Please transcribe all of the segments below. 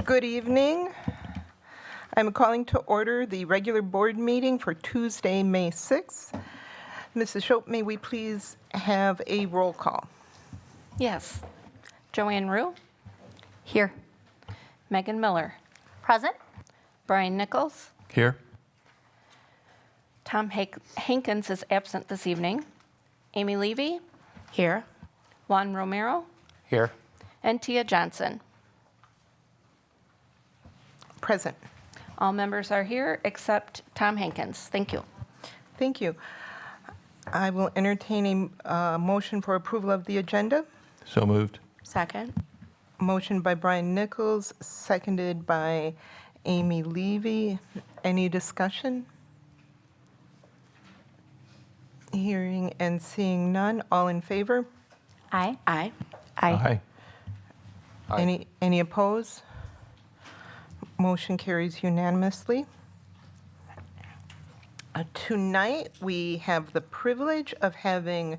Good evening. I'm calling to order the regular board meeting for Tuesday, May 6th. Mrs. Schopp, may we please have a roll call? Yes. Joanne Rue? Here. Megan Miller? Present. Brian Nichols? Here. Tom Hankins is absent this evening. Amy Levy? Here. Juan Romero? Here. And Tia Johnson. Present. All members are here except Tom Hankins. Thank you. Thank you. I will entertain a motion for approval of the agenda. So moved. Second. Motion by Brian Nichols, seconded by Amy Levy. Any discussion? Hearing and seeing none. All in favor? Aye. Aye. Aye. Any opposed? Motion carries unanimously. Tonight, we have the privilege of having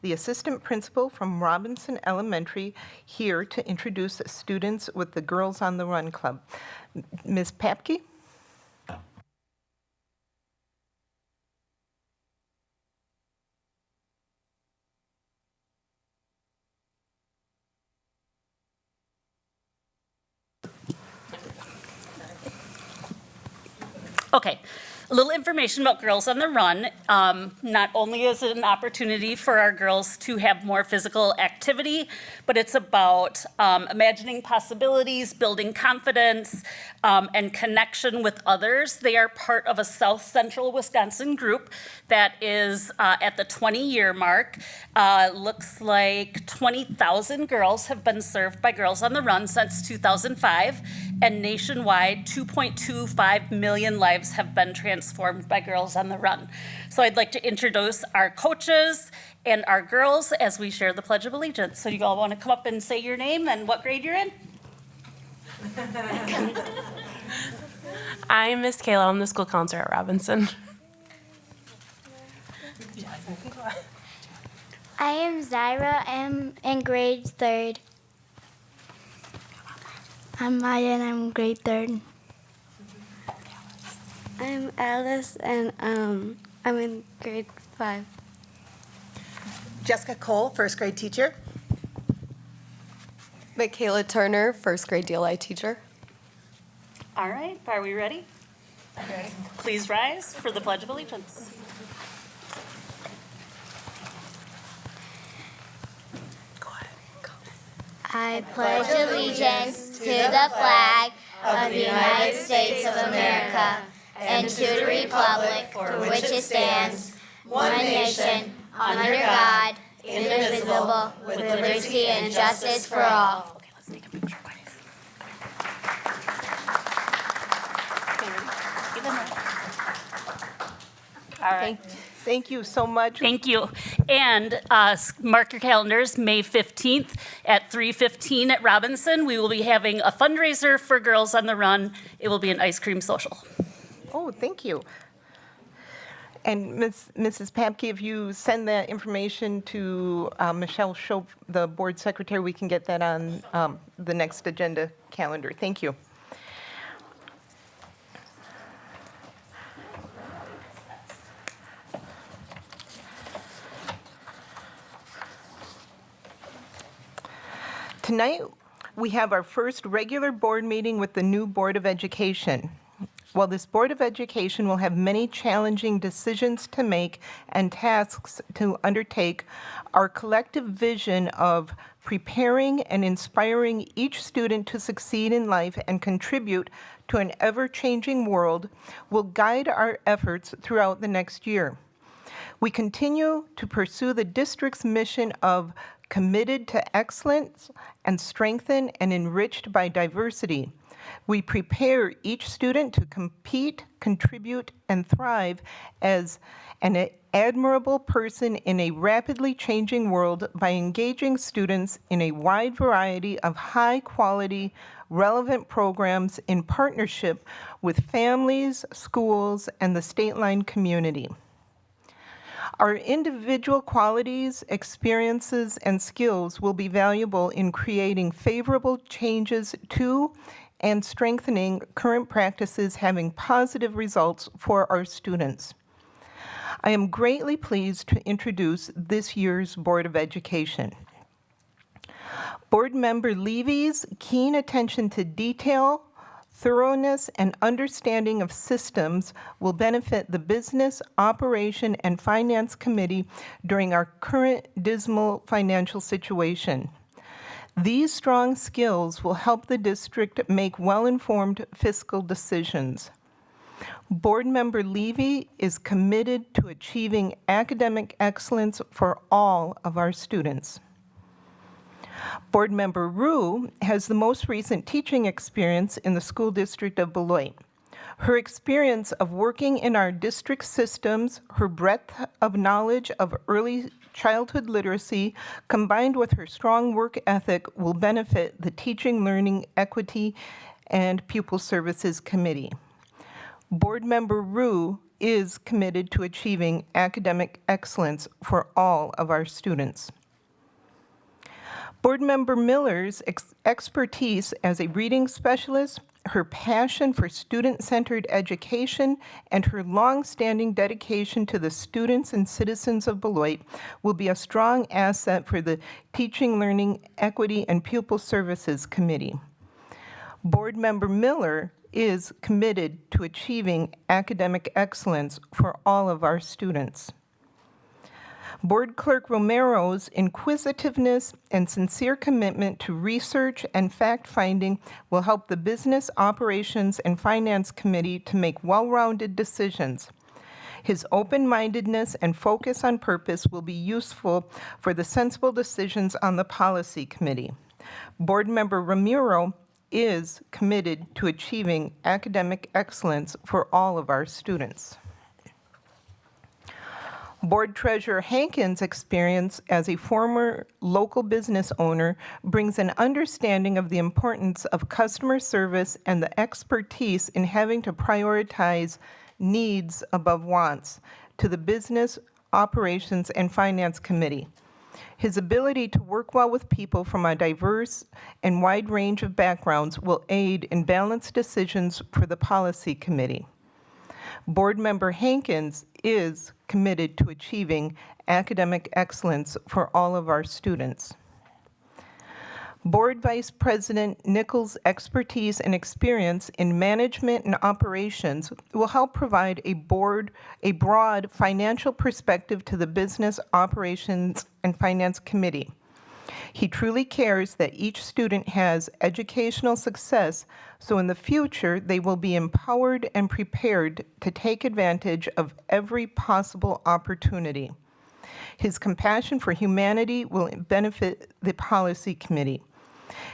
the assistant principal from Robinson Elementary here to introduce the students with the Girls on the Run Club. Ms. Papke? Okay, a little information about Girls on the Run. Not only is it an opportunity for our girls to have more physical activity, but it's about imagining possibilities, building confidence, and connection with others. They are part of a South Central Wisconsin group that is at the 20-year mark. Looks like 20,000 girls have been served by Girls on the Run since 2005, and nationwide, 2.25 million lives have been transformed by Girls on the Run. So I'd like to introduce our coaches and our girls as we share the Pledge of Allegiance. So you all want to come up and say your name and what grade you're in? I'm Miss Kayla. I'm the school counselor at Robinson. I am Zyra. I'm in grade 3rd. I'm Maya and I'm grade 3rd. I'm Alice and I'm in grade 5. Jessica Cole, first grade teacher. Michaela Turner, first grade DLI teacher. All right, are we ready? Ready. Please rise for the Pledge of Allegiance. I pledge allegiance to the flag of the United States of America and to the republic for which it stands, one nation, under God, indivisible, with liberty and justice for all. Okay, let's take a picture, guys. All right. Thank you so much. Thank you. And mark your calendars, May 15th at 3:15 at Robinson. We will be having a fundraiser for Girls on the Run. It will be an ice cream social. Oh, thank you. And Mrs. Papke, if you send that information to Michelle Schopp, the board secretary, we can get that on the next agenda calendar. Thank you. Tonight, we have our first regular board meeting with the new Board of Education. While this Board of Education will have many challenging decisions to make and tasks to undertake, our collective vision of preparing and inspiring each student to succeed in life and contribute to an ever-changing world will guide our efforts throughout the next year. We continue to pursue the district's mission of committed to excellence and strengthened and enriched by diversity. We prepare each student to compete, contribute, and thrive as an admirable person in a rapidly changing world by engaging students in a wide variety of high-quality, relevant programs in partnership with families, schools, and the state-line community. Our individual qualities, experiences, and skills will be valuable in creating favorable changes to and strengthening current practices having positive results for our students. I am greatly pleased to introduce this year's Board of Education. Board Member Levy's keen attention to detail, thoroughness, and understanding of systems will benefit the Business, Operation, and Finance Committee during our current dismal financial situation. These strong skills will help the district make well-informed fiscal decisions. Board Member Levy is committed to achieving academic excellence for all of our students. Board Member Rue has the most recent teaching experience in the school district of Beloit. Her experience of working in our district systems, her breadth of knowledge of early childhood literacy, combined with her strong work ethic, will benefit the Teaching, Learning, Equity, and Pupil Services Committee. Board Member Rue is committed to achieving academic excellence for all of our students. Board Member Miller's expertise as a reading specialist, her passion for student-centered education, and her long-standing dedication to the students and citizens of Beloit will be a strong asset for the Teaching, Learning, Equity, and Pupil Services Committee. Board Member Miller is committed to achieving academic excellence for all of our students. Board Clerk Romero's inquisitiveness and sincere commitment to research and fact-finding will help the Business, Operations, and Finance Committee to make well-rounded decisions. His open-mindedness and focus on purpose will be useful for the sensible decisions on the Policy Committee. Board Member Ramiro is committed to achieving academic excellence for all of our students. Board Treasurer Hankins' experience as a former local business owner brings an understanding of the importance of customer service and the expertise in having to prioritize needs above wants to the Business, Operations, and Finance Committee. His ability to work well with people from a diverse and wide range of backgrounds will aid in balanced decisions for the Policy Committee. Board Member Hankins is committed to achieving academic excellence for all of our students. Board Vice President Nichols' expertise and experience in management and operations will help provide a broad financial perspective to the Business, Operations, and Finance Committee. He truly cares that each student has educational success, so in the future they will be empowered and prepared to take advantage of every possible opportunity. His compassion for humanity will benefit the Policy Committee.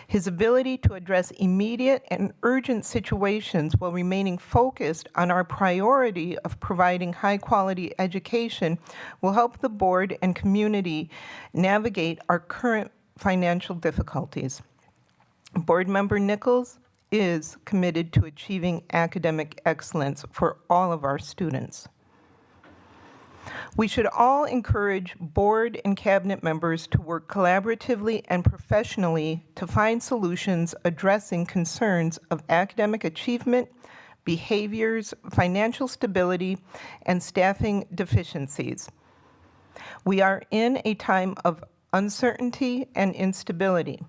His ability to address immediate and urgent situations while remaining focused on our priority of providing high-quality education will help the board and community navigate our current financial difficulties. Board Member Nichols is committed to achieving academic excellence for all of our students. We should all encourage board and cabinet members to work collaboratively and professionally to find solutions addressing concerns of academic achievement, behaviors, financial stability, and staffing deficiencies. We are in a time of uncertainty and instability.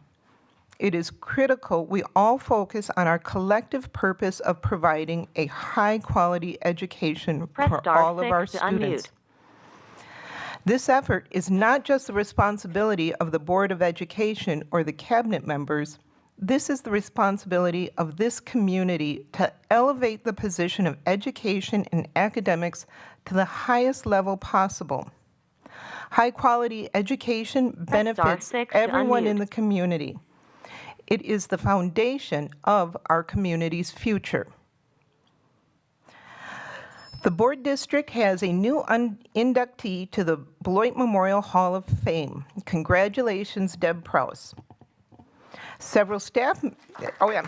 It is critical we all focus on our collective purpose of providing a high-quality education for all of our students. This effort is not just the responsibility of the Board of Education or the cabinet members. This is the responsibility of this community to elevate the position of education and academics to the highest level possible. High-quality education benefits everyone in the community. It is the foundation of our community's future. The Board District has a new inductee to the Beloit Memorial Hall of Fame. Congratulations, Deb Prowse. Several staff, oh yeah.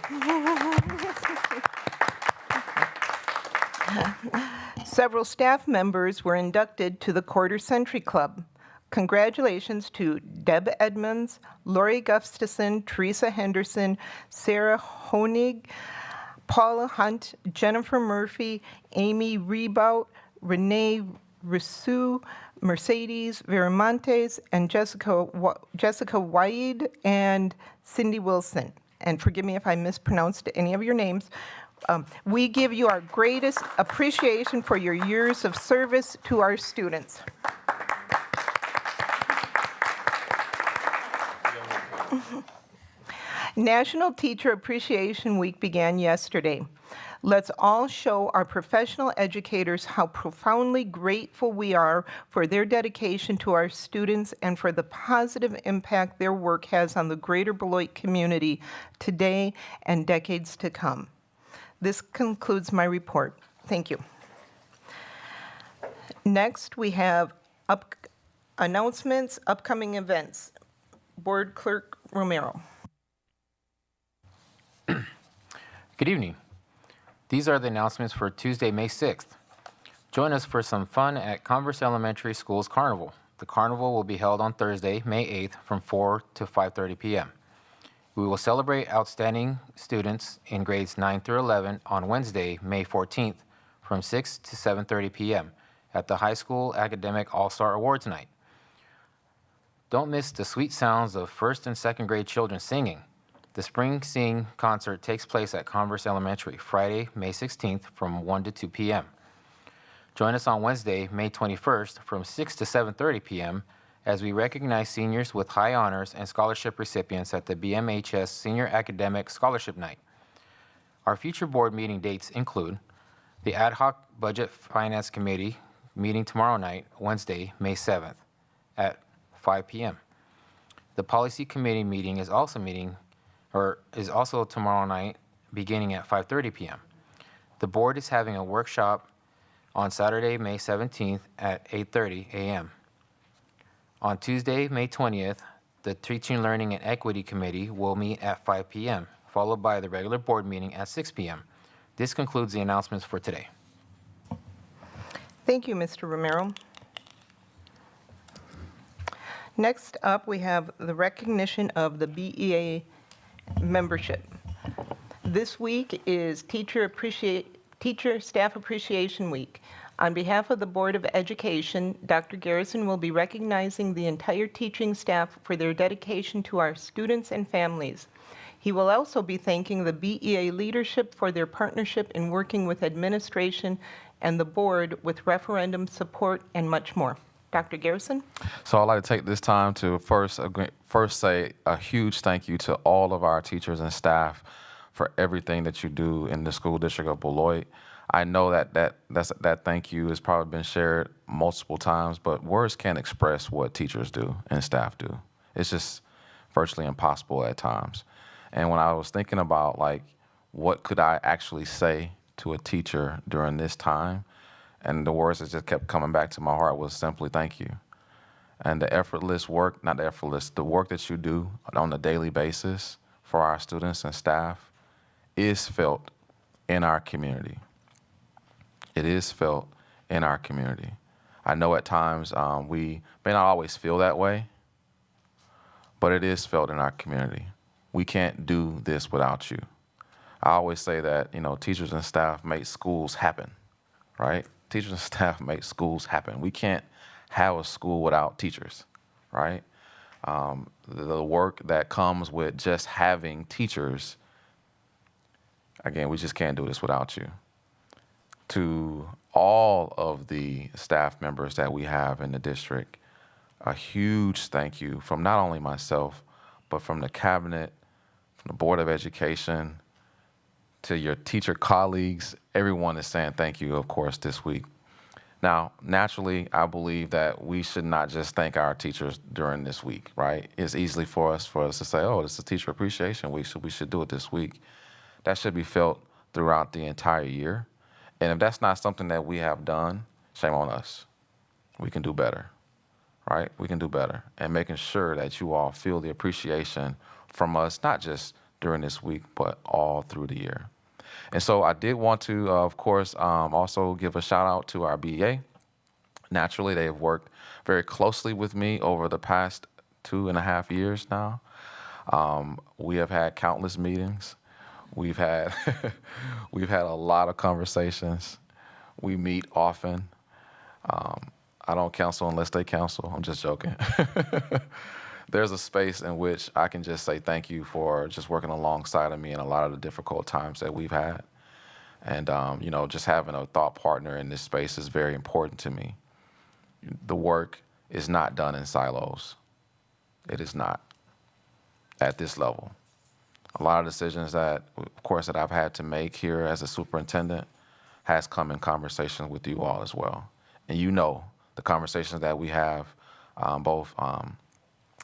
Several staff members were inducted to the Quarter Century Club. Congratulations to Deb Edmonds, Lori Gustafson, Teresa Henderson, Sarah Honig, Paula Hunt, Jennifer Murphy, Amy Rebout, Renee Rousseau, Mercedes Viramontes, and Jessica Wyde and Cindy Wilson. And forgive me if I mispronounced any of your names. We give you our greatest appreciation for your years of service to our students. National Teacher Appreciation Week began yesterday. Let's all show our professional educators how profoundly grateful we are for their dedication to our students and for the positive impact their work has on the greater Beloit community today and decades to come. This concludes my report. Thank you. Next, we have announcements, upcoming events. Board Clerk Romero. Good evening. These are the announcements for Tuesday, May 6th. Join us for some fun at Converse Elementary School's Carnival. The carnival will be held on Thursday, May 8th from 4 to 5:30 p.m. We will celebrate outstanding students in grades 9 through 11 on Wednesday, May 14th from 6 to 7:30 p.m. at the High School Academic All-Star Awards Night. Don't miss the sweet sounds of first and second grade children singing. The Spring Sing concert takes place at Converse Elementary Friday, May 16th from 1 to 2 p.m. Join us on Wednesday, May 21st from 6 to 7:30 p.m. as we recognize seniors with high honors and scholarship recipients at the BMHS Senior Academic Scholarship Night. Our future board meeting dates include the Ad Hoc Budget Finance Committee meeting tomorrow night, Wednesday, May 7th at 5 p.m. The Policy Committee meeting is also tomorrow night beginning at 5:30 p.m. The board is having a workshop on Saturday, May 17th at 8:30 a.m. On Tuesday, May 20th, the Teaching, Learning, and Equity Committee will meet at 5 p.m., followed by the regular board meeting at 6 p.m. This concludes the announcements for today. Thank you, Mr. Romero. Next up, we have the recognition of the BEA membership. This week is Teacher Staff Appreciation Week. On behalf of the Board of Education, Dr. Garrison will be recognizing the entire teaching staff for their dedication to our students and families. He will also be thanking the BEA leadership for their partnership in working with administration and the board with referendum support and much more. Dr. Garrison? So I'd like to take this time to first say a huge thank you to all of our teachers and staff for everything that you do in the school district of Beloit. I know that thank you has probably been shared multiple times, but words can't express what teachers do and staff do. It's just virtually impossible at times. And when I was thinking about what could I actually say to a teacher during this time, and the words that just kept coming back to my heart was simply thank you. And the effortless work, not the effortless, the work that you do on a daily basis for our students and staff is felt in our community. It is felt in our community. I know at times we may not always feel that way, but it is felt in our community. We can't do this without you. I always say that, teachers and staff make schools happen, right? Teachers and staff make schools happen. We can't have a school without teachers, right? The work that comes with just having teachers. Again, we just can't do this without you. To all of the staff members that we have in the district, a huge thank you from not only myself, but from the cabinet, from the Board of Education, to your teacher colleagues. Everyone is saying thank you, of course, this week. Now, naturally, I believe that we should not just thank our teachers during this week, right? It's easily for us to say, oh, this is Teacher Appreciation Week, so we should do it this week. That should be felt throughout the entire year. And if that's not something that we have done, shame on us. We can do better, right? We can do better. And making sure that you all feel the appreciation from us, not just during this week, but all through the year. And so I did want to, of course, also give a shout out to our BEA. Naturally, they have worked very closely with me over the past 2.5 years now. We have had countless meetings. We've had a lot of conversations. We meet often. I don't counsel unless they counsel. I'm just joking. There's a space in which I can just say thank you for just working alongside of me in a lot of the difficult times that we've had. And, just having a thought partner in this space is very important to me. The work is not done in silos. It is not at this level. A lot of decisions that, of course, that I've had to make here as a superintendent has come in conversations with you all as well. And the conversations that we have both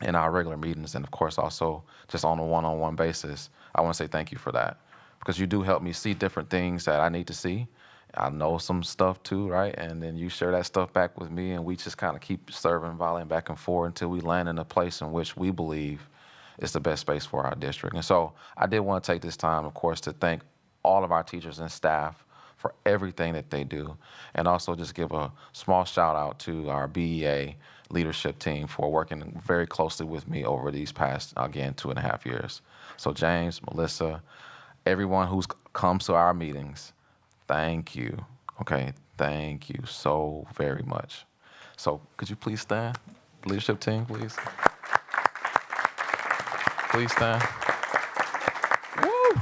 in our regular meetings and, of course, also just on a one-on-one basis. I want to say thank you for that, because you do help me see different things that I need to see. I know some stuff too, right? And then you share that stuff back with me, and we just kind of keep serving, volleying back and forth until we land in a place in which we believe is the best space for our district. And so I did want to take this time, of course, to thank all of our teachers and staff for everything that they do, and also just give a small shout out to our BEA leadership team for working very closely with me over these past, again, 2.5 years. So James, Melissa, everyone who's comes to our meetings, thank you. Okay, thank you so very much. So could you please stand? Leadership team, please. Please stand. Woo!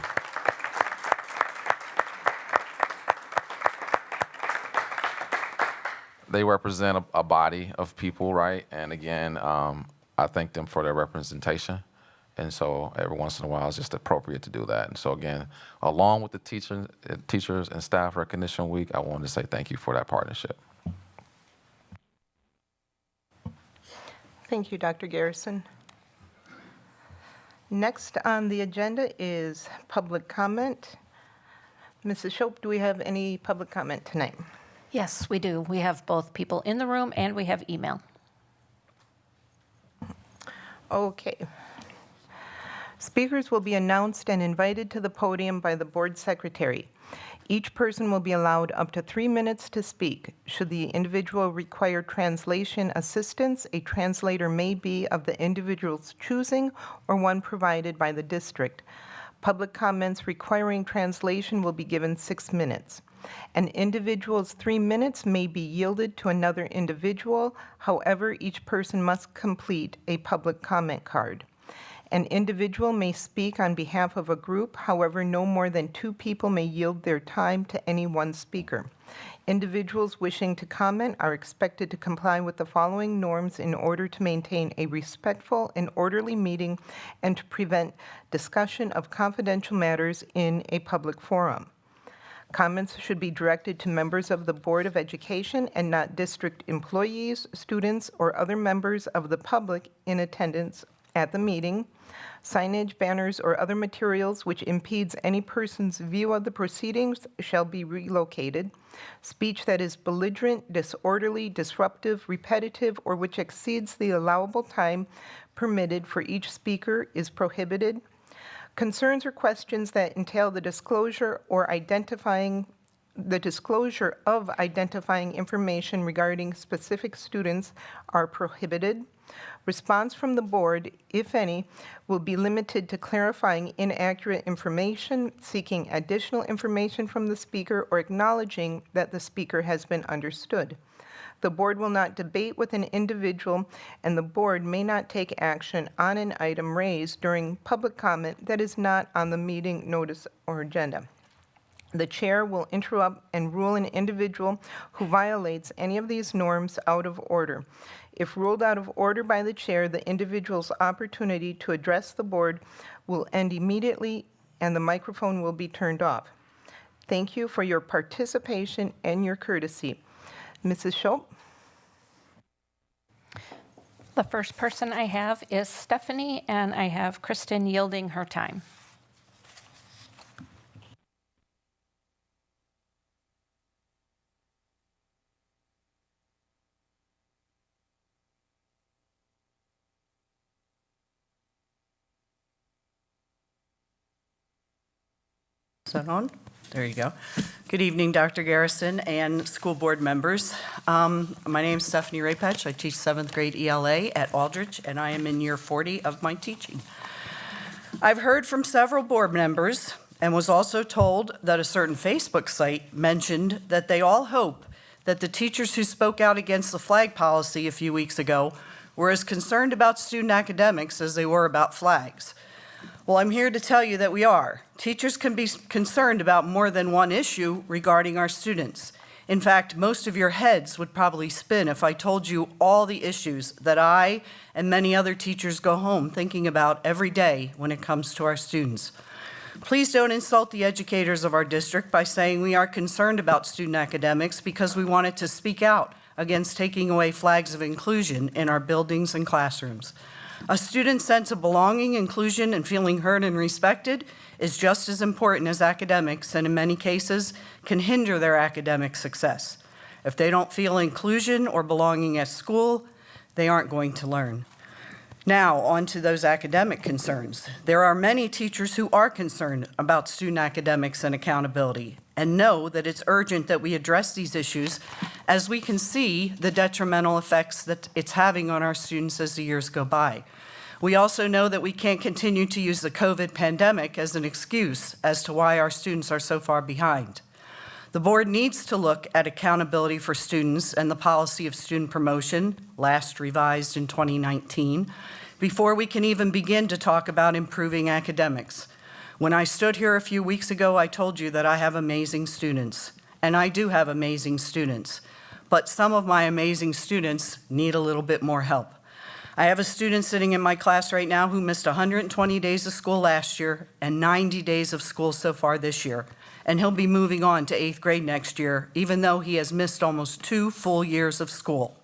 They represent a body of people, right? And again, I thank them for their representation. And so every once in a while, it's just appropriate to do that. And so again, along with the Teachers and Staff Recognition Week, I wanted to say thank you for that partnership. Thank you, Dr. Garrison. Next on the agenda is public comment. Mrs. Shope, do we have any public comment tonight? Yes, we do. We have both people in the room and we have email. Okay. Speakers will be announced and invited to the podium by the board secretary. Each person will be allowed up to 3 minutes to speak. Should the individual require translation assistance, a translator may be of the individual's choosing or one provided by the district. Public comments requiring translation will be given 6 minutes. An individual's 3 minutes may be yielded to another individual. However, each person must complete a public comment card. An individual may speak on behalf of a group. However, no more than 2 people may yield their time to any one speaker. Individuals wishing to comment are expected to comply with the following norms in order to maintain a respectful and orderly meeting and to prevent discussion of confidential matters in a public forum. Comments should be directed to members of the Board of Education and not district employees, students, or other members of the public in attendance at the meeting. Signage, banners, or other materials which impedes any person's view of the proceedings shall be relocated. Speech that is belligerent, disorderly, disruptive, repetitive, or which exceeds the allowable time permitted for each speaker is prohibited. Concerns or questions that entail the disclosure of identifying information regarding specific students are prohibited. Response from the board, if any, will be limited to clarifying inaccurate information, seeking additional information from the speaker, or acknowledging that the speaker has been understood. The board will not debate with an individual, and the board may not take action on an item raised during public comment that is not on the meeting notice or agenda. The chair will interrupt and rule an individual who violates any of these norms out of order. If ruled out of order by the chair, the individual's opportunity to address the board will end immediately and the microphone will be turned off. Thank you for your participation and your courtesy. Mrs. Schultz? The first person I have is Stephanie, and I have Kristen yielding her time. Is that on? There you go. Good evening, Dr. Garrison and school board members. My name is Stephanie Robeck. I teach 7th grade ELA at Aldrich, and I am in year 40 of my teaching. I've heard from several board members and was also told that a certain Facebook site mentioned that they all hope that the teachers who spoke out against the flag policy a few weeks ago were as concerned about student academics as they were about flags. Well, I'm here to tell you that we are. Teachers can be concerned about more than one issue regarding our students. In fact, most of your heads would probably spin if I told you all the issues that I and many other teachers go home thinking about every day when it comes to our students. Please don't insult the educators of our district by saying we are concerned about student academics because we wanted to speak out against taking away flags of inclusion in our buildings and classrooms. A student's sense of belonging, inclusion, and feeling heard and respected is just as important as academics, and in many cases can hinder their academic success. If they don't feel inclusion or belonging at school, they aren't going to learn. Now, on to those academic concerns. There are many teachers who are concerned about student academics and accountability and know that it's urgent that we address these issues as we can see the detrimental effects that it's having on our students as the years go by. We also know that we can't continue to use the COVID pandemic as an excuse as to why our students are so far behind. The board needs to look at accountability for students and the policy of student promotion, last revised in 2019, before we can even begin to talk about improving academics. When I stood here a few weeks ago, I told you that I have amazing students, and I do have amazing students, but some of my amazing students need a little bit more help. I have a student sitting in my class right now who missed 120 days of school last year and 90 days of school so far this year, and he'll be moving on to 8th grade next year, even though he has missed almost 2 full years of school.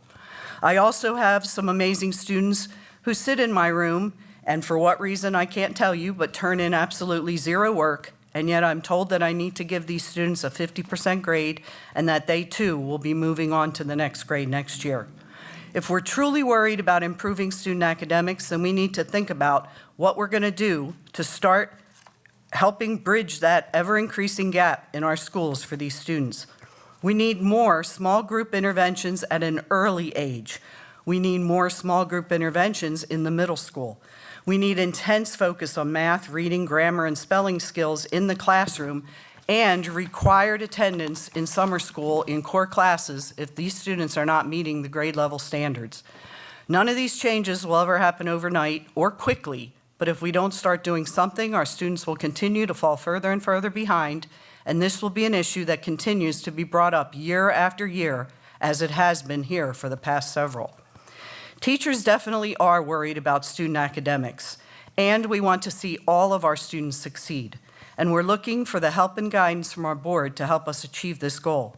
I also have some amazing students who sit in my room, and for what reason I can't tell you, but turn in absolutely zero work, and yet I'm told that I need to give these students a 50% grade and that they too will be moving on to the next grade next year. If we're truly worried about improving student academics, then we need to think about what we're going to do to start helping bridge that ever-increasing gap in our schools for these students. We need more small group interventions at an early age. We need more small group interventions in the middle school. We need intense focus on math, reading, grammar, and spelling skills in the classroom, and required attendance in summer school in core classes if these students are not meeting the grade level standards. None of these changes will ever happen overnight or quickly, but if we don't start doing something, our students will continue to fall further and further behind, and this will be an issue that continues to be brought up year after year, as it has been here for the past several. Teachers definitely are worried about student academics, and we want to see all of our students succeed. And we're looking for the help and guidance from our board to help us achieve this goal.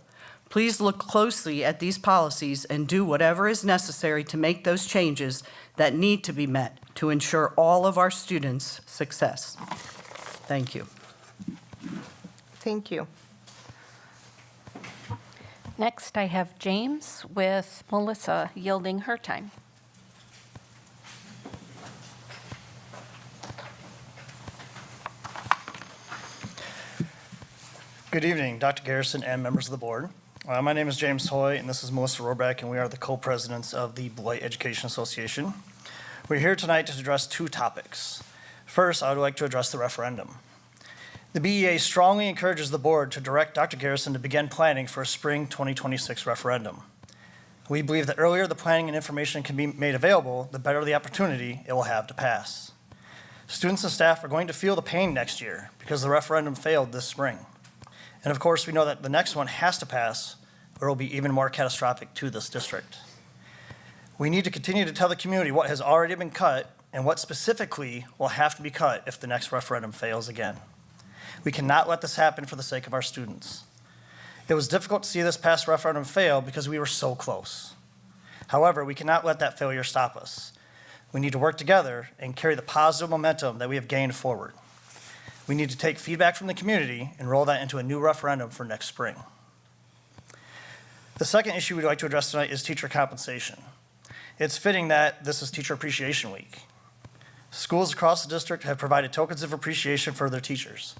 Please look closely at these policies and do whatever is necessary to make those changes that need to be met to ensure all of our students' success. Thank you. Thank you. Next, I have James with Melissa yielding her time. Good evening, Dr. Garrison and members of the board. My name is James Hoy, and this is Melissa Robeck, and we are the co-presidents of the Beloit Education Association. We're here tonight to address 2 topics. First, I would like to address the referendum. The BEA strongly encourages the board to direct Dr. Garrison to begin planning for a spring 2026 referendum. We believe the earlier the planning and information can be made available, the better the opportunity it will have to pass. Students and staff are going to feel the pain next year because the referendum failed this spring. And of course, we know that the next one has to pass or it will be even more catastrophic to this district. We need to continue to tell the community what has already been cut and what specifically will have to be cut if the next referendum fails again. We cannot let this happen for the sake of our students. It was difficult to see this past referendum fail because we were so close. However, we cannot let that failure stop us. We need to work together and carry the positive momentum that we have gained forward. We need to take feedback from the community and roll that into a new referendum for next spring. The second issue we'd like to address tonight is teacher compensation. It's fitting that this is Teacher Appreciation Week. Schools across the district have provided tokens of appreciation for their teachers.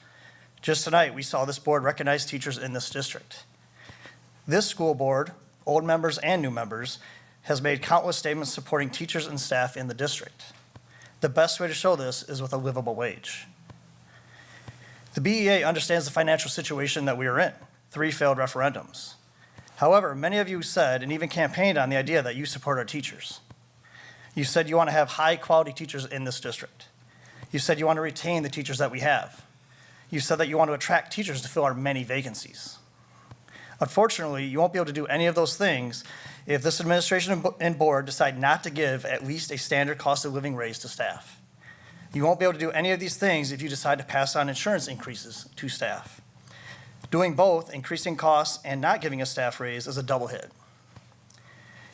Just tonight, we saw this board recognize teachers in this district. This school board, old members and new members, has made countless statements supporting teachers and staff in the district. The best way to show this is with a livable wage. The BEA understands the financial situation that we are in, 3 failed referendums. However, many of you said and even campaigned on the idea that you support our teachers. You said you want to have high-quality teachers in this district. You said you want to retain the teachers that we have. You said that you want to attract teachers to fill our many vacancies. Unfortunately, you won't be able to do any of those things if this administration and board decide not to give at least a standard cost of living raise to staff. You won't be able to do any of these things if you decide to pass on insurance increases to staff. Doing both, increasing costs and not giving a staff raise, is a double hit.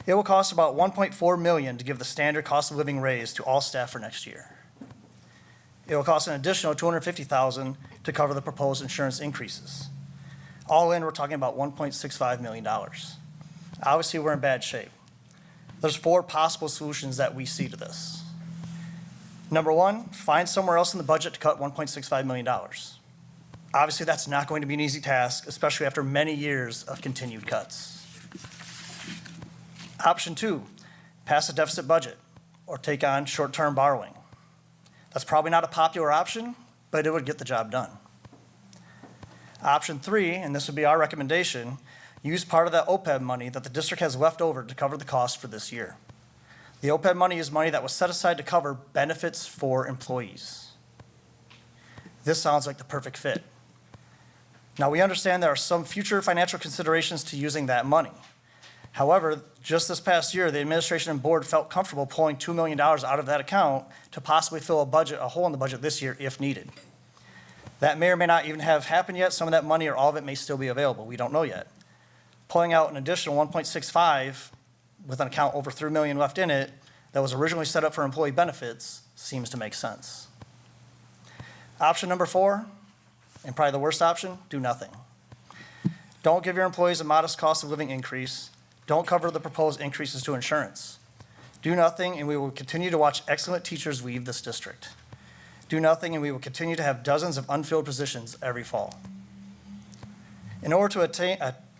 It will cost about $1.4 million to give the standard cost of living raise to all staff for next year. It will cost an additional $250,000 to cover the proposed insurance increases. All in, we're talking about $1.65 million. Obviously, we're in bad shape. There's 4 possible solutions that we see to this. Number 1, find somewhere else in the budget to cut $1.65 million. Obviously, that's not going to be an easy task, especially after many years of continued cuts. Option 2, pass a deficit budget or take on short-term borrowing. That's probably not a popular option, but it would get the job done. Option 3, and this would be our recommendation, use part of that OPEB money that the district has left over to cover the cost for this year. The OPEB money is money that was set aside to cover benefits for employees. This sounds like the perfect fit. Now, we understand there are some future financial considerations to using that money. However, just this past year, the administration and board felt comfortable pulling $2 million out of that account to possibly fill a hole in the budget this year if needed. That may or may not even have happened yet. Some of that money or all of it may still be available. We don't know yet. Pulling out an additional 1.65 with an account over $3 million left in it that was originally set up for employee benefits seems to make sense. Option number 4, and probably the worst option, do nothing. Don't give your employees a modest cost of living increase. Don't cover the proposed increases to insurance. Do nothing, and we will continue to watch excellent teachers leave this district. Do nothing, and we will continue to have dozens of unfilled positions every fall. In order to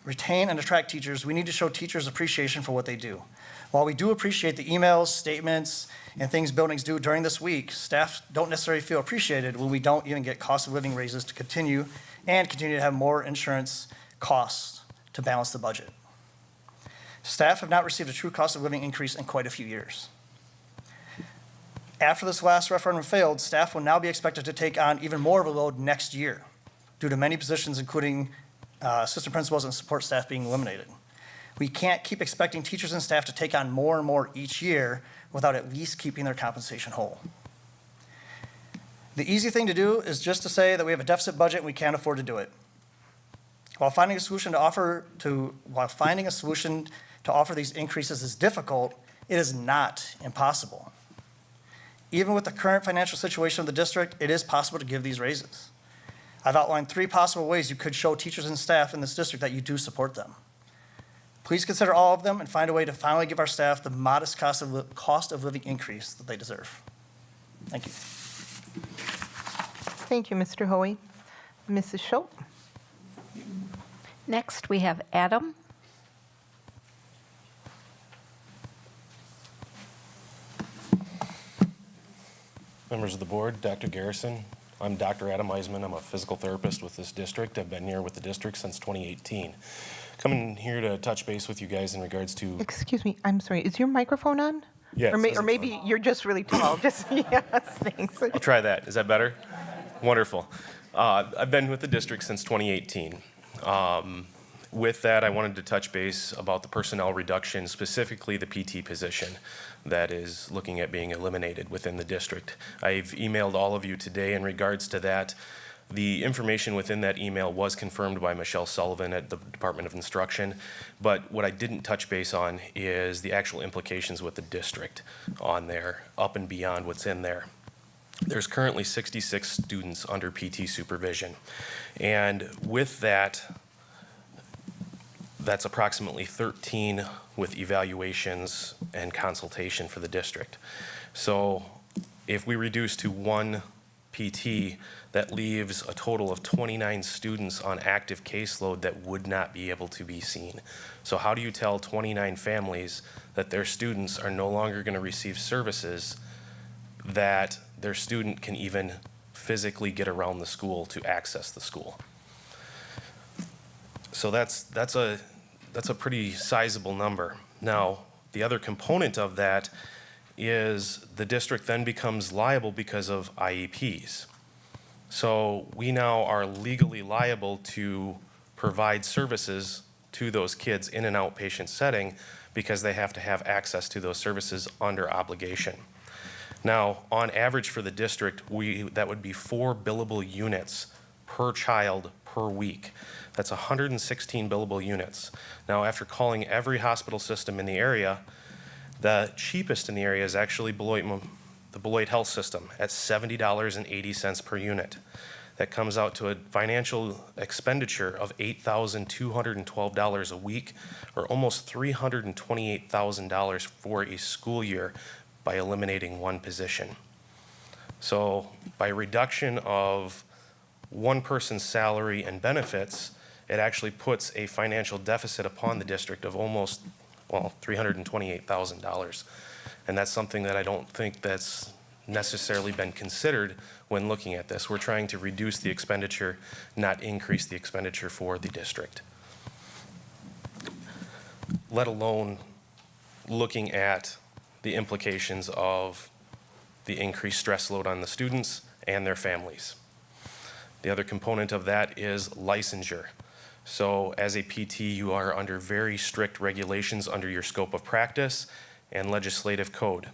retain and attract teachers, we need to show teachers appreciation for what they do. While we do appreciate the emails, statements, and things buildings do during this week, staff don't necessarily feel appreciated when we don't even get cost of living raises to continue to have more insurance costs to balance the budget. Staff have not received a true cost of living increase in quite a few years. After this last referendum failed, staff will now be expected to take on even more of a load next year due to many positions, including assistant principals and support staff being eliminated. We can't keep expecting teachers and staff to take on more and more each year without at least keeping their compensation whole. The easy thing to do is just to say that we have a deficit budget and we can't afford to do it. While finding a solution to offer these increases is difficult, it is not impossible. Even with the current financial situation of the district, it is possible to give these raises. I've outlined 3 possible ways you could show teachers and staff in this district that you do support them. Please consider all of them and find a way to finally give our staff the modest cost of living increase that they deserve. Thank you. Thank you, Mr. Hoey. Mrs. Schultz. Next, we have Adam. Members of the board, Dr. Garrison, I'm Dr. Adam Eisman. I'm a physical therapist with this district. I've been here with the district since 2018. Coming here to touch base with you guys in regards to, Excuse me, I'm sorry, is your microphone on? Yeah, it Or says it's maybe you're just really tall, just, yes, thanks. I'll try that. Is that better? Wonderful. I've been with the district since 2018. With that, I wanted to touch base about the personnel reduction, specifically the PT position that is looking at being eliminated within the district. I've emailed all of you today in regards to that. The information within that email was confirmed by Michelle Sullivan at the Department of Instruction, but what I didn't touch base on is the actual implications with the district on there, up and beyond what's in there. There's currently 66 students under PT supervision, and with that, that's approximately 13 with evaluations and consultation for the district. So if we reduce to one PT, that leaves a total of 29 students on active caseload that would not be able to be seen. So how do you tell 29 families that their students are no longer going to receive services, that their student can even physically get around the school to access the school? So that's a pretty sizable number. Now, the other component of that is the district then becomes liable because of IEPs. So we now are legally liable to provide services to those kids in an outpatient setting because they have to have access to those services under obligation. Now, on average for the district, that would be 4 billable units per child per week. That's 116 billable units. Now, after calling every hospital system in the area, the cheapest in the area is actually the Beloit Health System at $70.80 per unit. That comes out to a financial expenditure of $8,212 a week, or almost $328,000 for a school year by eliminating one position. So by reduction of one person's salary and benefits, it actually puts a financial deficit upon the district of almost, well, $328,000. And that's something that I don't think that's necessarily been considered when looking at this. We're trying to reduce the expenditure, not increase the expenditure for the district. Let alone looking at the implications of the increased stress load on the students and their families. The other component of that is licensure. So as a PT, you are under very strict regulations under your scope of practice and legislative code.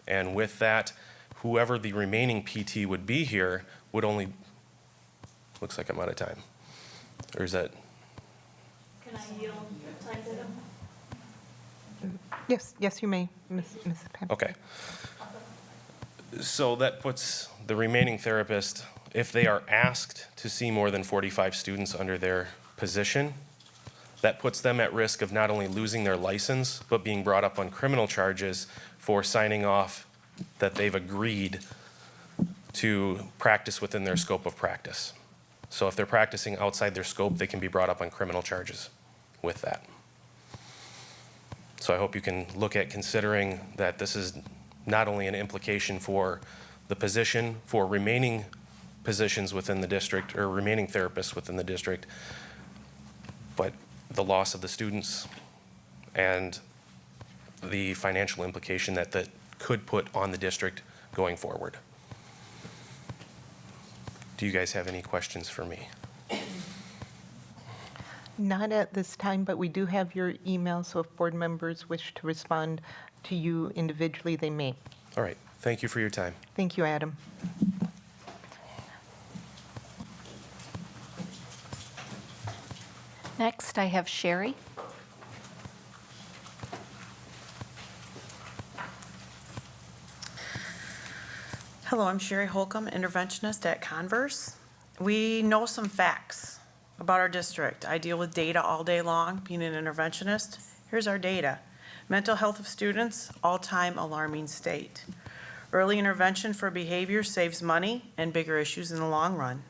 And with that, whoever the remaining PT would be here would only, looks like I'm out of time. Or is that? Can I yield time to them? Yes, you may, Mrs. Pam. Okay. So that puts the remaining therapist, if they are asked to see more than 45 students under their position, that puts them at risk of not only losing their license, but being brought up on criminal charges for signing off that they've agreed to practice within their scope of practice. So if they're practicing outside their scope, they can be brought up on criminal charges with that. So I hope you can look at considering that this is not only an implication for the position, for remaining positions within the district, or remaining therapists within the district, but the loss of the students and the financial implication that that could put on the district going forward. Do you guys have any questions for me? Not at this time, but we do have your email, so if board members wish to respond to you individually, they may. All right, thank you for your time. Thank you, Adam. Next, I have Sherry. Hello, I'm Sher Hulcom, interventionist at Converse. We know some facts about our district. I deal with data all day long, being an interventionist. Here's our data. Mental health of students, all-time alarming state. Early intervention for behavior saves money and bigger issues in the long run.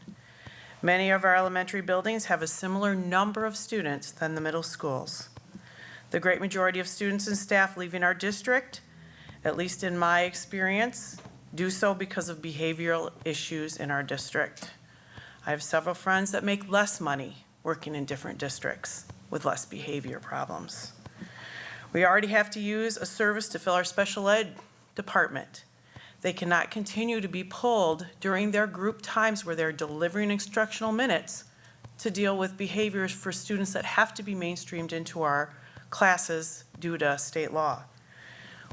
Many of our elementary buildings have a similar number of students than the middle schools. The great majority of students and staff leaving our district, at least in my experience, do so because of behavioral issues in our district. I have several friends that make less money working in different districts. with less behavior problems. We already have to use a service to fill our special ed department. They cannot continue to be pulled during their group times where they're delivering instructional minutes to deal with behaviors for students that have to be mainstreamed into our classes due to state law.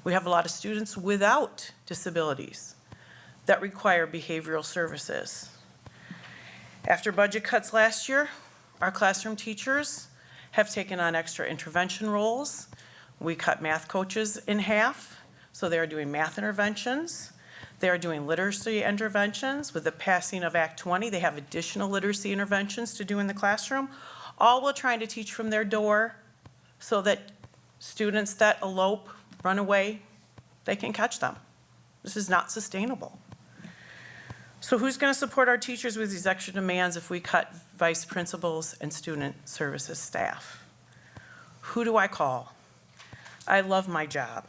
We have a lot of students without disabilities that require behavioral services. After budget cuts last year, our classroom teachers have taken on extra intervention roles. We cut math coaches in half, so they're doing math interventions. They are doing literacy interventions. With the passing of Act 20, they have additional literacy interventions to do in the classroom, all while trying to teach from their door so that students that elope, run away, they can catch them. This is not sustainable. So who's going to support our teachers with these extra demands if we cut vice principals and student services staff? Who do I call? I love my job,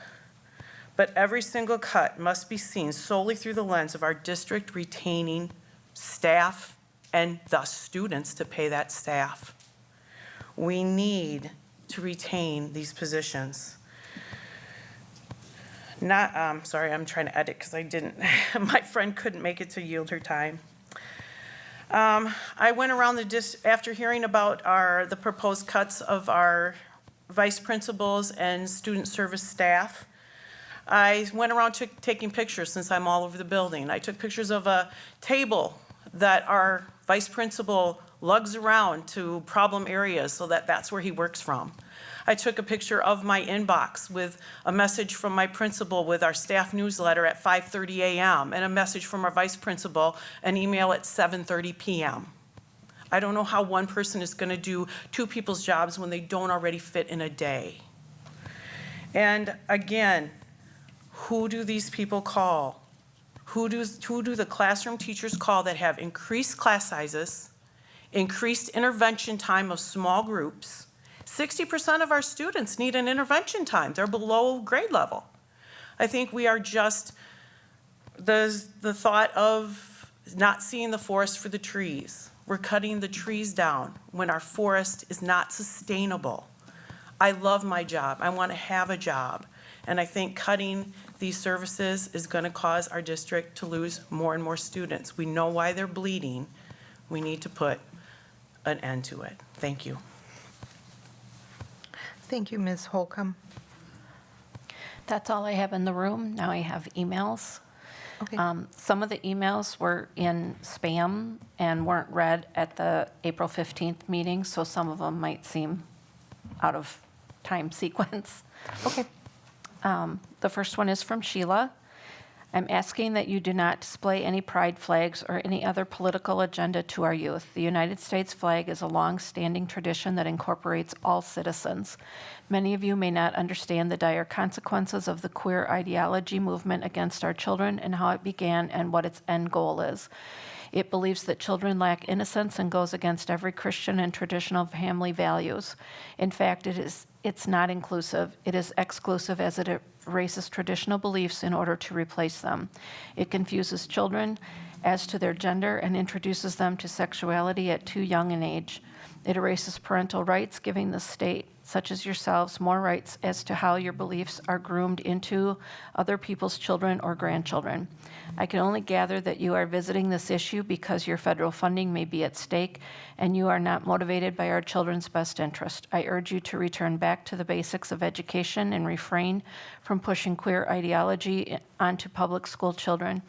but every single cut must be seen solely through the lens of our district retaining staff and thus students to pay that staff. We need to retain these positions. Sorry, I'm trying to edit because I didn't, my friend couldn't make it to yield her time. I went around after hearing about the proposed cuts of our vice principals and student service staff. I went around taking pictures since I'm all over the building. I took pictures of a table that our vice principal lugs around to problem areas so that that's where he works from. I took a picture of my inbox with a message from my principal with our staff newsletter at 5:30 a.m. and a message from our vice principal, an email at 7:30 p.m. I don't know how one person is going to do two people's jobs when they don't already fit in a day. And again, who do these people call? Who do the classroom teachers call that have increased class sizes, increased intervention time of small groups? 60% of our students need an intervention time. They're below grade level. I think we are just the thought of not seeing the forest for the trees. We're cutting the trees down when our forest is not sustainable. I love my job. I want to have a job. And I think cutting these services is going to cause our district to lose more and more students. We know why they're bleeding. We need to put an end to it. Thank you. Thank you, Ms. Holcomb. That's all I have in the room. Now I have emails. Okay. Some of the emails were in spam and weren't read at the April 15th meeting, so some of them might seem out of time sequence. Okay. The first one is from Sheila. I'm asking that you do not display any pride flags or any other political agenda to our youth. The United States flag is a long-standing tradition that incorporates all citizens. Many of you may not understand the dire consequences of the queer ideology movement against our children and how it began and what its end goal is. It believes that children lack innocence and goes against every Christian and traditional family values. In fact, it's not inclusive. It is exclusive as it erases traditional beliefs in order to replace them. It confuses children as to their gender and introduces them to sexuality at too young an age. It erases parental rights, giving the state, such as yourselves, more rights as to how your beliefs are groomed into other people's children or grandchildren. I can only gather that you are visiting this issue because your federal funding may be at stake and you are not motivated by our children's best interest. I urge you to return back to the basics of education and refrain from pushing queer ideology onto public school children.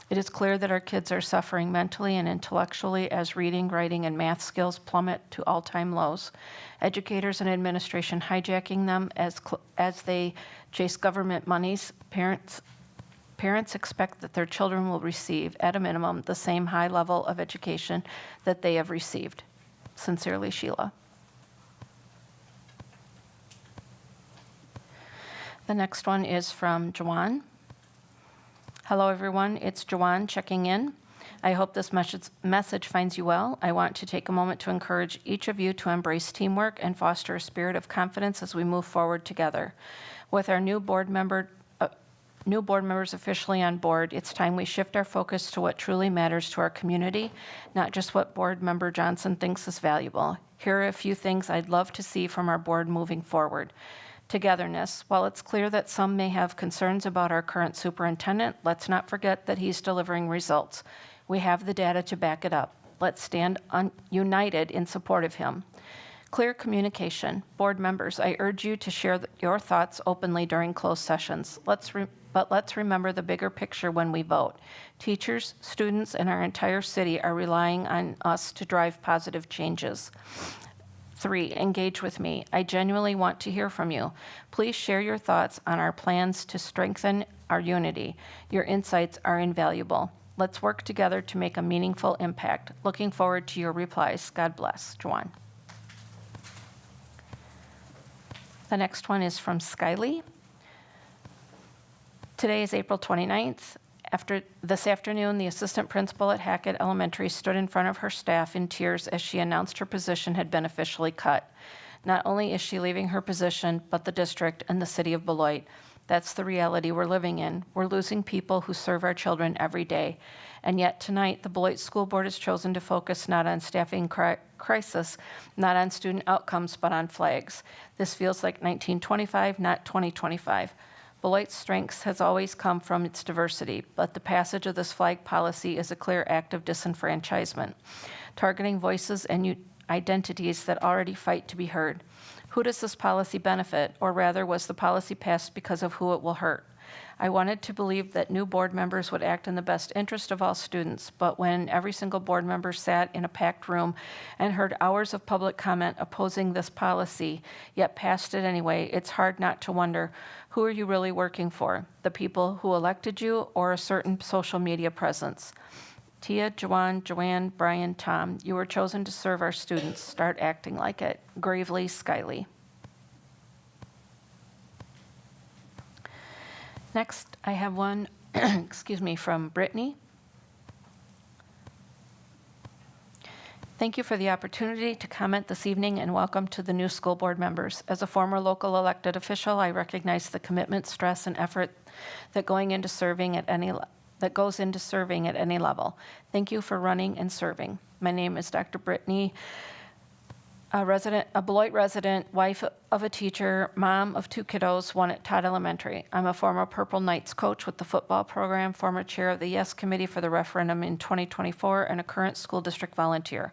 It is clear that our kids are suffering mentally and intellectually as reading, writing, and math skills plummet to all-time lows. Educators and administration hijacking them as they chase government monies. Parents expect that their children will receive, at a minimum, the same high level of education that they have received. Sincerely, Sheila. The next one is from Joan. Hello, everyone. It's Joan checking in. I hope this message finds you well. I want to take a moment to encourage each of you to embrace teamwork and foster a spirit of confidence as we move forward together. With our new board member new board members officially on board, it's time we shift our focus to what truly matters to our community, not just what board member Johnson thinks is valuable. Here are a few things I'd love to see from our board moving forward. Togetherness. While it's clear that some may have concerns about our current superintendent, let's not forget that he's delivering results. We have the data to back it up. Let's stand united in support of him. Clear communication. Board members, I urge you to share your thoughts openly during closed sessions. But let's remember the bigger picture when we vote. Teachers, students, and our entire city are relying on us to drive positive changes. 3, engage with me. I genuinely want to hear from you. Please share your thoughts on our plans to strengthen our unity. Your insights are invaluable. Let's work together to make a meaningful impact. Looking forward to your replies. God bless. Joan. The next one is from Skylie. Today is April 29th. This afternoon, the assistant principal at Hackett Elementary stood in front of her staff in tears as she announced her position had been officially cut. Not only is she leaving her position, but the district and the city of Beloit. That's the reality we're living in. We're losing people who serve our children every day. And yet tonight, the Beloit School Board has chosen to focus not on staffing crisis, not on student outcomes, but on flags. This feels like 1925, not 2025. Beloit's strengths has always come from its diversity, but the passage of this flag policy is a clear act of disenfranchisement, targeting voices and identities that already fight to be heard. Who does this policy benefit, or rather, was the policy passed because of who it will hurt? I wanted to believe that new board members would act in the best interest of all students, but when every single board member sat in a packed room and heard hours of public comment opposing this policy, yet passed it anyway, it's hard not to wonder, who are you really working for? The people who elected you, or a certain social media presence? Tia, Joan, Brian, Tom, you were chosen to serve our students. Start acting like it. Gravely, Skylie. Next, I have one, from Britney. Thank you for the opportunity to comment this evening and welcome to the new school board members. As a former local elected official, I recognize the commitment, stress, and effort that goes into serving at any level. Thank you for running and serving. My name is Dr. Britney, a Beloit resident, wife of a teacher, mom of 2 kiddos, one at Todd Elementary. I'm a former Purple Knights coach with the football program, former chair of the Yes Committee for the referendum in 2024, and a current school district volunteer.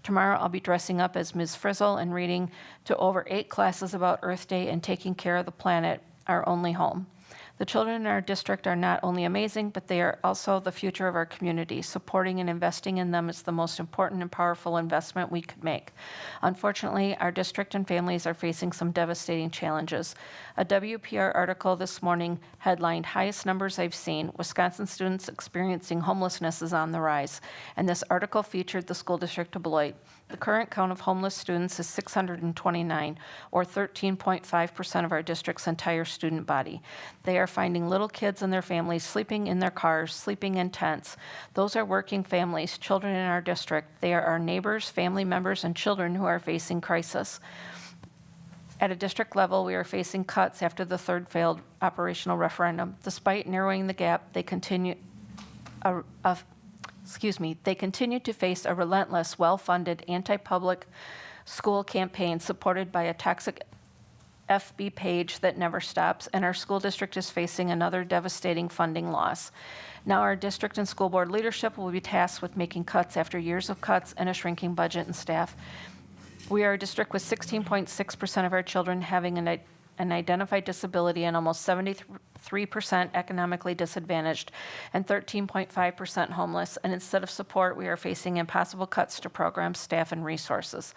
Tomorrow, I'll be dressing up as Ms. Frizzle and reading to over 8 classes about Earth Day and taking care of the planet, our only home. The children in our district are not only amazing, but they are also the future of our community. Supporting and investing in them is the most important and powerful investment we could make. Unfortunately, our district and families are facing some devastating challenges. A WPR article this morning headlined, "Highest Numbers I've Seen, Wisconsin Students Experiencing Homelessness is on the Rise." And this article featured the school district of Beloit. The current count of homeless students is 629, or 13.5% of our district's entire student body. They are finding little kids and their families sleeping in their cars, sleeping in tents. Those are working families, children in our district. They are our neighbors, family members, and children who are facing crisis. At a district level, we are facing cuts after the 3rd failed operational referendum. Despite narrowing the gap, they continue to face a relentless, well-funded, anti-public school campaign supported by a toxic FB page that never stops, and our school district is facing another devastating funding loss. Now our district and school board leadership will be tasked with making cuts after years of cuts and a shrinking budget and staff. We are a district with 16.6% of our children having an identified disability and almost 73% economically disadvantaged and 13.5% homeless. And instead of support, we are facing impossible cuts to programs, staff, and resources.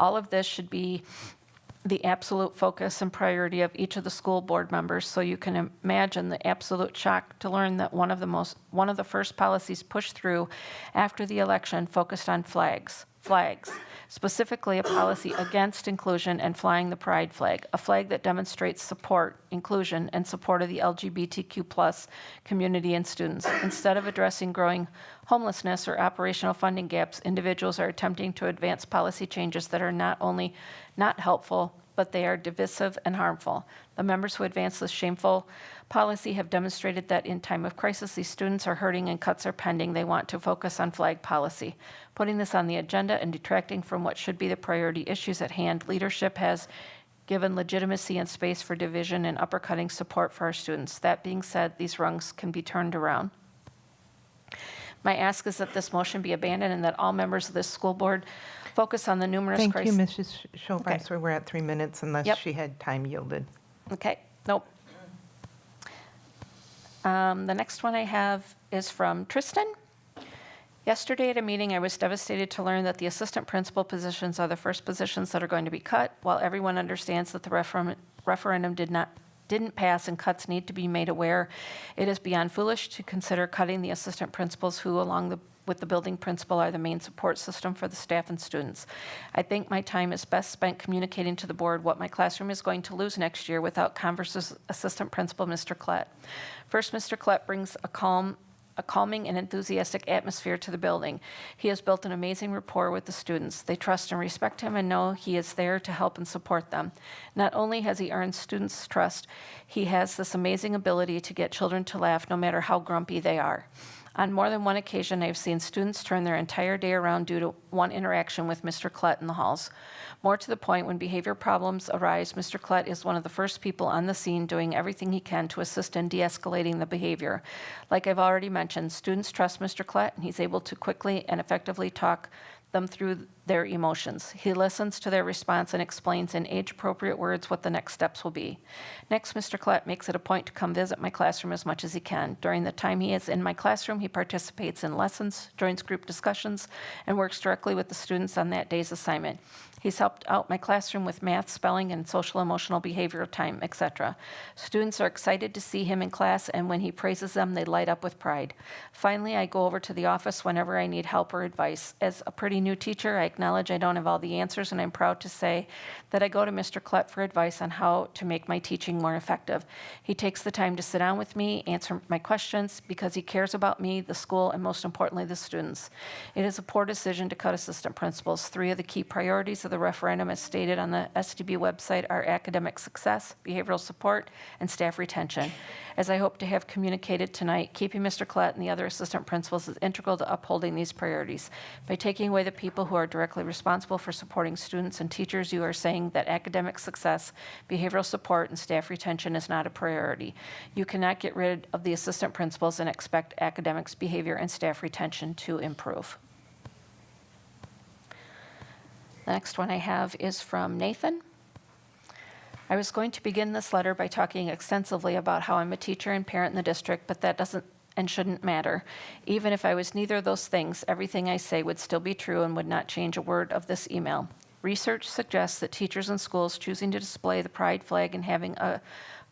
All of this should be the absolute focus and priority of each of the school board members, so you can imagine the absolute shock to learn that one of the first policies pushed through after the election focused on flags, specifically a policy against inclusion and flying the pride flag, a flag that demonstrates support, inclusion, and support of the LGBTQ+ community and students. Instead of addressing growing homelessness or operational funding gaps, individuals are attempting to advance policy changes that are not only not helpful, but they are divisive and harmful. The members who advance this shameful policy have demonstrated that in time of crisis, these students are hurting and cuts are pending. They want to focus on flag policy. Putting this on the agenda and detracting from what should be the priority issues at hand, leadership has given legitimacy and space for division and uppercutting support for our students. That being said, these rungs can be turned around. My ask is that this motion be abandoned and that all members of this school board focus on the numerous Thank you, crises. Mrs. Schulweisser. We're at 3 minutes unless Yep. she had time yielded. Okay, nope. The next one I have is from Tristan. Yesterday at a meeting, I was devastated to learn that the assistant principal positions are the first positions that are going to be cut. While everyone understands that the referendum didn't pass and cuts need to be made aware, it is beyond foolish to consider cutting the assistant principals who, with the building principal, are the main support system for the staff and students. I think my time is best spent communicating to the board what my classroom is going to lose next year without Converse's assistant principal, Mr. Klett. First, Mr. Klett brings a calming and enthusiastic atmosphere to the building. He has built an amazing rapport with the students. They trust and respect him and know he is there to help and support them. Not only has he earned students' trust, he has this amazing ability to get children to laugh no matter how grumpy they are. On more than one occasion, I've seen students turn their entire day around due to one interaction with Mr. Klett in the halls. More to the point, when behavior problems arise, Mr. Klett is one of the first people on the scene doing everything he can to assist in de-escalating the behavior. Like I've already mentioned, students trust Mr. Klett, and he's able to quickly and effectively talk them through their emotions. He listens to their response and explains in age-appropriate words what the next steps will be. Next, Mr. Klett makes it a point to come visit my classroom as much as he can. During the time he is in my classroom, he participates in lessons, joins group discussions, and works directly with the students on that day's assignment. He's helped out my classroom with math, spelling, and social emotional behavioral time, etc. Students are excited to see him in class, and when he praises them, they light up with pride. Finally, I go over to the office whenever I need help or advice. As a pretty new teacher, I acknowledge I don't have all the answers, and I'm proud to say that I go to Mr. Klett for advice on how to make my teaching more effective. He takes the time to sit down with me, answer my questions, because he cares about me, the school, and most importantly, the students. It is a poor decision to cut assistant principals. 3 of the key priorities of the referendum, as stated on the SDB website, are academic success, behavioral support, and staff retention. As I hope to have communicated tonight, keeping Mr. Klett and the other assistant principals is integral to upholding these priorities. By taking away the people who are directly responsible for supporting students and teachers, you are saying that academic success, behavioral support, and staff retention is not a priority. You cannot get rid of the assistant principals and expect academics, behavior, and staff retention to improve. The next one I have is from Nathan. I was going to begin this letter by talking extensively about how I'm a teacher and parent in the district, but that doesn't and shouldn't matter. Even if I was neither of those things, everything I say would still be true and would not change a word of this email. Research suggests that teachers and schools choosing to display the pride flag and having a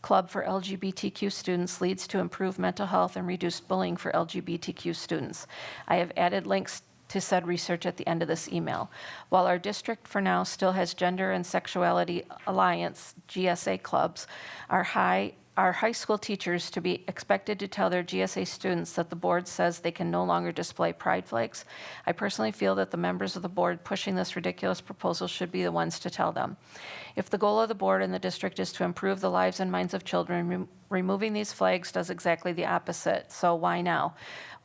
club for LGBTQ students leads to improved mental health and reduced bullying for LGBTQ students. I have added links to said research at the end of this email. While our district for now still has Gender and Sexuality Alliance, GSA clubs, our high school teachers to be expected to tell their GSA students that the board says they can no longer display pride flags. I personally feel that the members of the board pushing this ridiculous proposal should be the ones to tell them. If the goal of the board and the district is to improve the lives and minds of children, removing these flags does exactly the opposite. So why now?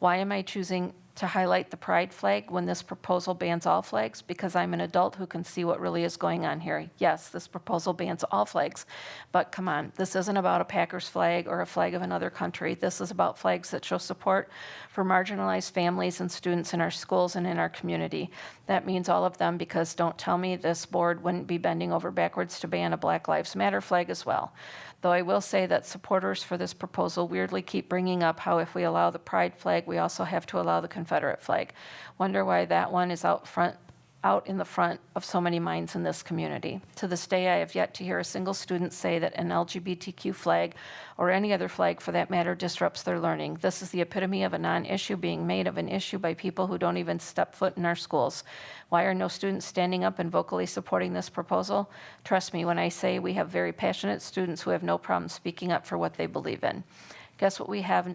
Why am I choosing to highlight the pride flag when this proposal bans all flags? Because I'm an adult who can see what really is going on here. Yes, this proposal bans all flags, but come on, this isn't about a Packers flag or a flag of another country. This is about flags that show support for marginalized families and students in our schools and in our community. That means all of them, because don't tell me this board wouldn't be bending over backwards to ban a Black Lives Matter flag as well. Though I will say that supporters for this proposal weirdly keep bringing up how if we allow the pride flag, we also have to allow the Confederate flag. Wonder why that one is out in the front of so many minds in this community. To this day, I have yet to hear a single student say that an LGBTQ flag, or any other flag for that matter, disrupts their learning. This is the epitome of a non-issue being made of an issue by people who don't even step foot in our schools. Why are no students standing up and vocally supporting this proposal? Trust me when I say we have very passionate students who have no problem speaking up for what they believe in. Guess what we have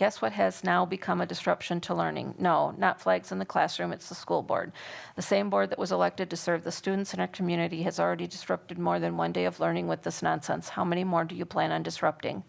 Guess what has now become a disruption to learning? No, not flags in the classroom, it's the school board. The same board that was elected to serve the students in our community has already disrupted more than one day of learning with this nonsense. How many more do you plan on disrupting?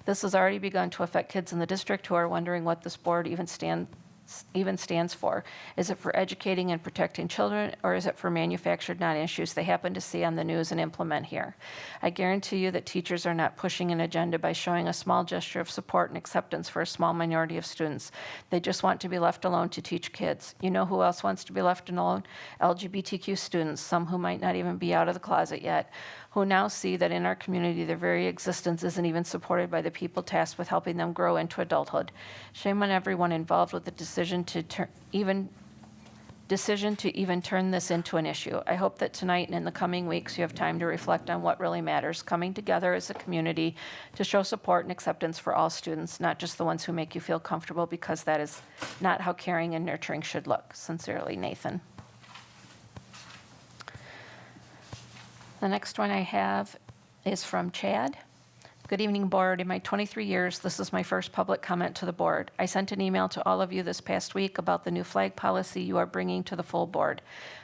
This has already begun to affect kids in the district who are wondering what this board even stands for. Is it for educating and protecting children, or is it for manufactured non-issues they happen to see on the news and implement here? I guarantee you that teachers are not pushing an agenda by showing a small gesture of support and acceptance for a small minority of students. They just want to be left alone to teach kids. You know who else wants to be left alone? LGBTQ students, some who might not even be out of the closet yet, who now see that in our community their very existence isn't even supported by the people tasked with helping them grow into adulthood. Shame on everyone involved with the decision to even turn this into an issue. I hope that tonight and in the coming weeks you have time to reflect on what really matters, coming together as a community to show support and acceptance for all students, not just the ones who make you feel comfortable, because that is not how caring and nurturing should look. Sincerely, Nathan. The next one I have is from Chad. Good evening, board. In my 23 years, this is my first public comment to the board. I sent an email to all of you this past week about the new flag policy you are bringing to the full board.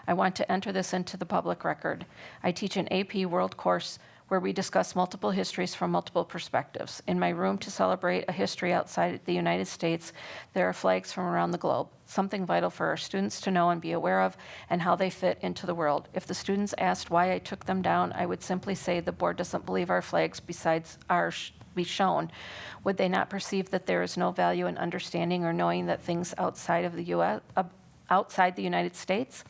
I want to enter this into the public record. I teach an AP World course where we discuss multiple histories from multiple perspectives. In my room to celebrate a history outside the United States, there are flags from around the globe, something vital for our students to know and be aware of, and how they fit into the world. If the students asked why I took them down, I would simply say the board doesn't believe our flags besides ours be shown. Would they not perceive that there is no value in understanding or knowing that things outside of the U.S., outside the United States?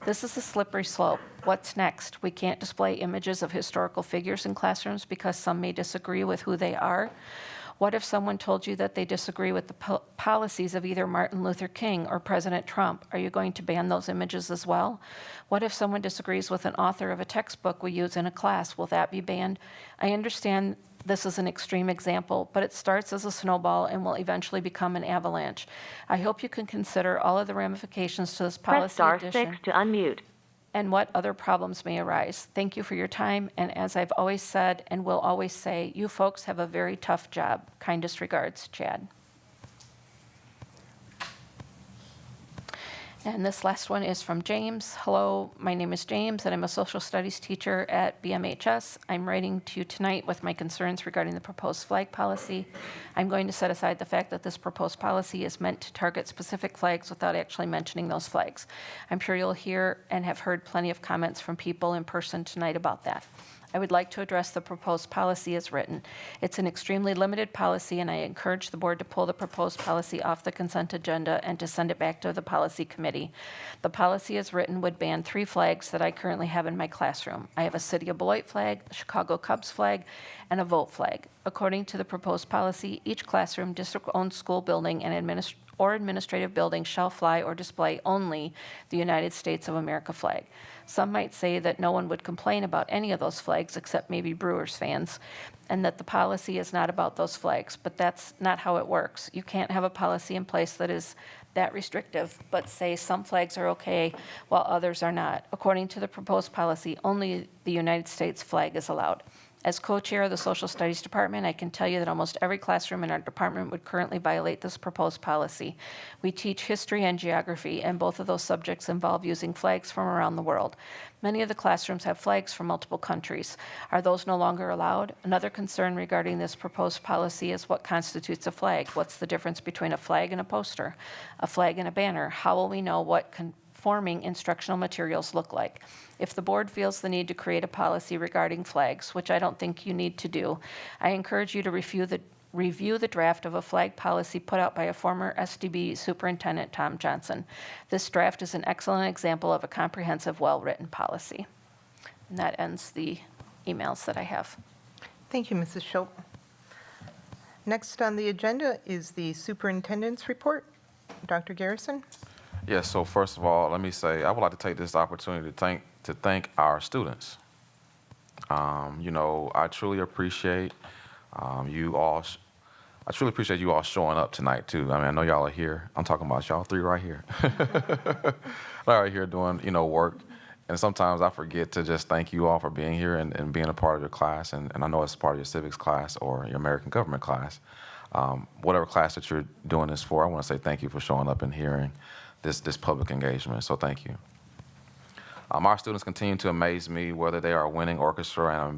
This is a slippery slope. What's next? We can't display images of historical figures in classrooms because some may disagree with who they are. What if someone told you that they disagree with the policies of either Martin Luther King or President Trump? Are you going to ban those images as well? What if someone disagrees with an author of a textbook we use in a class? Will that be banned? I understand this is an extreme example, but it starts as a snowball and will eventually become an avalanche. I hope you can consider all of the ramifications to this policy addition. Press *6 to unmute. And what other problems may arise. Thank you for your time, and as I've always said and will always say, you folks have a very tough job. Kindest regards, Chad. And this last one is from James. Hello, my name is James, and I'm a social studies teacher at BMHS. I'm writing to you tonight with my concerns regarding the proposed flag policy. I'm going to set aside the fact that this proposed policy is meant to target specific flags without actually mentioning those flags. I'm sure you'll hear and have heard plenty of comments from people in person tonight about that. I would like to address the proposed policy as written. It's an extremely limited policy, and I encourage the board to pull the proposed policy off the consent agenda and to send it back to the policy committee. The policy as written would ban 3 flags that I currently have in my classroom. I have a City of Beloit flag, a Chicago Cubs flag, and a Vote flag. According to the proposed policy, each classroom, district-owned school building, and administrative building shall fly or display only the United States of America flag. Some might say that no one would complain about any of those flags except maybe Brewers fans, and that the policy is not about those flags, but that's not how it works. You can't have a policy in place that is that restrictive, but say some flags are okay while others are not. According to the proposed policy, only the United States flag is allowed. As co-chair of the Social Studies Department, I can tell you that almost every classroom in our department would currently violate this proposed policy. We teach history and geography, and both of those subjects involve using flags from around the world. Many of the classrooms have flags from multiple countries. Are those no longer allowed? Another concern regarding this proposed policy is what constitutes a flag. What's the difference between a flag and a poster, a flag and a banner? How will we know what conforming instructional materials look like? If the board feels the need to create a policy regarding flags, which I don't think you need to do, I encourage you to review the draft of a flag policy put out by a former SDB superintendent, Tom Johnson. This draft is an excellent example of a comprehensive, well-written policy. And that ends the emails that I have. Thank you, Mrs. Schultz. Next on the agenda is the superintendent's report. Dr. Garrison? Yes, so first of all, let me say, I would like to take this opportunity to thank our students. I truly appreciate you all. I truly appreciate you all showing up tonight too. I mean, I know y'all are here. I'm talking about y'all 3 right here. Right here doing, work. And sometimes I forget to just thank you all for being here and being a part of your class. And I know it's part of your civics class or your American government class. Whatever class that you're doing this for, I want to say thank you for showing up and hearing this public engagement. So thank you. Our students continue to amaze me, whether they are winning orchestra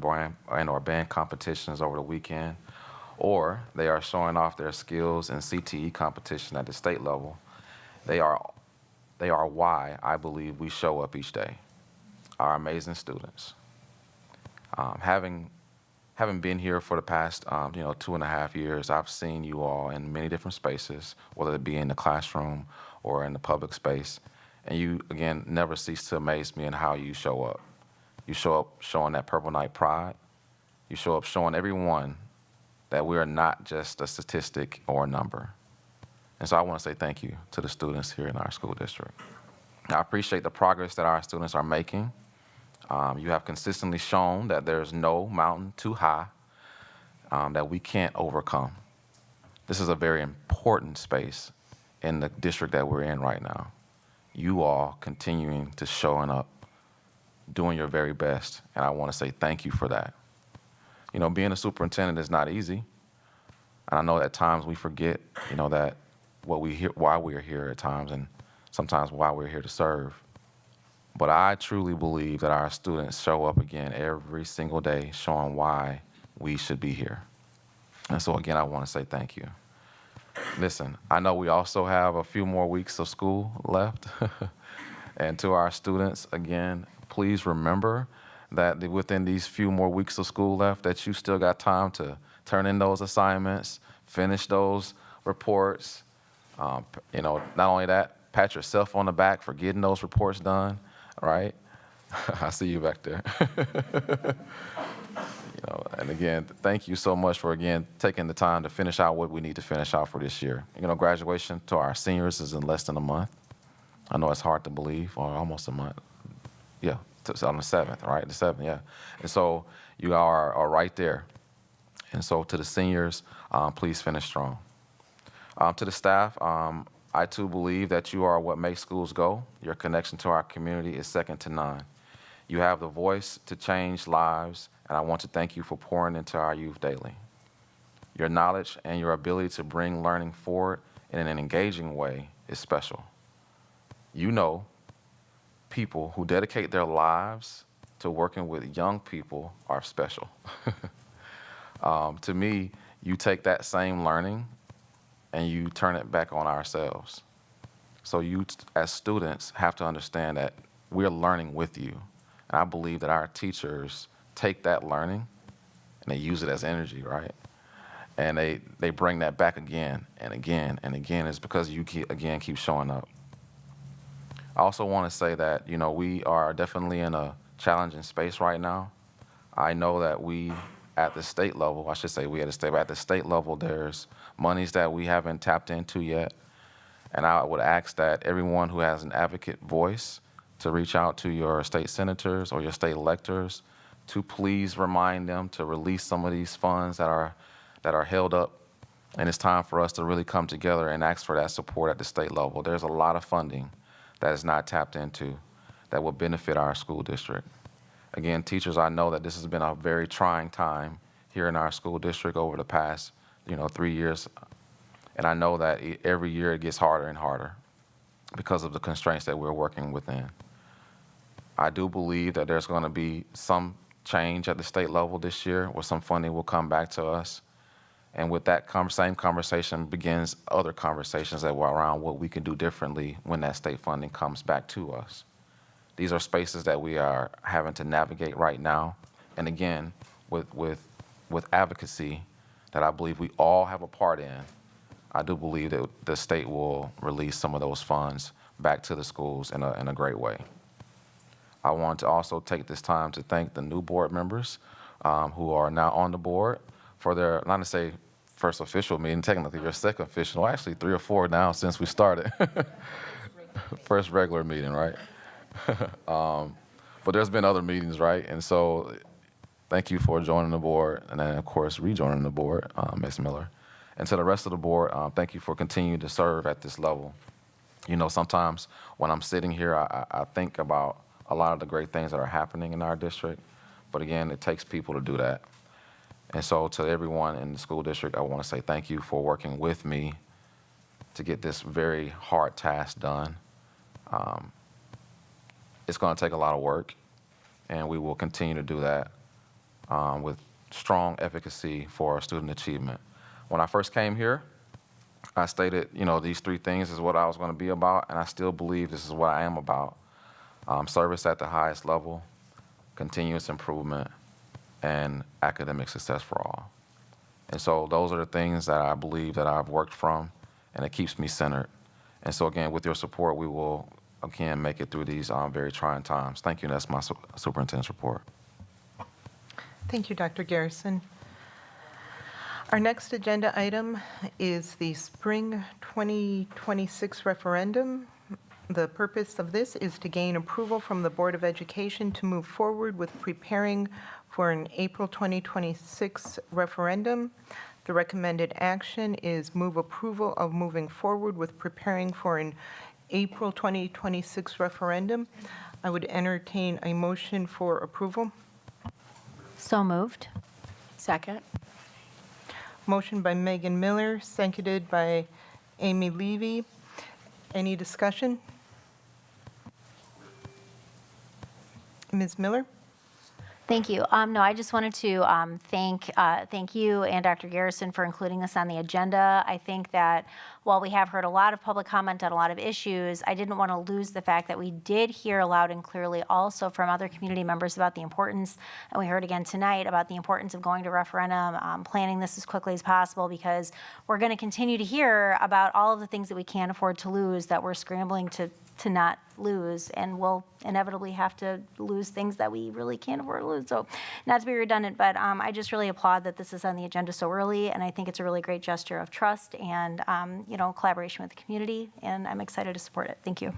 and or band competitions over the weekend, or they are showing off their skills in CTE competition at the state level. They are why I believe we show up each day. Our amazing students. Having been here for the past 2.5 years, I've seen you all in many different spaces, whether it be in the classroom or in the public space. And you, again, never cease to amaze me in how you show up. You show up showing that Purple Night pride. You show up showing everyone that we are not just a statistic or a number. And so I want to say thank you to the students here in our school district. I appreciate the progress that our students are making. You have consistently shown that there's no mountain too high that we can't overcome. This is a very important space in the district that we're in right now. You all continuing to showing up, doing your very best, and I want to say thank you for that. You know, being a superintendent is not easy, and I know at times we forget, that why we are here at times, and sometimes why we're here to serve. But I truly believe that our students show up again every single day, showing why we should be here. And so again, I want to say thank you. Listen, I know we also have a few more weeks of school left. And to our students, again, please remember that within these few more weeks of school left, that you still got time to turn in those assignments, finish those reports. Not only that, pat yourself on the back for getting those reports done, right? I see you back there. And again, thank you so much for, again, taking the time to finish out what we need to finish out for this year. Graduation to our seniors is in less than a month. I know it's hard to believe, or almost a month. Yeah, on the 7th, right? The 7th, yeah. And so you are right there. And so to the seniors, please finish strong. To the staff, I too believe that you are what makes schools go. Your connection to our community is second to none. You have the voice to change lives, and I want to thank you for pouring into our youth daily. Your knowledge and your ability to bring learning forward in an engaging way is special. People who dedicate their lives to working with young people are special. To me, you take that same learning and you turn it back on ourselves. So you, as students, have to understand that we're learning with you. And I believe that our teachers take that learning and they use it as energy, right? And they bring that back again and again and again. It's because you keep showing up. I also want to say that, we are definitely in a challenging space right now. I know that we at the state level, I should say we at the state level, there's monies that we haven't tapped into yet. And I would ask that everyone who has an advocate voice to reach out to your state senators or your state electors to please remind them to release some of these funds that are held up. And it's time for us to really come together and ask for that support at the state level. There's a lot of funding that is not tapped into that will benefit our school district. Again, teachers, I know that this has been a very trying time here in our school district over the past, 3 years. And I know that every year it gets harder and harder because of the constraints that we're working within. I do believe that there's going to be some change at the state level this year where some funding will come back to us. And with that same conversation begins other conversations that were around what we can do differently when that state funding comes back to us. These are spaces that we are having to navigate right now. And again, with advocacy that I believe we all have a part in, I do believe that the state will release some of those funds back to the schools in a great way. I want to also take this time to thank the new board members who are now on the board for their, not to say first official meeting, technically your second official, well, actually 3 or 4 now since we started. First regular meeting, right? But there's been other meetings, right? And so thank you for joining the board and then, of course, rejoining the board, Ms. Miller. And to the rest of the board, thank you for continuing to serve at this level. Sometimes when I'm sitting here, I think about a lot of the great things that are happening in our district. But again, it takes people to do that. And so to everyone in the school district, I want to say thank you for working with me to get this very hard task done. It's going to take a lot of work, and we will continue to do that with strong efficacy for student achievement. When I first came here, I stated, these 3 things is what I was going to be about, and I still believe this is what I am about. Service at the highest level, continuous improvement, and academic success for all. And so those are the things that I believe that I've worked from, and it keeps me centered. And so again, with your support, we will, again, make it through these very trying times. Thank you, and that's my superintendent's report. Thank you, Dr. Garrison. Our next agenda item is the spring 2026 referendum. The purpose of this is to gain approval from the Board of Education to move forward with preparing for an April 2026 referendum. The recommended action is move approval of moving forward with preparing for an April 2026 referendum. I would entertain a motion for approval. So moved. Second. Motion by Megan Miller, seconded by Amy Levy. Any discussion? Ms. Miller? Thank you. No, I just wanted to thank you and Dr. Garrison for including this on the agenda. I think that while we have heard a lot of public comment on a lot of issues, I didn't want to lose the fact that we did hear loud and clearly also from other community members about the importance, and we heard again tonight about the importance of going to referendum, planning this as quickly as possible, because we're going to continue to hear about all of the things that we can't afford to lose that we're scrambling to not lose, and we'll inevitably have to lose things that we really can't afford to lose. So not to be redundant, but I just really applaud that this is on the agenda so early, and I think it's a really great gesture of trust and collaboration with the community, and I'm excited to support it. Thank you.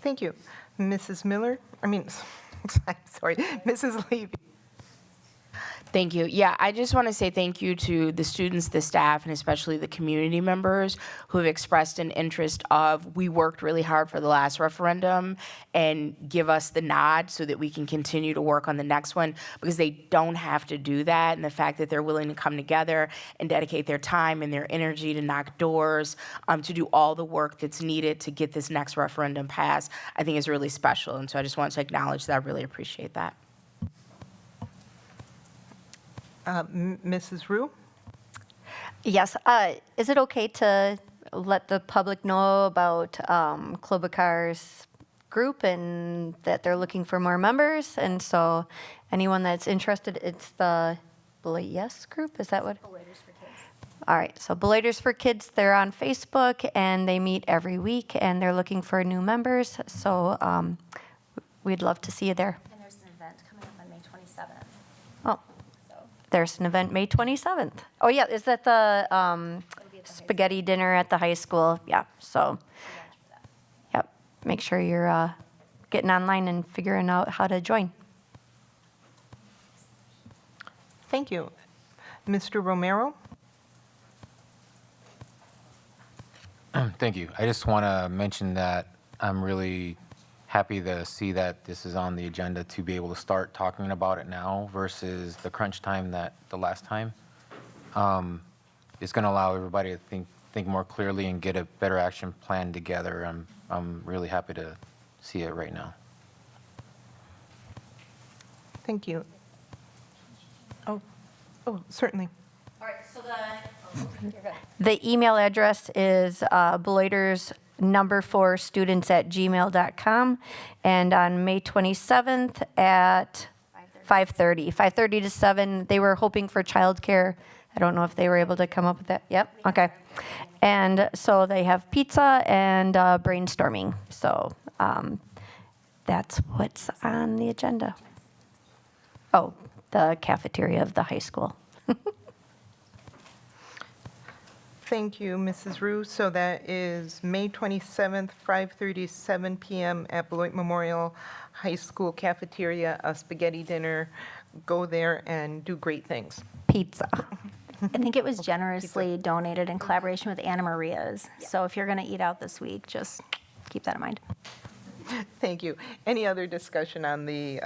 Thank you. Mrs. Miller, I'm sorry, Mrs. Levy. Thank you. Yeah, I just want to say thank you to the students, the staff, and especially the community members who have expressed an interest of, we worked really hard for the last referendum, and give us the nod so that we can continue to work on the next one, because they don't have to do that. And the fact that they're willing to come together and dedicate their time and their energy to knock doors, to do all the work that's needed to get this next referendum passed, I think is really special. And so I just want to acknowledge that. I really appreciate that. Mrs. Rue? Yes. Is it okay to let the public know about Klobuchar's group and that they're looking for more members? And so anyone that's interested, it's the Yes group? Is that what? Belaters for Kids. All right. So Belaters for Kids, they're on Facebook, and they meet every week, and they're looking for new members. So we'd love to see you there. And there's an event coming up on May 27th. Oh. There's an event May 27th. Oh, yeah, is that the spaghetti dinner at the high school? Yeah, so, yep, make sure you're getting online and figuring out how to join. Thank you. Mr. Romero? Thank you. I just want to mention that I'm really happy to see that this is on the agenda to be able to start talking about it now versus the crunch time that the last time. It's going to allow everybody to think more clearly and get a better action plan together. I'm really happy to see it right now. Thank you. Oh, certainly. All right, so The email address is belatersnumber4students@gmail.com, and on May 27th at 5:30 to 7. They were hoping for childcare. I don't know if they were able to come up with that. Yep, okay. And so they have pizza and brainstorming. So that's what's on the agenda. Oh, the cafeteria of the high school. Thank you, Mrs. Rue. So that is May 27th, 5:30, 7 p.m. at Beloit Memorial High School cafeteria, a spaghetti dinner. Go there and do great things. Pizza. I think it was generously donated in collaboration with Anna Maria's. So if you're going to eat out this week, just keep that in mind. Thank you. Any other discussion on the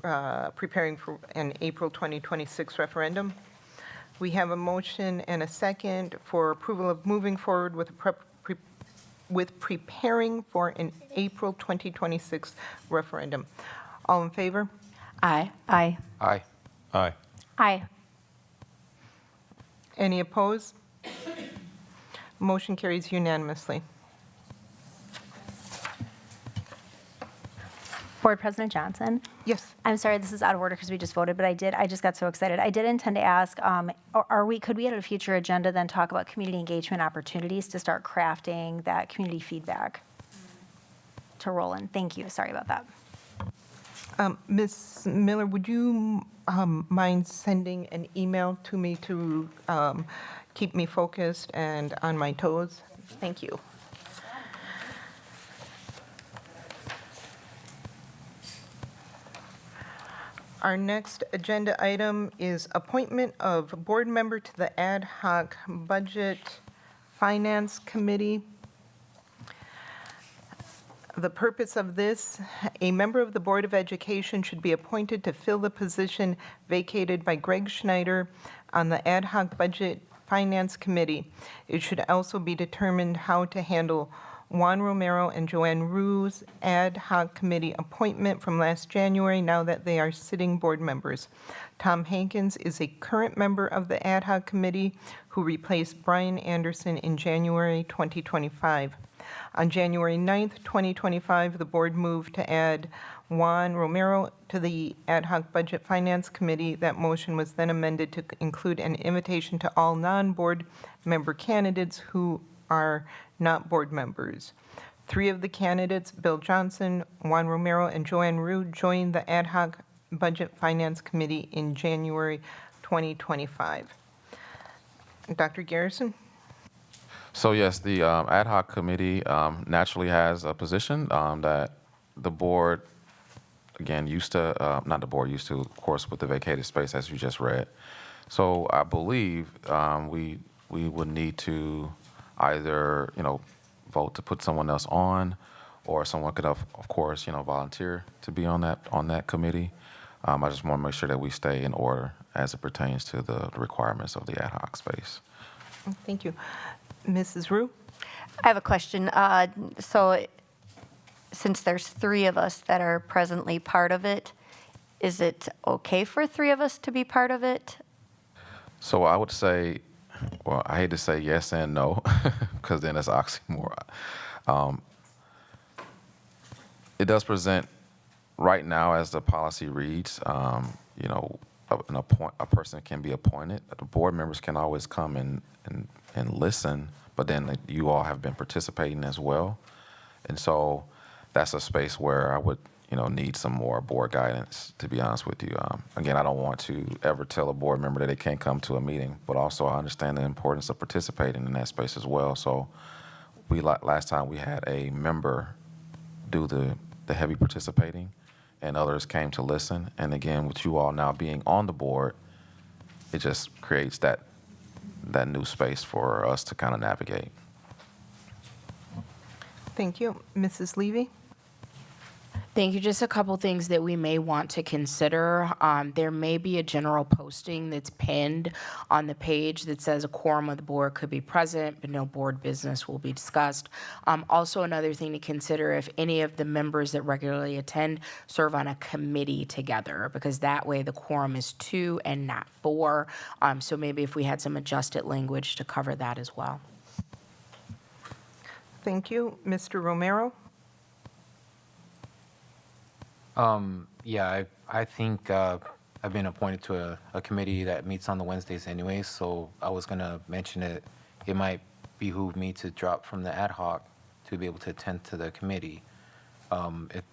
preparing for an April 2026 referendum. We have a motion and a second for approval of moving forward with preparing for an April 2026 referendum. All in favor? Aye. Aye. Aye. Aye. Aye. Any opposed? Motion carries unanimously. Board President Johnson? Yes. I'm sorry, this is out of order because we just voted, but I just got so excited. I did intend to ask, could we at a future agenda then talk about community engagement opportunities to start crafting that community feedback to Roland? Thank you, sorry about that. Ms. Miller, would you mind sending an email to me to keep me focused and on my toes? Thank you. Our next agenda item is appointment of board member to the Ad Hoc Budget Finance Committee. The purpose of this, a member of the Board of Education should be appointed to fill the position vacated by Greg Schneider on the Ad Hoc Budget Finance Committee. It should also be determined how to handle Juan Romero and Joanne Rue's Ad Hoc Committee appointment from last January, now that they are sitting board members. Tom Hankins is a current member of the Ad Hoc Committee who replaced Brian Anderson in January 2025. On January 9th, 2025, the board moved to add Juan Romero to the Ad Hoc Budget Finance Committee. That motion was then amended to include an invitation to all non-board member candidates who are not board members. 3 of the candidates, Bill Johnson, Juan Romero, and Joanne Rue, joined the Ad Hoc Budget Finance Committee in January 2025. Dr. Garrison? So yes, the ad hoc committee naturally has a position that the board, again, used to, not the board used to, of course, with the vacated space, as you just read. So I believe we would need to either, vote to put someone else on, or someone could, of course, volunteer to be on that committee. I just want to make sure that we stay in order as it pertains to the requirements of the ad hoc space. Thank you. Mrs. Rue? I have a question. So since there's 3 of us that are presently part of it, is it okay for 3 of us to be part of it? So I would say, well, I hate to say yes and no, because then it's oxymoron. It does present, right now, as the policy reads, a person can be appointed. The board members can always come and listen, but then you all have been participating as well. And so that's a space where I would, need some more board guidance, to be honest with you. Again, I don't want to ever tell a board member that they can't come to a meeting, but also I understand the importance of participating in that space as well. So last time we had a member do the heavy participating, and others came to listen. And again, with you all now being on the board, it just creates that new space for us to kind of navigate. Thank you. Mrs. Levy? Thank you. Just a couple things that we may want to consider. There may be a general posting that's pinned on the page that says a quorum of the board could be present, but no board business will be discussed. Also, another thing to consider, if any of the members that regularly attend serve on a committee together, because that way the quorum is 2 and not 4. So maybe if we had some adjusted language to cover that as well. Thank you. Mr. Romero? Yeah, I think I've been appointed to a committee that meets on the Wednesdays anyway, so I was going to mention it. It might behoove me to drop from the ad hoc to be able to attend to the committee. That'd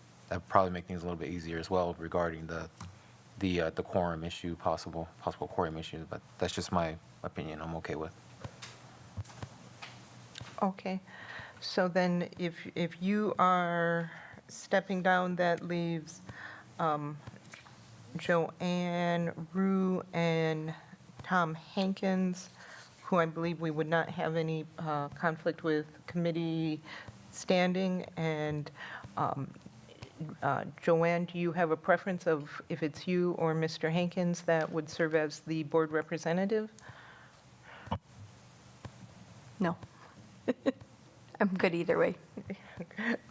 probably make things a little bit easier as well regarding the quorum issue, possible quorum issue, but that's just my opinion. I'm okay with. Okay. So then if you are stepping down, that leaves Joanne Rue and Tom Hankins, who I believe we would not have any conflict with committee standing. And Joanne, do you have a preference of if it's you or Mr. Hankins that would serve as the board representative? No. I'm good either way.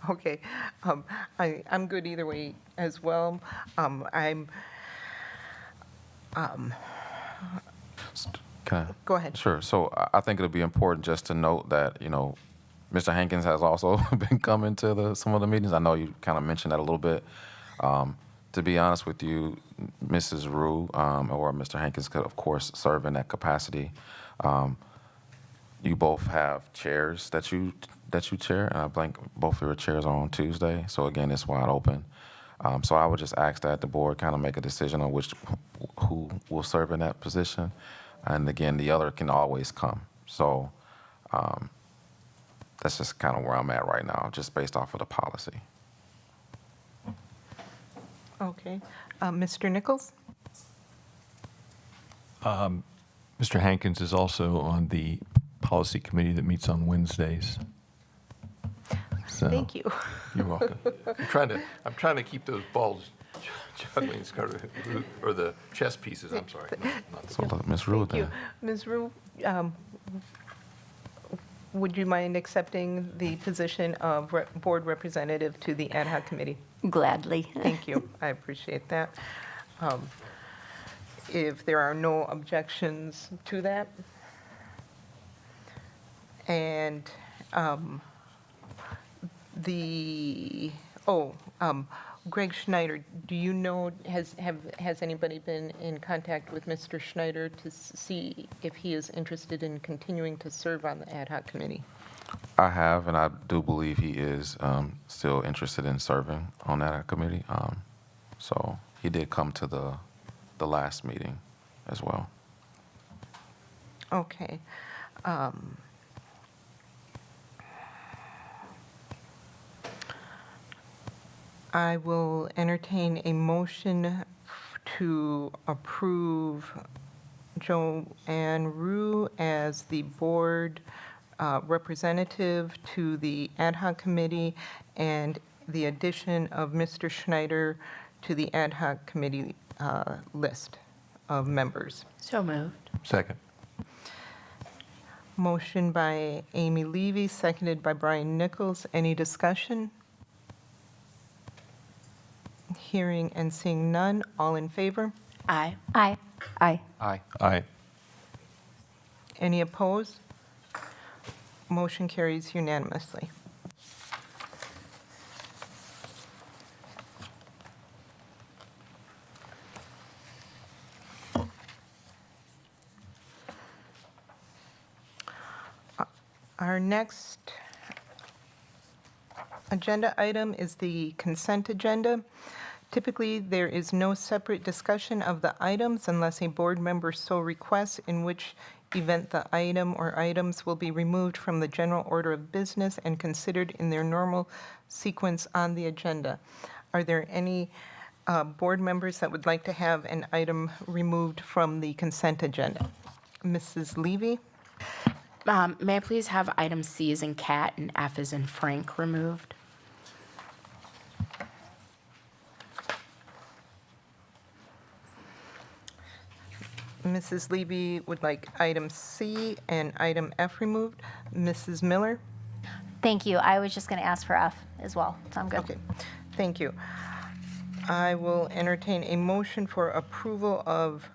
Okay, I'm good either way as well. Can I? Go ahead. Sure. So I think it'll be important just to note that, Mr. Hankins has also been coming to some of the meetings. I know you kind of mentioned that a little bit. To be honest with you, Mrs. Rue or Mr. Hankins could, of course, serve in that capacity. You both have chairs that you chair, and I believe both of your chairs are on Tuesday. So again, it's wide open. So I would just ask that the board kind of make a decision on who will serve in that position. And again, the other can always come. So that's just kind of where I'm at right now, just based off of the policy. Okay. Mr. Nichols? Mr. Hankins is also on the policy committee that meets on Wednesdays. So, Thank you. You're welcome. I'm trying to keep those balls juggling, or the chess pieces. I'm sorry. Not the So Ms. Rue, Thank you. Ms. Rue, would you mind accepting the position of board representative to the ad hoc committee? Gladly. Thank you. I appreciate that. If there are no objections to that, and Greg Schneider, do you know, has anybody been in contact with Mr. Schneider to see if he is interested in continuing to serve on the ad hoc committee? I have, and I do believe he is still interested in serving on that committee. So he did come to the last meeting as well. Okay. I will entertain a motion to approve Joanne Rue as the board representative to the ad hoc committee and the addition of Mr. Schneider to the ad hoc committee list of members. So moved. Second. Motion by Amy Levy, seconded by Brian Nichols. Any discussion? Hearing and seeing none. All in favor? Aye. Aye. Aye. Aye. Aye. Any opposed? Motion carries unanimously. Our next agenda item is the consent agenda. Typically, there is no separate discussion of the items unless a board member so requests, in which event the item or items will be removed from the general order of business and considered in their normal sequence on the agenda. Are there any board members that would like to have an item removed from the consent agenda? Mrs. Levy? May I please have item C as in cat and F as in Frank removed? Mrs. Levy would like item C and item F removed. Mrs. Miller? Thank you. I was just going to ask for F as well, so I'm good. Okay, thank you. I will entertain a motion for approval of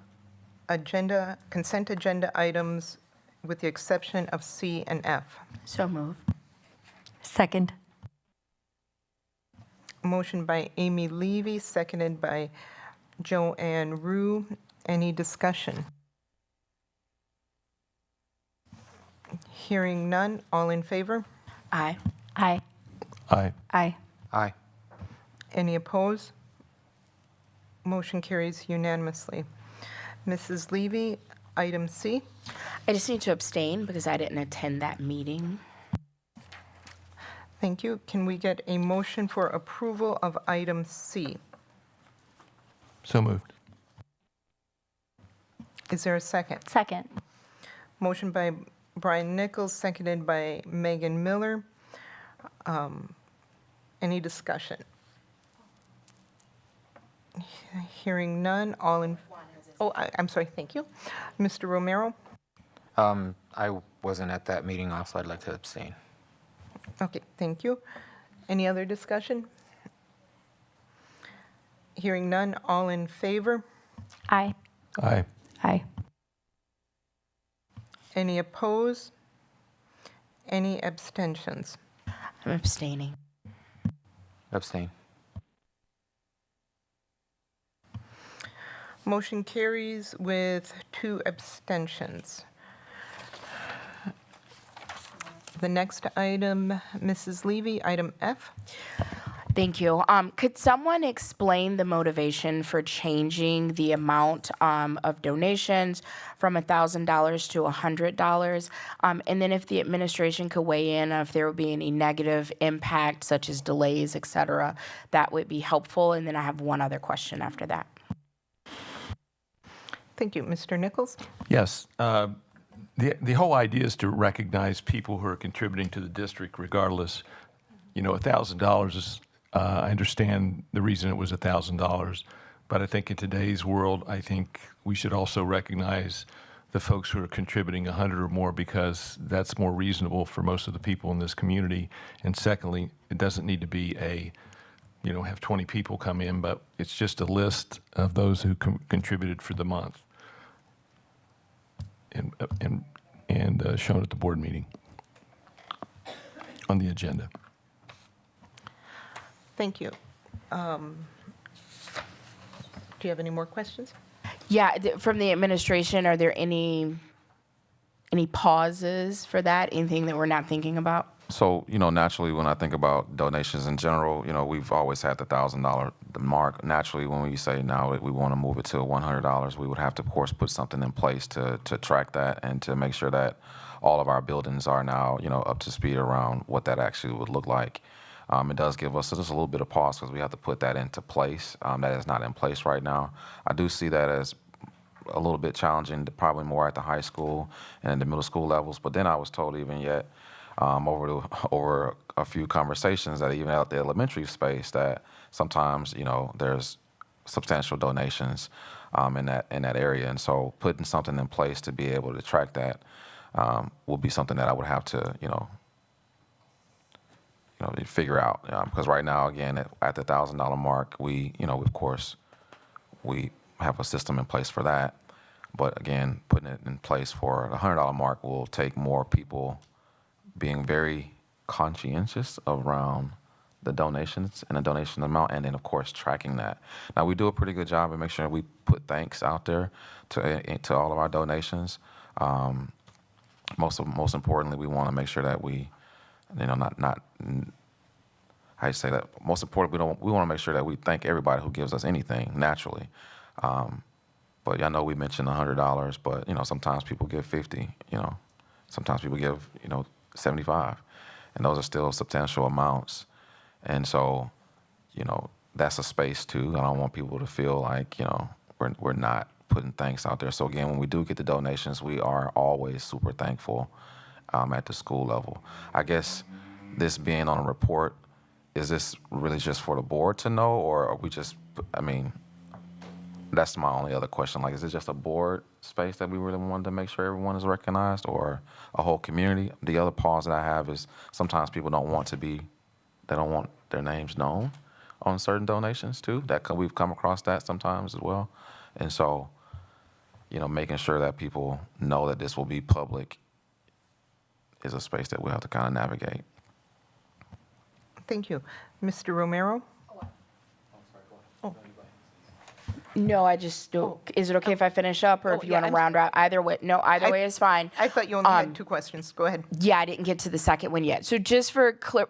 consent agenda items with the exception of C and F. So moved. Second. Motion by Amy Levy, seconded by Joanne Rue. Any discussion? Hearing none. All in favor? Aye. Aye. Aye. Aye. Aye. Any opposed? Motion carries unanimously. Mrs. Levy, item C. I just need to abstain because I didn't attend that meeting. Thank you. Can we get a motion for approval of item C? So moved. Is there a second? Second. Motion by Brian Nichols, seconded by Megan Miller. Any discussion? Hearing none, all in, I'm sorry, thank you. Mr. Romero? I wasn't at that meeting also. I'd like to abstain. Okay, thank you. Any other discussion? Hearing none, all in favor? Aye. Aye. Aye. Any opposed? Any abstentions? I'm abstaining. Abstain. Motion carries with 2 abstentions. The next item, Mrs. Levy, item F. Thank you. Could someone explain the motivation for changing the amount of donations from $1,000 to $100? And then if the administration could weigh in if there would be any negative impact, such as delays, et cetera, that would be helpful. And then I have one other question after that. Thank you. Mr. Nichols? Yes. The whole idea is to recognize people who are contributing to the district regardless. You know, $1,000 is, I understand the reason it was $1,000, but I think in today's world, I think we should also recognize the folks who are contributing 100 or more, because that's more reasonable for most of the people in this community. And secondly, it doesn't need to be have 20 people come in, but it's just a list of those who contributed for the month. And shown at the board meeting on the agenda. Thank you. Do you have any more questions? Yeah, from the administration, are there any pauses for that? Anything that we're not thinking about? So, naturally, when I think about donations in general, we've always had the $1,000 mark. Naturally, when we say now we want to move it to $100, we would have to, of course, put something in place to track that and to make sure that all of our buildings are now, up to speed around what that actually would look like. It does give us just a little bit of pause because we have to put that into place. That is not in place right now. I do see that as a little bit challenging, probably more at the high school and the middle school levels. But then I was told even yet, over a few conversations, that even at the elementary space, that sometimes there's substantial donations in that area, and so putting something in place to be able to track that will be something that I would have to figure out, because right now, again, at the $1,000 mark, we of course we have a system in place for that, but again, putting it in place for the $100 mark will take more people being very conscientious around the donations and the donation amount, and then of course tracking that. Now we do a pretty good job of making sure we put thanks out there to all of our donations. Most importantly, we want to make sure that we, not how you say that. Most importantly, we want to make sure that we thank everybody who gives us anything naturally. But I know we mentioned $100, but sometimes people give 50. Sometimes people give 75, and those are still substantial amounts. And so, that's a space too. I don't want people to feel like, we're not putting thanks out there. So again, when we do get the donations, we are always super thankful at the school level. I guess this being on a report, is this really just for the board to know, or are we just, that's my only other question. Like, is it just a board space that we really wanted to make sure everyone is recognized, or a whole community? The other pause that I have is sometimes people don't want their names known on certain donations too. We've come across that sometimes as well. And so, making sure that people know that this will be public is a space that we have to kind of navigate. Thank you. Mr. Romero? No, is it okay if I finish up, or if you want to round out? Either way, either way is fine. I thought you only had 2 questions. Go ahead. Yeah, I didn't get to the second one yet. So just for clear,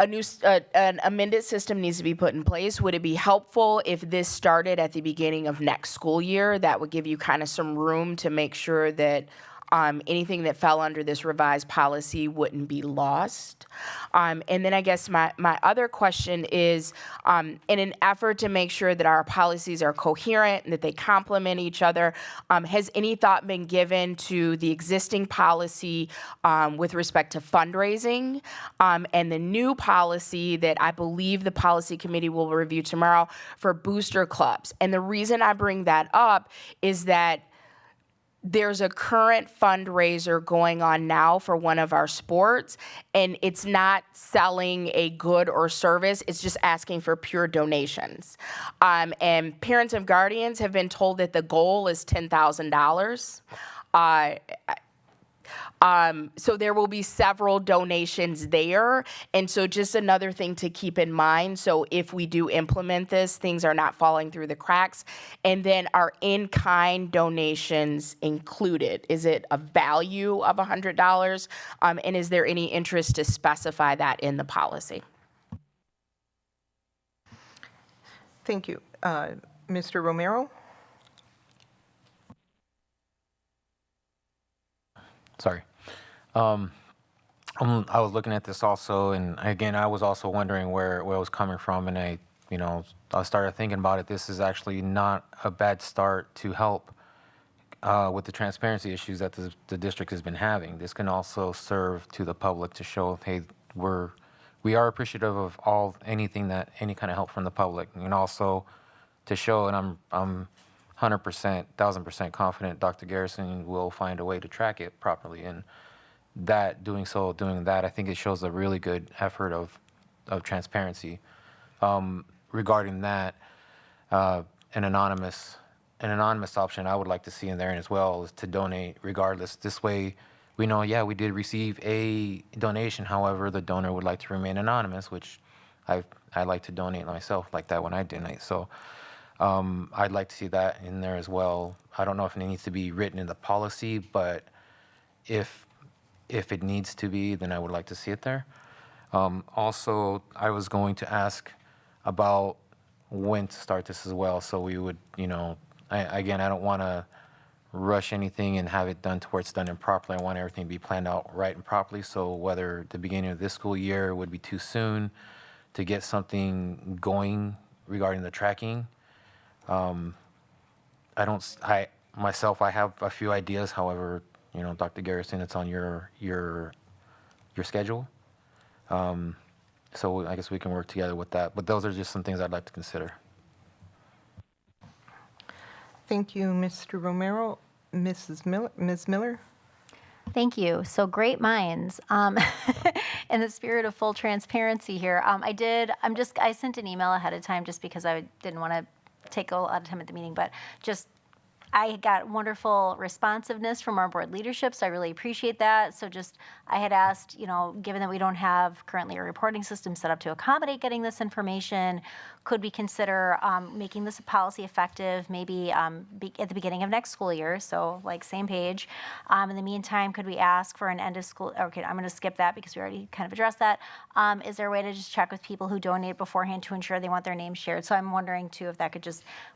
an amended system needs to be put in place. Would it be helpful if this started at the beginning of next school year? That would give you kind of some room to make sure that anything that fell under this revised policy wouldn't be lost. And then I guess my other question is, in an effort to make sure that our policies are coherent and that they complement each other, has any thought been given to the existing policy with respect to fundraising and the new policy that I believe the policy committee will review tomorrow for booster clubs? And the reason I bring that up is that there's a current fundraiser going on now for one of our sports, and it's not selling a good or service, it's just asking for pure donations. And parents and guardians have been told that the goal is $10,000. So there will be several donations there. And so just another thing to keep in mind. So if we do implement this, things are not falling through the cracks. And then are in-kind donations included? Is it a value of $100? And is there any interest to specify that in the policy? Thank you. Mr. Romero? Sorry. I was looking at this also, and again, I was also wondering where it was coming from, and I started thinking about it. This is actually not a bad start to help with the transparency issues that the district has been having. This can also serve to the public to show, hey, we are appreciative of any kind of help from the public, and also to show, and I'm 100%, 1,000% confident Dr. Garrison will find a way to track it properly. And doing that, I think it shows a really good effort of transparency. Regarding that, an anonymous option I would like to see in there as well is to donate regardless. This way, we know, yeah, we did receive a donation. However, the donor would like to remain anonymous, which I like to donate myself like that when I donate. So I'd like to see that in there as well. I don't know if it needs to be written in the policy, but if it needs to be, then I would like to see it there. Also, I was going to ask about when to start this as well. So we would, I don't want to rush anything and have it done to where it's done improperly. I want everything to be planned out right and properly. So whether the beginning of this school year would be too soon to get something going regarding the tracking. I have a few ideas. However, Dr. Garrison, it's on your schedule. So I guess we can work together with that. But those are just some things I'd like to consider. Thank you, Mr. Romero. Ms. Miller? Thank you. So great minds. In the spirit of full transparency here, I sent an email ahead of time just because I didn't want to take a lot of time at the meeting, but I got wonderful responsiveness from our board leadership, so I really appreciate that. So I had asked, given that we don't have currently a reporting system set up to accommodate getting this information, could we consider making this a policy effective maybe at the beginning of next school year, so same page. In the meantime, could we ask for an end of school, okay, I'm going to skip that because we already kind of addressed that. Is there a way to just check with people who donate beforehand to ensure they want their names shared? So I'm wondering too if that could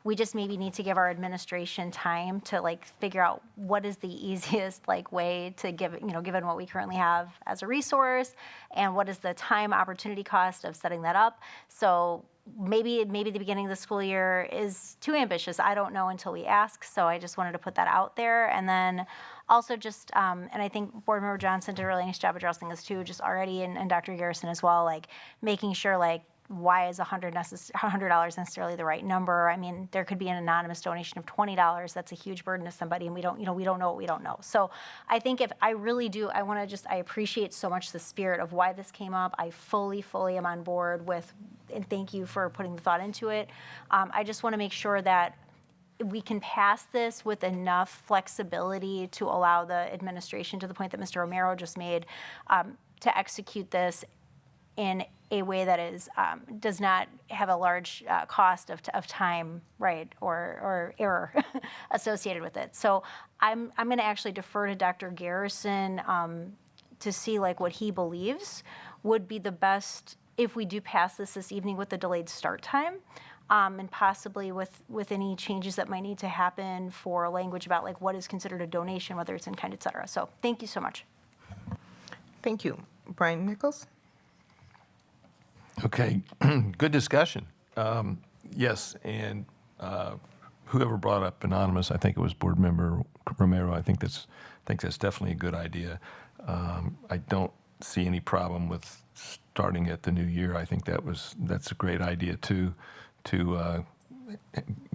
we maybe need to give our administration time to figure out what is the easiest way to give, given what we currently have as a resource, and what is the time opportunity cost of setting that up. So maybe the beginning of the school year is too ambitious. I don't know until we ask. So I just wanted to put that out there. And then also and I think Board Member Johnson did a really nice job addressing this too, just already, and Dr. Garrison as well, making sure why is $100 necessarily the right number? I mean, there could be an anonymous donation of $20. That's a huge burden to somebody, and we don't know what we don't know. So I think I appreciate so much the spirit of why this came up. I fully am on board with, and thank you for putting the thought into it. I just want to make sure that we can pass this with enough flexibility to allow the administration, to the point that Mr. Romero just made, to execute this in a way that does not have a large cost of time, right, or error associated with it. So I'm going to actually defer to Dr. Garrison to see what he believes would be the best if we do pass this evening with the delayed start time. and possibly with any changes that might need to happen for language about like what is considered a donation, whether it's in kind, et cetera. So thank you so much. Thank you. Brian Nichols? Okay, good discussion. Yes, and whoever brought up anonymous, I think it was Board Member Romero. I think that's definitely a good idea. I don't see any problem with starting at the new year. I think that's a great idea too, to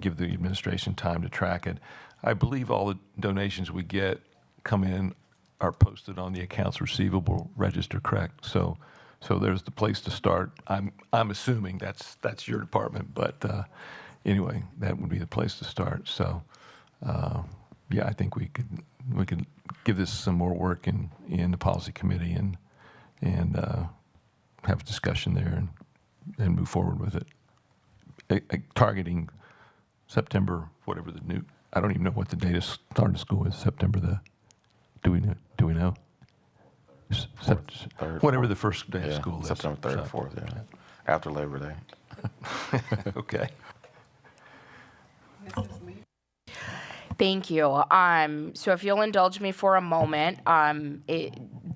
give the administration time to track it. I believe all the donations we get come in are posted on the accounts receivable register, correct? So there's the place to start. I'm assuming that's your department, but anyway, that would be the place to start. So yeah, I think we could give this some more work in the policy committee and have a discussion there and move forward with it. Targeting September, whatever the new, I don't even know what the date of start of school is. September do we know? Whatever the first day of school is. September 3rd or 4th, yeah. After Labor Day. Okay. Thank you. So if you'll indulge me for a moment,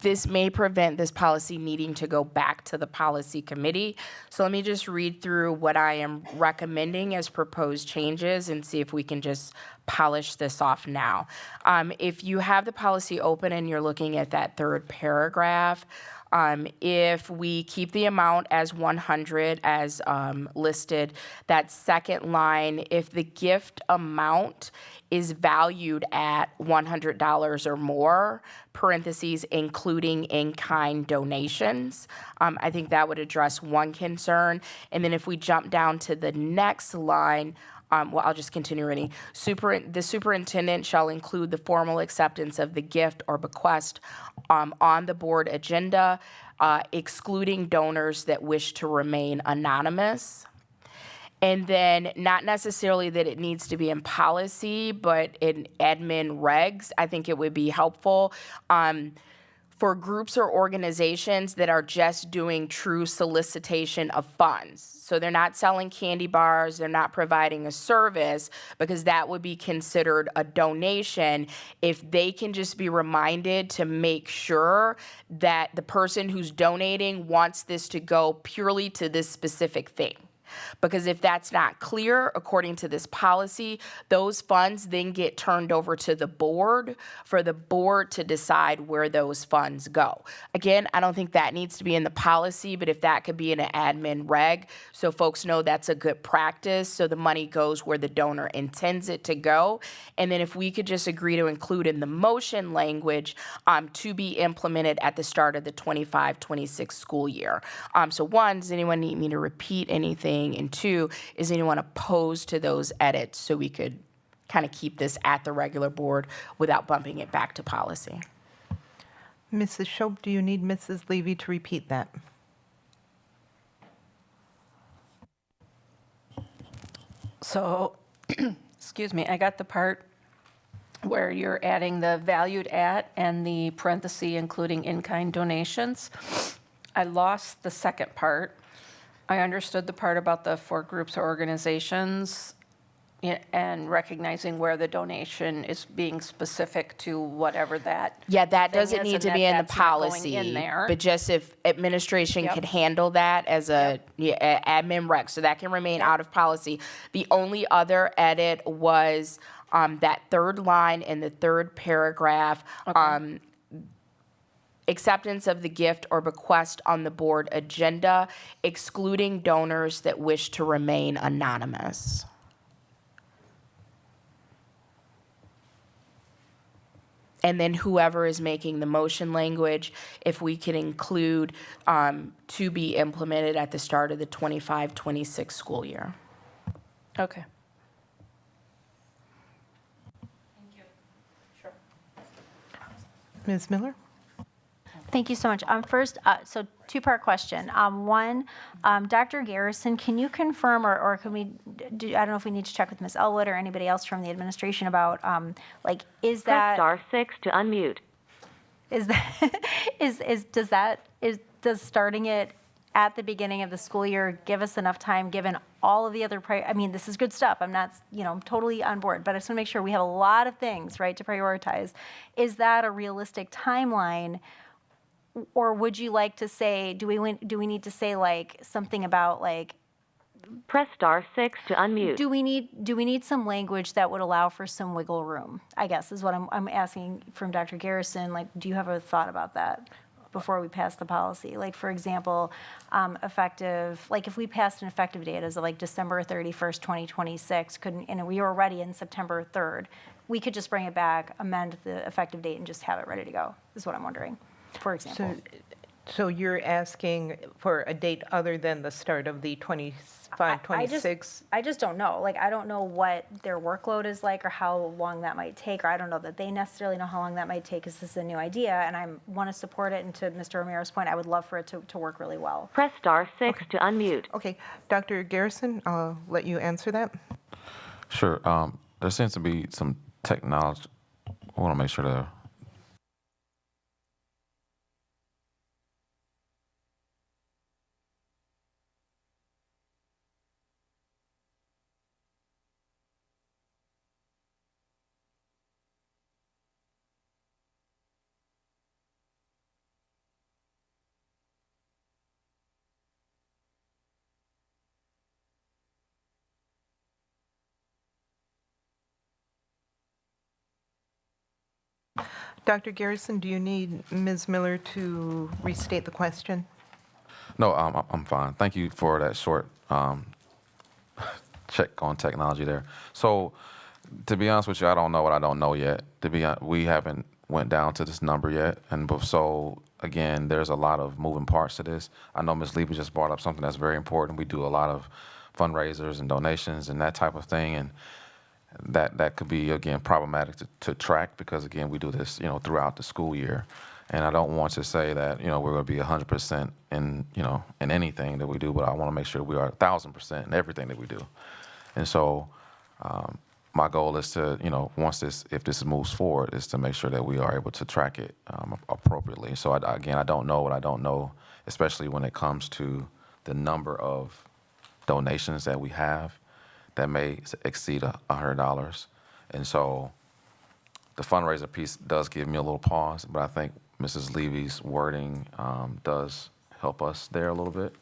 this may prevent this policy needing to go back to the policy committee. So let me just read through what I am recommending as proposed changes and see if we can just polish this off now. If you have the policy open and you're looking at that third paragraph, if we keep the amount as 100 as listed, that second line, if the gift amount is valued at $100 or more, parentheses, including in-kind donations. I think that would address one concern. And then if we jump down to the next line, well, I'll just continue reading. The superintendent shall include the formal acceptance of the gift or bequest on the board agenda, excluding donors that wish to remain anonymous. And then not necessarily that it needs to be in policy, but in admin regs, I think it would be helpful for groups or organizations that are just doing true solicitation of funds. So they're not selling candy bars, they're not providing a service, because that would be considered a donation. If they can just be reminded to make sure that the person who's donating wants this to go purely to this specific thing. Because if that's not clear, according to this policy, those funds then get turned over to the board for the board to decide where those funds go. Again, I don't think that needs to be in the policy, but if that could be in an admin reg, so folks know that's a good practice, so the money goes where the donor intends it to go. And then if we could just agree to include in the motion language to be implemented at the start of the 25-26 school year. So one, does anyone need me to repeat anything? And two, is anyone opposed to those edits so we could kind of keep this at the regular board without bumping it back to policy? Mrs. Shope, do you need Mrs. Levy to repeat that? So, excuse me, I got the part where you're adding the valued at and the parenthesis including in-kind donations. I lost the second part. I understood the part about the four groups or organizations and recognizing where the donation is being specific to whatever that. Yeah, that thing doesn't is, need and to be in the that's not going policy, in there. but just if administration Yep. could handle that as a admin rec, so that can remain out of policy. The only other edit was that third line in the third paragraph, acceptance of the gift or bequest on the board agenda, excluding donors that wish to remain anonymous. And then whoever is making the motion language, if we could include to be implemented at the start of the 25-26 school year. Okay. Ms. Miller? Thank you so much. First, so two-part question. One, Dr. Garrison, can you confirm, or can we do, I don't know if we need to check with Ms. Elwood or anybody else from the administration about, like, is that? Press *6 to unmute. Is that, does starting it at the beginning of the school year, give us enough time, given all of the other, I mean, this is good stuff. I'm not, I'm totally on board, but I just want to make sure we have a lot of things, right, to prioritize. Is that a realistic timeline? Or would you like to say, do we need to say like something about like, press *6 to unmute. do we need some language that would allow for some wiggle room? I guess is what I'm asking from Dr. Garrison. Like, do you have a thought about that before we pass the policy? Like, for example, effective, like if we passed an effective date as of like December 31st, 2026, and we were ready in September 3rd, we could just bring it back, amend the effective date, and just have it ready to go, is what I'm wondering, for example. So you're asking for a date other than the start of the 25, 26? I just don't know. Like, I don't know what their workload is like or how long that might take, or I don't know that they necessarily know how long that might take because this is a new idea, and I want to support it. And to Mr. Romero's point, I would love for it to work really well. Press *6 to unmute. Okay. Dr. Garrison, I'll let you answer that. Sure. There seems to be some technology. I want to make sure to. Dr. Garrison, do you need Ms. Miller to restate the question? No, I'm fine. Thank you for that short check on technology there. So, to be honest with you, I don't know what I don't know yet. We haven't went down to this number yet, and so again, there's a lot of moving parts to this. I know Ms. Levy just brought up something that's very important. We do a lot of fundraisers and donations and that type of thing, and that could be, again, problematic to track because, again, we do this, throughout the school year. And I don't want to say that, we're going to be 100% in anything that we do, but I want to make sure we are 1,000% in everything that we do. And so my goal is to, if this moves forward, is to make sure that we are able to track it appropriately. So, I don't know what I don't know, especially when it comes to the number of donations that we have that may exceed $100. And so the fundraiser piece does give me a little pause, but I think Mrs. Levy's wording does help us there a little bit,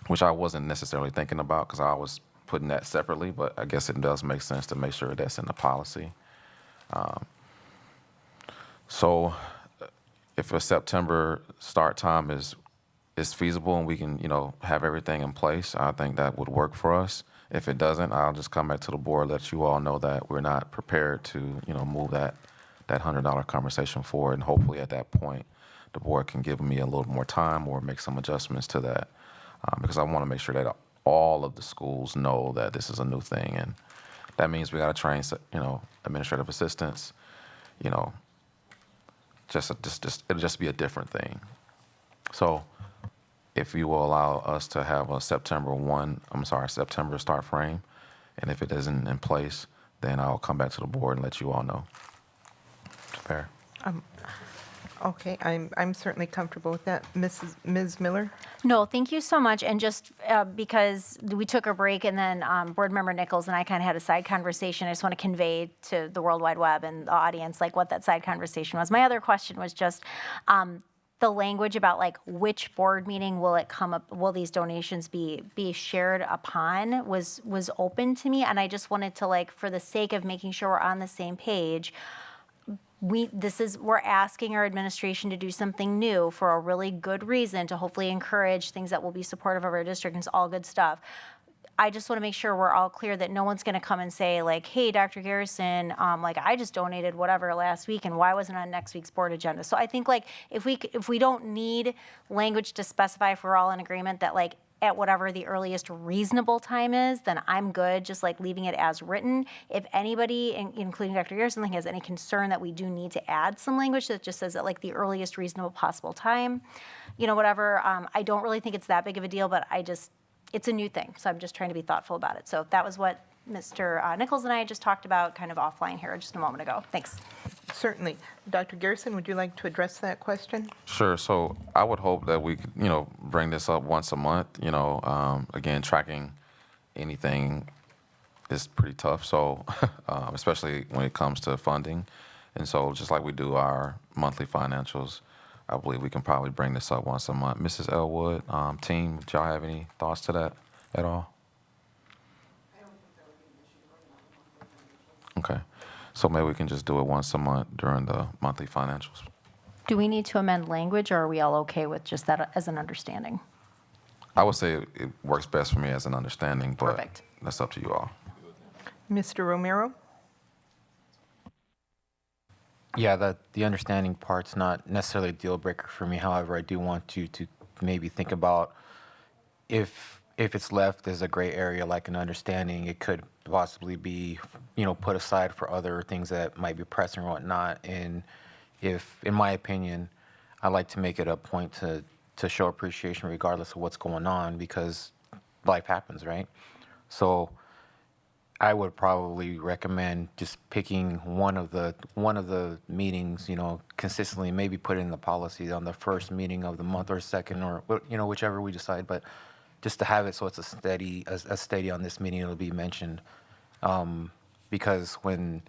which I wasn't necessarily thinking about because I was putting that separately, but I guess it does make sense to make sure that's in the policy. So if a September start time is feasible and we can, have everything in place, I think that would work for us. If it doesn't, I'll just come back to the board, let you all know that we're not prepared to, move that $100 conversation forward. And hopefully at that point, the board can give me a little more time or make some adjustments to that. Because I want to make sure that all of the schools know that this is a new thing. And that means we got to train, administrative assistants, it'll just be a different thing. So if you will allow us to have a September start frame, and if it isn't in place, then I'll come back to the board and let you all know. Fair. Okay, I'm certainly comfortable with that. Ms. Miller? No, thank you so much. And just because we took a break and then Board Member Nichols and I kind of had a side conversation, I just want to convey to the World Wide Web and the audience like what that side conversation was. My other question was just the language about like which board meeting will it come up, will these donations be shared upon was open to me. And I just wanted to, like, for the sake of making sure we're on the same page, we're asking our administration to do something new for a really good reason to hopefully encourage things that will be supportive of our district, and it's all good stuff. I just want to make sure we're all clear that no one's going to come and say like, hey, Dr. Garrison, like I just donated whatever last week and why wasn't it on next week's board agenda? So I think like if we don't need language to specify if we're all in agreement that like at whatever the earliest reasonable time is, then I'm good just like leaving it as written. If anybody, including Dr. Garrison, has any concern that we do need to add some language that just says that like the earliest reasonable possible time, whatever, I don't really think it's that big of a deal, but it's a new thing, so I'm just trying to be thoughtful about it. So that was what Mr. Nichols and I just talked about kind of offline here just a moment ago. Thanks. Certainly. Dr. Garrison, would you like to address that question? Sure. So I would hope that we could, bring this up once a month. Again, tracking anything is pretty tough. So, especially when it comes to funding. And so just like we do our monthly financials, I believe we can probably bring this up once a month. Mrs. Elwood, team, do y'all have any thoughts to that at all? Okay. So maybe we can just do it once a month during the monthly financials. Do we need to amend language, or are we all okay with just that as an understanding? I would say it works best for me as an understanding, but Perfect. that's up to you all. Mr. Romero? Yeah, the understanding part's not necessarily a deal breaker for me. However, I do want you to maybe think about if it's left as a gray area, like an understanding, it could possibly be, put aside for other things that might be pressing or whatnot. And if, in my opinion, I like to make it a point to show appreciation regardless of what's going on, because life happens, right? So I would probably recommend just picking one of the meetings, consistently, maybe put it in the policy on the first meeting of the month or second, or whichever we decide, but just to have it so it's a steady on this meeting, it'll be mentioned. Because when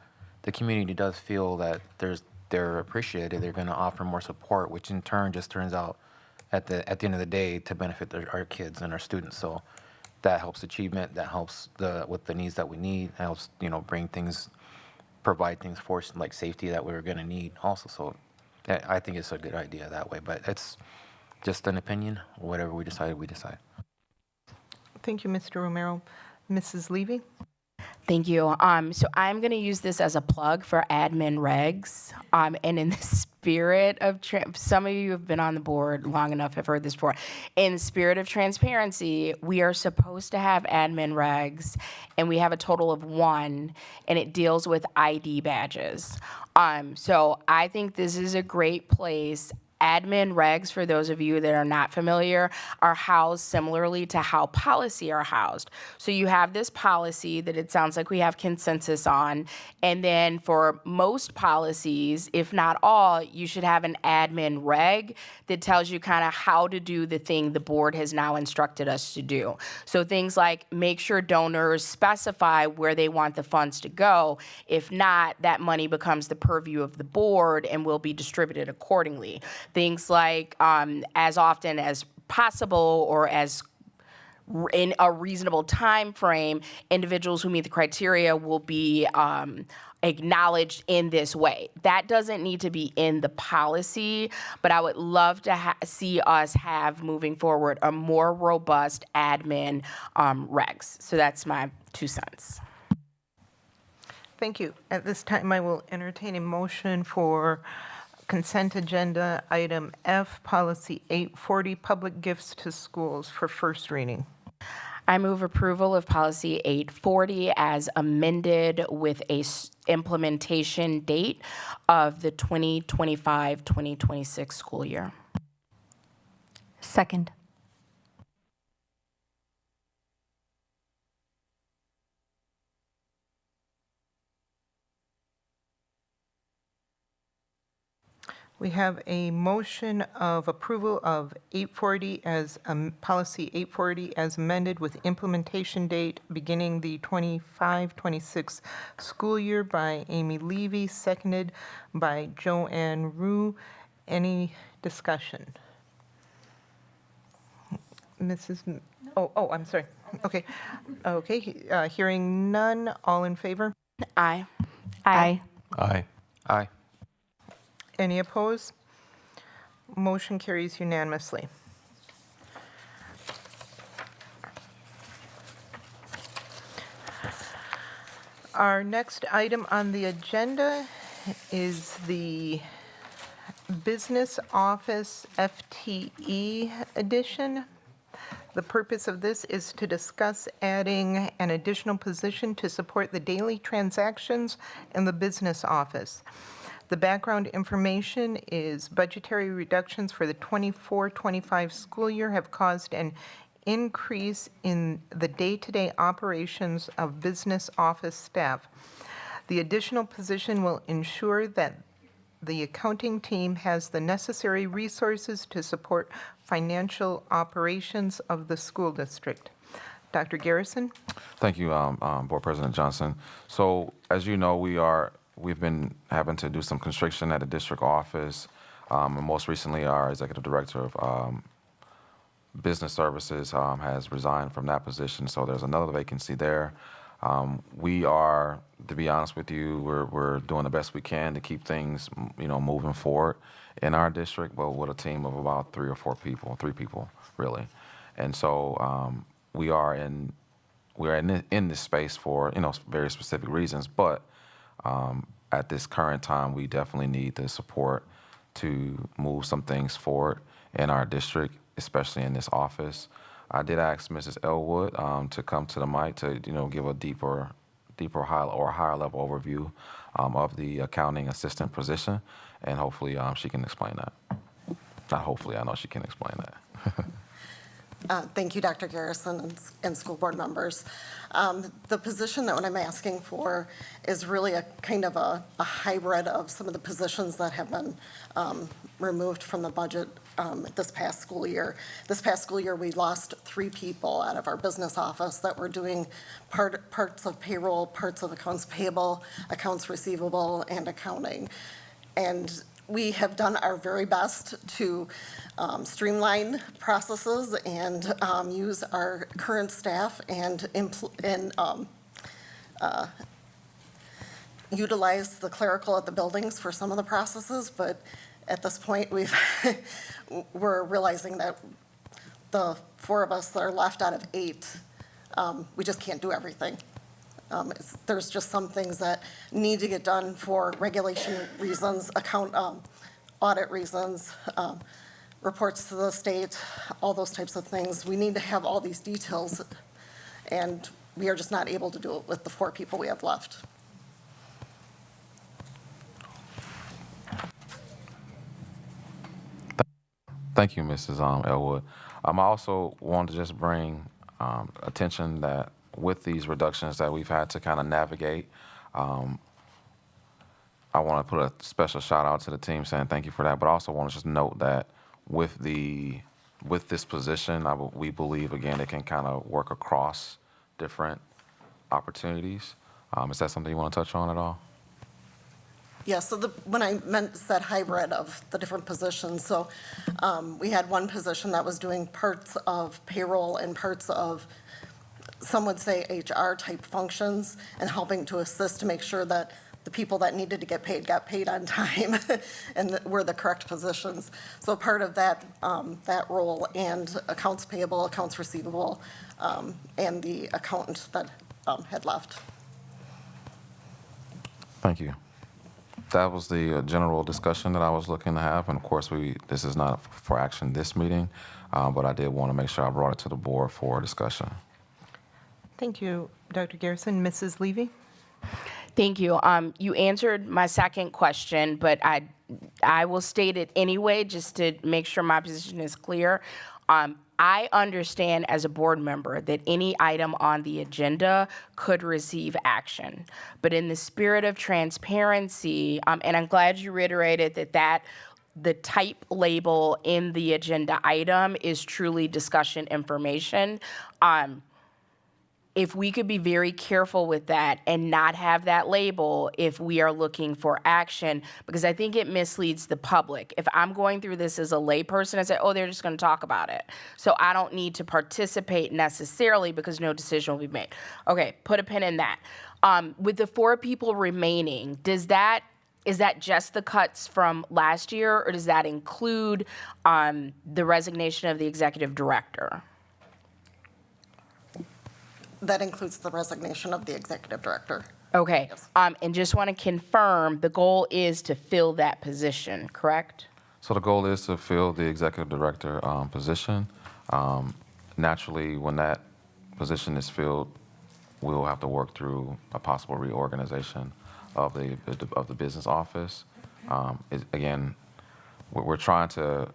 the community does feel that they're appreciated, they're going to offer more support, which in turn just turns out at the end of the day to benefit our kids and our students. So that helps achievement, that helps with the needs that we need, helps provide things for us like safety that we're going to need also. So I think it's a good idea that way, but it's just an opinion. Whatever we decide, we decide. Thank you, Mr. Romero. Mrs. Levy? Thank you. So I'm going to use this as a plug for admin regs. And in the spirit of, some of you have been on the board long enough, have heard this before. In the spirit of transparency, we are supposed to have admin regs, and we have a total of 1, and it deals with ID badges. So I think this is a great place. Admin regs, for those of you that are not familiar, are housed similarly to how policy are housed. So you have this policy that it sounds like we have consensus on, and then for most policies, if not all, you should have an admin reg that tells you kind of how to do the thing the board has now instructed us to do. So things like make sure donors specify where they want the funds to go. If not, that money becomes the purview of the board and will be distributed accordingly. Things like as often as possible or as in a reasonable time frame, individuals who meet the criteria will be acknowledged in this way. That doesn't need to be in the policy, but I would love to see us have, moving forward, a more robust admin regs. So that's my 2 cents. Thank you. At this time, I will entertain a motion for consent agenda item F, policy 840, public gifts to schools, for first reading. I move approval of policy 840 as amended with a implementation date of the 2025-2026 school year. Second. We have a motion of approval of 840 as policy 840 as amended with implementation date beginning the 25-26 school year by Amy Levy, seconded by Joan Rue. Any discussion? Mrs. Oh, I'm sorry. Okay. Okay. Hearing none. All in favor? Aye. Aye. Aye. Aye. Any opposed? Motion carries unanimously. Our next item on the agenda is the Business Office FTE edition. The purpose of this is to discuss adding an additional position to support the daily transactions in the business office. The background information is budgetary reductions for the 24-25 school year have caused an increase in the day-to-day operations of business office staff. The additional position will ensure that the accounting team has the necessary resources to support financial operations of the school district. Dr. Garrison? Thank you, Board President Johnson. So as you know, we've been having to do some constriction at the district office. And most recently, our executive director of business services has resigned from that position. So there's another vacancy there. We are, to be honest with you, we're doing the best we can to keep things, moving forward in our district, but with a team of about 3 people really. And so we are in this space for very specific reasons, but at this current time, we definitely need the support to move some things forward in our district, especially in this office. I did ask Mrs. Elwood to come to the mic to give a deeper higher level overview of the accounting assistant position, and hopefully she can explain that. Not hopefully, I know she can explain that. Thank you, Dr. Garrison and school board members. The position that what I'm asking for is really a kind of a hybrid of some of the positions that have been removed from the budget this past school year. This past school year, we lost 3 people out of our business office that were doing parts of payroll, parts of accounts payable, accounts receivable, and accounting. And we have done our very best to streamline processes and use our current staff and utilize the clerical at the buildings for some of the processes, but at this point, we're realizing that the 4 of us that are left out of 8, we just can't do everything. There's just some things that need to get done for regulation reasons, audit reasons, reports to the state, all those types of things. We need to have all these details, and we are just not able to do it with the 4 people we have left. Thank you, Mrs. Elwood. I also want to just bring attention that with these reductions that we've had to kind of navigate, I want to put a special shout out to the team saying thank you for that, but I also want to just note that with this position, we believe, again, it can kind of work across different opportunities. Is that something you want to touch on at all? Yeah, so when I said hybrid of the different positions, so we had one position that was doing parts of payroll and parts of, some would say, HR type functions, and helping to assist to make sure that the people that needed to get paid got paid on time and were the correct positions. So part of that role, and accounts payable, accounts receivable, and the accountant that had left. Thank you. That was the general discussion that I was looking to have, and of course, this is not for action this meeting, but I did want to make sure I brought it to the board for discussion. Thank you, Dr. Garrison. Mrs. Levy? Thank you. You answered my second question, but I will state it anyway, just to make sure my position is clear. I understand as a board member that any item on the agenda could receive action. But in the spirit of transparency, and I'm glad you reiterated that the type label in the agenda item is truly discussion information. If we could be very careful with that and not have that label if we are looking for action, because I think it misleads the public. If I'm going through this as a layperson, I say, oh, they're just going to talk about it. So I don't need to participate necessarily because no decision will be made. Okay, put a pin in that. With the 4 people remaining, is that just the cuts from last year, or does that include the resignation of the executive director? That includes the resignation of the executive director. Okay. Yes. And just want to confirm, the goal is to fill that position, correct? So the goal is to fill the executive director position. Naturally, when that position is filled, we'll have to work through a possible reorganization of the business office. Again, we're trying to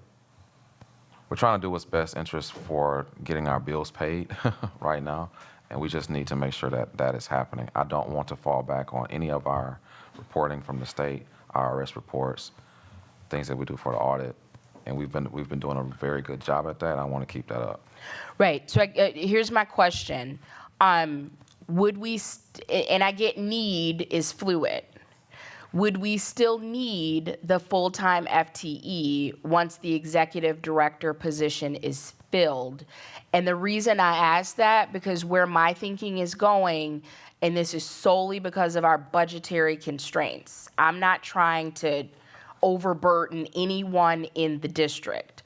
we're trying to do what's best interest for getting our bills paid right now, and we just need to make sure that that is happening. I don't want to fall back on any of our reporting from the state, IRS reports, things that we do for the audit, and we've been doing a very good job at that. I want to keep that up. Right. So here's my question. Would we, and I get need is fluid. Would we still need the full-time FTE once the executive director position is filled? And the reason I ask that, because where my thinking is going, and this is solely because of our budgetary constraints. I'm not trying to overburden anyone in the district.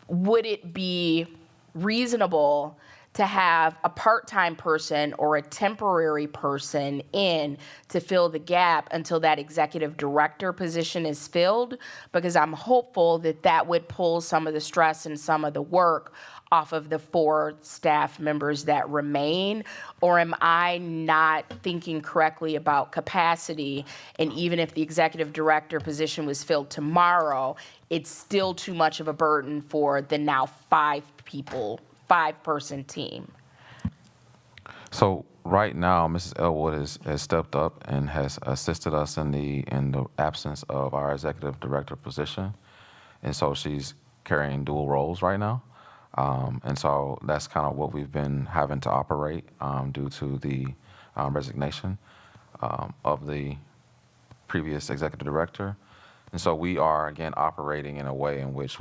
Would it be reasonable to have a part-time person or a temporary person in to fill the gap until that executive director position is filled? Because I'm hopeful that that would pull some of the stress and some of the work off of the 4 staff members that remain. Or am I not thinking correctly about capacity? And even if the executive director position was filled tomorrow, it's still too much of a burden for the now 5-person team. So right now, Mrs. Elwood has stepped up and has assisted us in the absence of our executive director position, and so she's carrying dual roles right now, and so that's kind of what we've been having to operate due to the resignation of the previous executive director, and so we are again operating in a way in which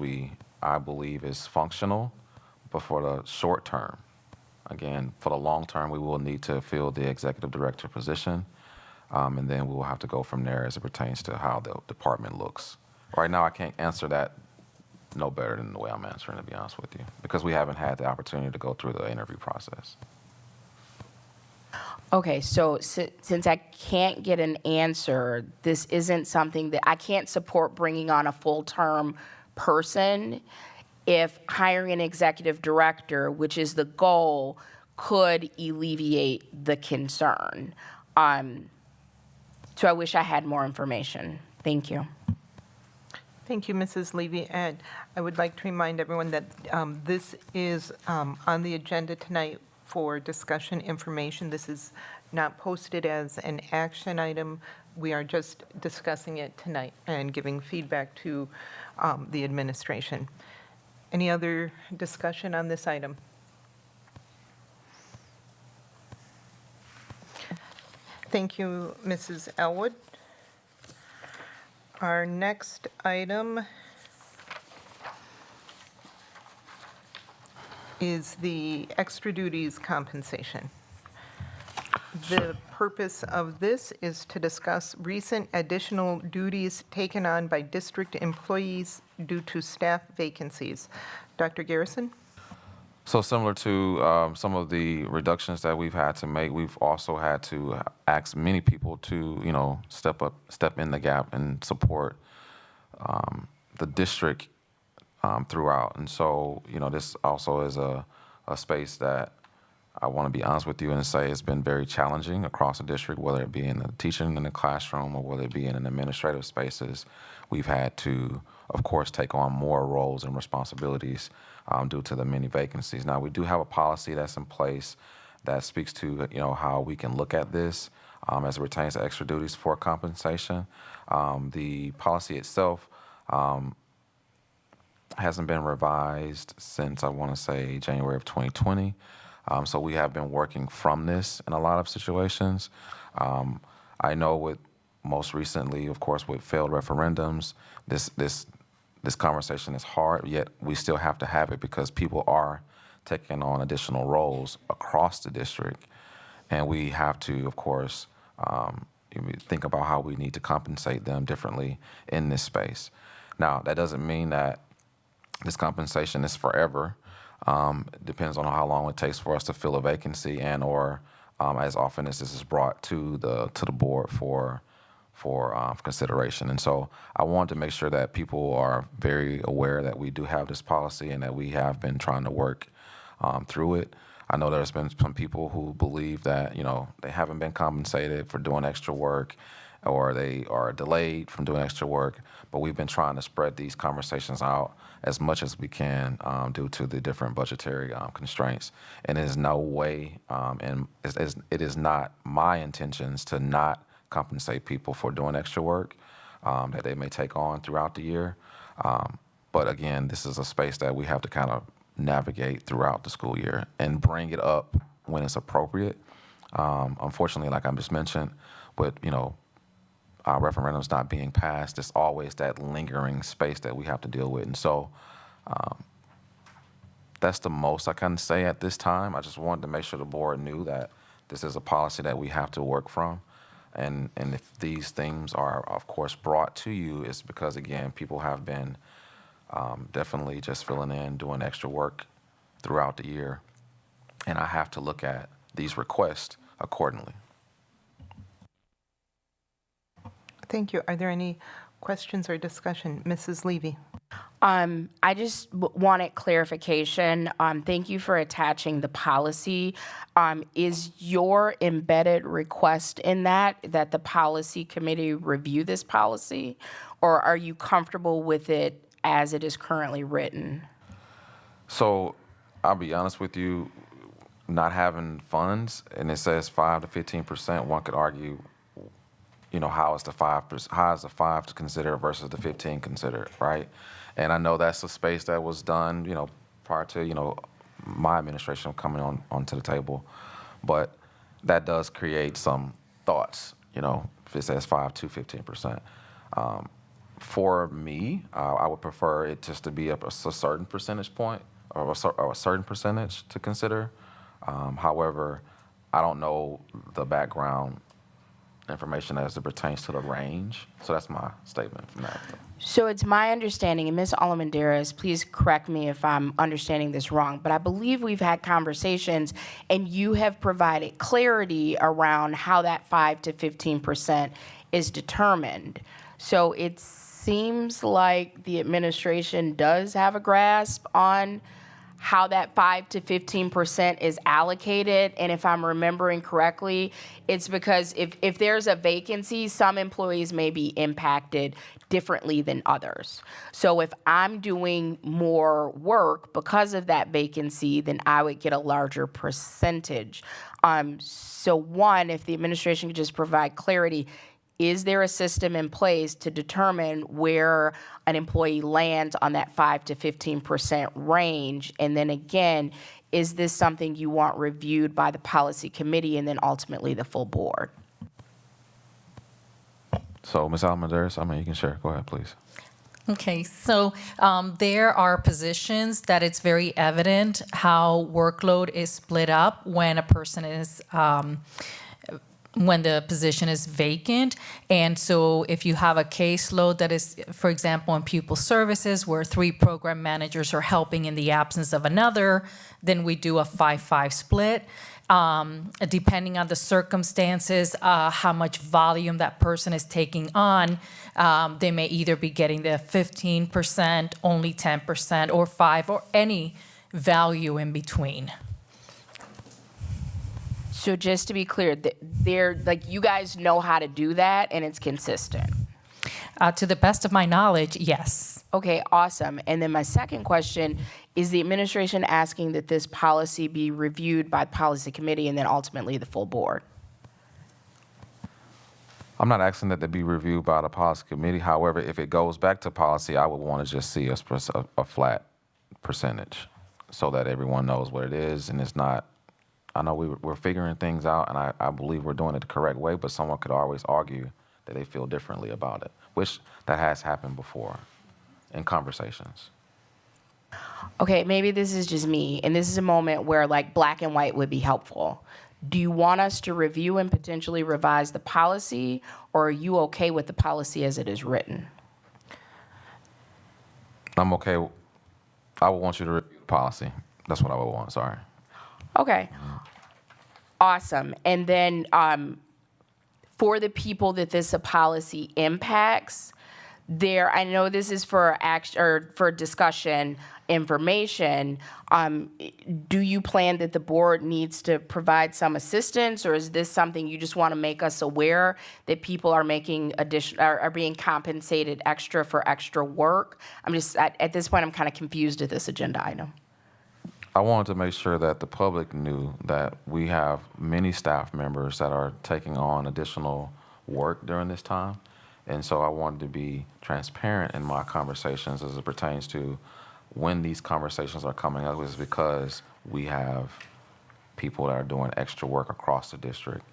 I believe is functional. But for the short term, again, for the long term, we will need to fill the executive director position, and then we will have to go from there as it pertains to how the department looks. Right now, I can't answer that no better than the way I'm answering, to be honest with you, because we haven't had the opportunity to go through the interview process. Okay, so since I can't get an answer, this isn't something that I can't support bringing on a full-term person if hiring an executive director, which is the goal, could alleviate the concern. So I wish I had more information. Thank you. Thank you, Mrs. Levy. And I would like to remind everyone that this is on the agenda tonight for discussion information. This is not posted as an action item. We are just discussing it tonight and giving feedback to the administration. Any other discussion on this item? Thank you, Mrs. Elwood. Our next item is the extra duties compensation. The purpose of this is to discuss recent additional duties taken on by district employees due to staff vacancies. Dr. Garrison? So similar to some of the reductions that we've had to make, we've also had to ask many people to, step in the gap and support the district throughout. And so, this also is a space that I want to be honest with you and say it's been very challenging across the district, whether it be in the teaching in the classroom or whether it be in administrative spaces. We've had to, of course, take on more roles and responsibilities due to the many vacancies. Now, we do have a policy that's in place that speaks to, how we can look at this as it pertains to extra duties for compensation. The policy itself hasn't been revised since, I want to say, January of 2020. So we have been working from this in a lot of situations. I know with most recently, of course, with failed referendums, this conversation is hard, yet we still have to have it because people are taking on additional roles across the district. And we have to, of course, think about how we need to compensate them differently in this space. Now, that doesn't mean that this compensation is forever. It depends on how long it takes for us to fill a vacancy and or as often as this is brought to the board for consideration. And so I want to make sure that people are very aware that we do have this policy and that we have been trying to work through it. I know there's been some people who believe that, they haven't been compensated for doing extra work or they are delayed from doing extra work. But we've been trying to spread these conversations out as much as we can due to the different budgetary constraints. And it is no way, and it is not my intentions to not compensate people for doing extra work that they may take on throughout the year. But again, this is a space that we have to kind of navigate throughout the school year and bring it up when it's appropriate. Unfortunately, like I just mentioned, with our referendums not being passed, there's always that lingering space that we have to deal with. And so that's the most I can say at this time. I just wanted to make sure the board knew that this is a policy that we have to work from. And if these things are, of course, brought to you, it's because, again, people have been definitely just filling in, doing extra work throughout the year. And I have to look at these requests accordingly. Thank you. Are there any questions or discussion? Mrs. Levy. I just wanted clarification. Thank you for attaching the policy. Is your embedded request in that the policy committee review this policy, or are you comfortable with it as it is currently written? So I'll be honest with you, not having funds, and it says 5 to 15%, one could argue, how is the 5 to consider versus the 15 considered, right? And I know that's a space that was done, prior to, my administration coming onto the table. But that does create some thoughts, if it says 5 to 15%. For me, I would prefer it just to be a certain percentage point or a certain percentage to consider. However, I don't know the background information as it pertains to the range. So that's my statement from that. So it's my understanding, and Ms. Alamanderas, please correct me if I'm understanding this wrong, but I believe we've had conversations and you have provided clarity around how that 5 to 15% is determined. So it seems like the administration does have a grasp on how that 5 to 15% is allocated. And if I'm remembering correctly, it's because if there's a vacancy, some employees may be impacted differently than others. So if I'm doing more work because of that vacancy, then I would get a larger percentage. So one, if the administration could just provide clarity, is there a system in place to determine where an employee lands on that 5 to 15% range? And then again, is this something you want reviewed by the policy committee and then ultimately the full board? So, Ms. Alamanderas, you can share. Go ahead, please. Okay, so there are positions that it's very evident how workload is split up when a person is when the position is vacant. And so if you have a caseload that is, for example, in pupil services where 3 program managers are helping in the absence of another, then we do a 5-5 split. Depending on the circumstances, how much volume that person is taking on, they may either be getting the 15%, only 10%, or 5%, or any value in between. So just to be clear, you guys know how to do that and it's consistent? To the best of my knowledge, yes. Okay, awesome. And then my second question, is the administration asking that this policy be reviewed by the policy committee and then ultimately the full board? I'm not asking that they be reviewed by the policy committee. However, if it goes back to policy, I would want to just see a flat percentage so that everyone knows what it is and it's not. I know we're figuring things out, and I believe we're doing it the correct way, but someone could always argue that they feel differently about it, which that has happened before in conversations. Okay, maybe this is just me, and this is a moment where black and white would be helpful. Do you want us to review and potentially revise the policy, or are you okay with the policy as it is written? I'm okay. I would want you to review the policy. That's what I would want, sorry. Okay, awesome. And then for the people that this policy impacts, I know this is for action or for discussion information. Do you plan that the board needs to provide some assistance, or is this something you just want to make us aware that people are making are being compensated extra for extra work? I'm just at this point I'm kind of confused at this agenda item. I wanted to make sure that the public knew that we have many staff members that are taking on additional work during this time. And so I wanted to be transparent in my conversations as it pertains to when these conversations are coming up, is because we have people that are doing extra work across the district.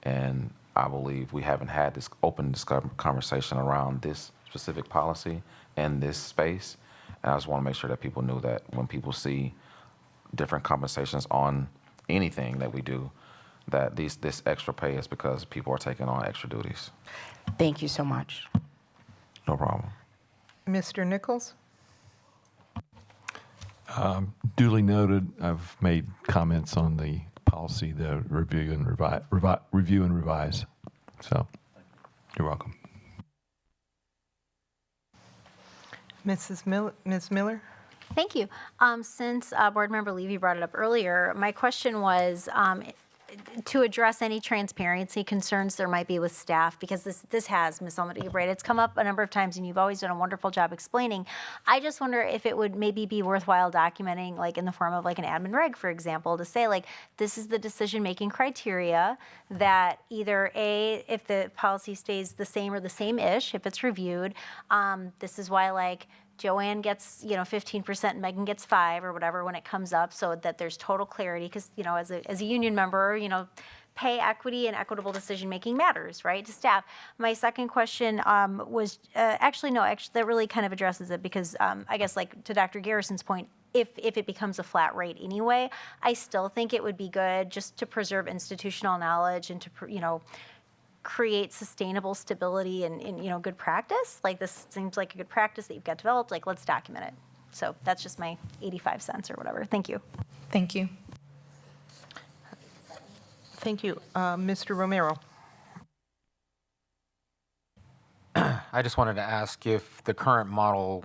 And I believe we haven't had this open conversation around this specific policy and this space. And I just want to make sure that people knew that when people see different compensations on anything that we do, that this extra pay is because people are taking on extra duties. Thank you so much. No problem. Mr. Nichols? Duly noted. I've made comments on the policy, the review and revise. So, you're welcome. Ms. Miller? Thank you. Since Board Member Levy brought it up earlier, my question was to address any transparency concerns there might be with staff, because this has, Ms. Almody, right, it's come up a number of times and you've always done a wonderful job explaining. I just wonder if it would maybe be worthwhile documenting, like in the form of like an admin reg, for example, to say like, this is the decision-making criteria that either A, if the policy stays the same or the same-ish, if it's reviewed, this is why like, Joanne gets, 15% and Megan gets 5 or whatever when it comes up, so that there's total clarity, because, as a union member, pay equity and equitable decision-making matters, right, to staff. My second question was, actually, that really kind of addresses it, because I guess like to Dr. Garrison's point, if it becomes a flat rate anyway, I still think it would be good just to preserve institutional knowledge and to, create sustainable stability and good practice. Like this seems like a good practice that you've got developed. Like let's document it. So that's just my 85 cents or whatever. Thank you. Thank you. Thank you. Mr. Romero? I just wanted to ask if the current model,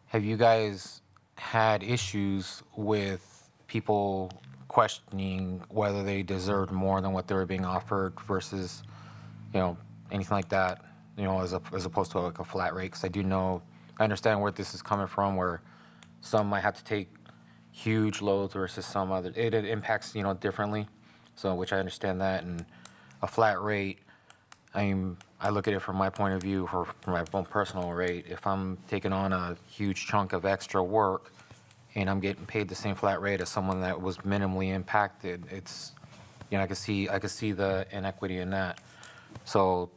have you guys had issues with people questioning whether they deserved more than what they were being offered versus anything like that, as opposed to like a flat rate? Because I understand where this is coming from, where some might have to take huge loads versus some other. It impacts, differently. So, which I understand that, and a flat rate, I look at it from my point of view, from my own personal rate. If I'm taking on a huge chunk of extra work and I'm getting paid the same flat rate as someone that was minimally impacted, it's, I could see the inequity in that. So,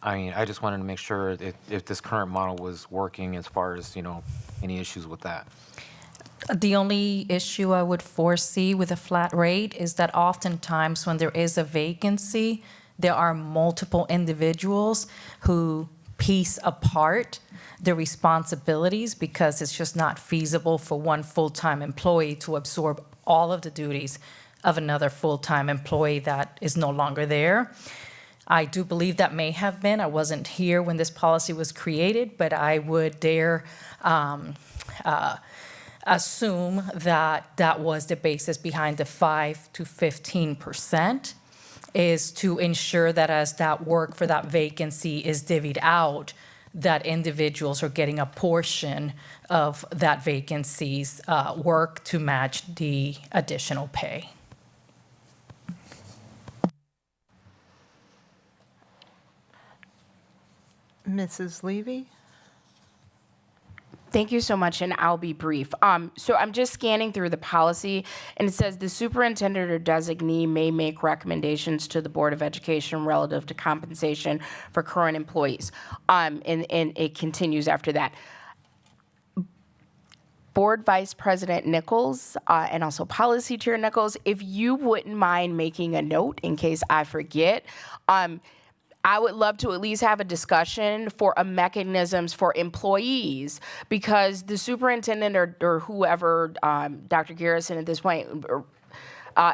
I just wanted to make sure if this current model was working as far as, any issues with that. The only issue I would foresee with a flat rate is that oftentimes when there is a vacancy, there are multiple individuals who piece apart the responsibilities, because it's just not feasible for one full-time employee to absorb all of the duties of another full-time employee that is no longer there. I do believe that may have been, I wasn't here when this policy was created, but I would dare assume that that was the basis behind the 5 to 15%, is to ensure that as that work for that vacancy is divvied out, that individuals are getting a portion of that vacancy's work to match the additional pay. Mrs. Levy? Thank you so much, and I'll be brief. So I'm just scanning through the policy, and it says the superintendent or designee may make recommendations to the Board of Education relative to compensation for current employees. And it continues after that. Board Vice President Nichols and also Policy Chair Nichols, if you wouldn't mind making a note in case I forget, I would love to at least have a discussion for a mechanisms for employees, because the superintendent or whoever, Dr. Garrison at this point,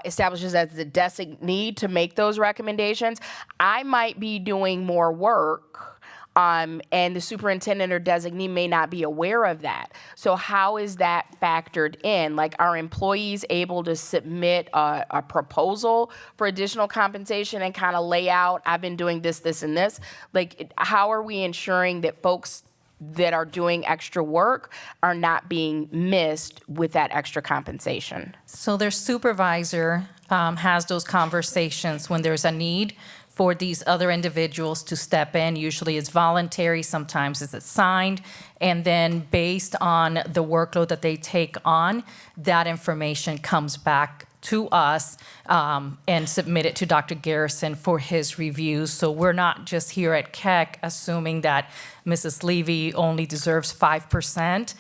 establishes as the designee to make those recommendations. I might be doing more work and the superintendent or designee may not be aware of that. So how is that factored in? Like, are employees able to submit a proposal for additional compensation and kind of lay out, I've been doing this, this, and this? Like, how are we ensuring that folks that are doing extra work are not being missed with that extra compensation? So their supervisor has those conversations when there's a need for these other individuals to step in. Usually it's voluntary, sometimes it's assigned. And then based on the workload that they take on, that information comes back to us and submitted to Dr. Garrison for his review. So we're not just here at Keck assuming that Mrs. Levy only deserves 5%.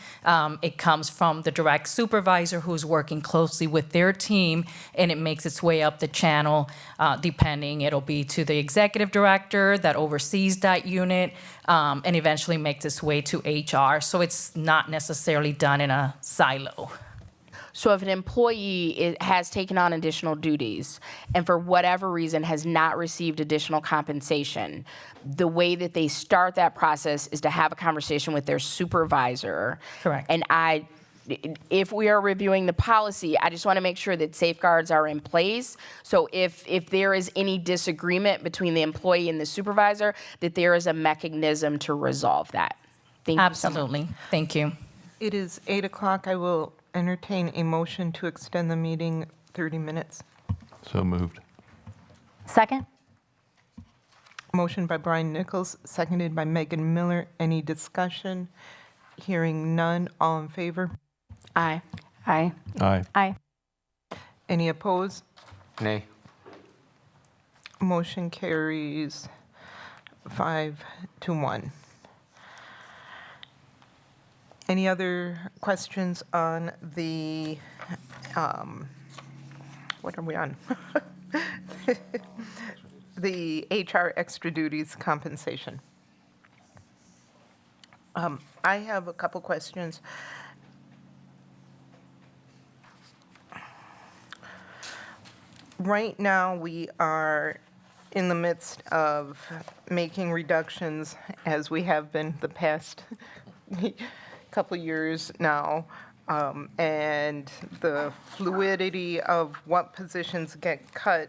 It comes from the direct supervisor who's working closely with their team, and it makes its way up the channel, depending. It'll be to the executive director that oversees that unit, and eventually makes its way to HR. So it's not necessarily done in a silo. So if an employee has taken on additional duties and for whatever reason has not received additional compensation, the way that they start that process is to have a conversation with their supervisor. Correct. And if we are reviewing the policy, I just want to make sure that safeguards are in place. So if there is any disagreement between the employee and the supervisor, that there is a mechanism to resolve that. Thank you so much. Absolutely. Thank you. It is 8 o'clock. I will entertain a motion to extend the meeting 30 minutes. So moved. Second? Motion by Brian Nichols, seconded by Megan Miller. Any discussion? Hearing none. All in favor? Aye. Aye. Aye. Aye. Any opposed? Nay. Motion carries 5-1. Any other questions on the, what are we on? The HR extra duties compensation. I have a couple questions. Right now, we are in the midst of making reductions, as we have been the past couple years now, and the fluidity of what positions get cut,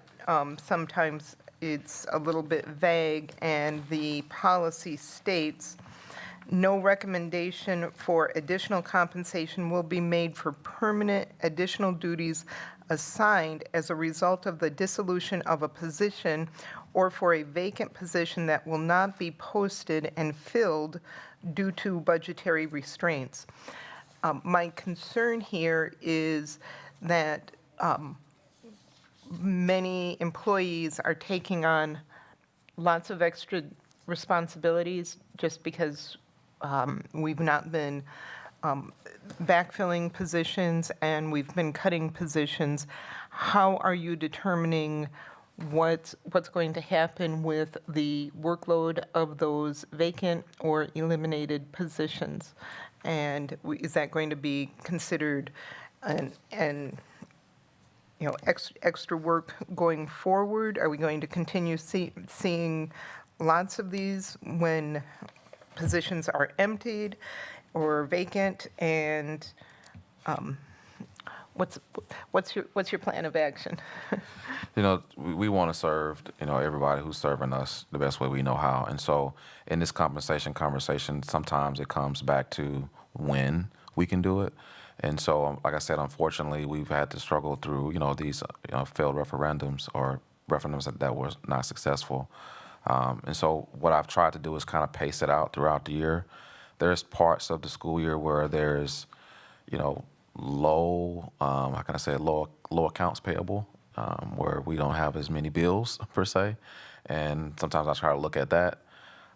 sometimes it's a little bit vague, and the policy states, no recommendation for additional compensation will be made for permanent additional duties assigned as a result of the dissolution of a position or for a vacant position that will not be posted and filled due to budgetary restraints. My concern here is that many employees are taking on lots of extra responsibilities just because we've not been backfilling positions and we've been cutting positions. How are you determining what's going to happen with the workload of those vacant or eliminated positions? And is that going to be considered extra work going forward? Are we going to continue seeing lots of these when positions are emptied or vacant? And what's your plan of action? We want to serve, everybody who's serving us the best way we know how. And so in this compensation conversation, sometimes it comes back to when we can do it. And so, like I said, unfortunately, we've had to struggle through, these failed referendums or referendums that were not successful. And so what I've tried to do is kind of pace it out throughout the year. There's parts of the school year where there's, low accounts payable, where we don't have as many bills per se. And sometimes I try to look at that.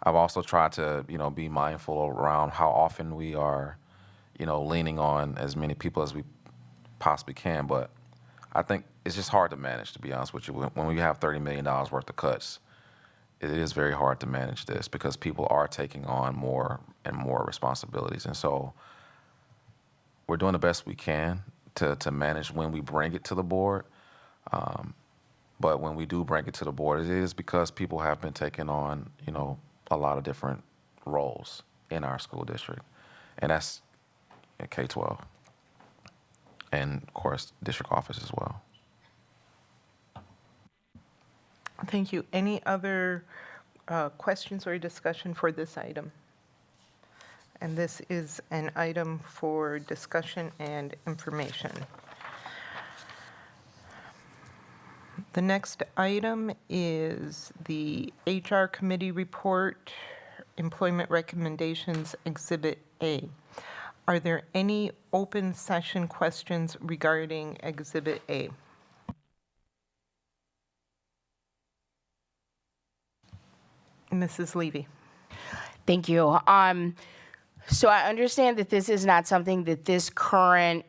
I've also tried to, be mindful around how often we are, leaning on as many people as we possibly can. But I think it's just hard to manage, to be honest with you. When we have $30 million worth of cuts, it is very hard to manage this because people are taking on more and more responsibilities. And so we're doing the best we can to manage when we bring it to the board. But when we do bring it to the board, it is because people have been taking on, a lot of different roles in our school district, and that's at K-12, and of course, district office as well. Thank you. Any other questions or discussion for this item? And this is an item for discussion and information. The next item is the HR Committee Report, Employment Recommendations, Exhibit A. Are there any open session questions regarding Exhibit A? Mrs. Levy. Thank you. So I understand that this is not something that this current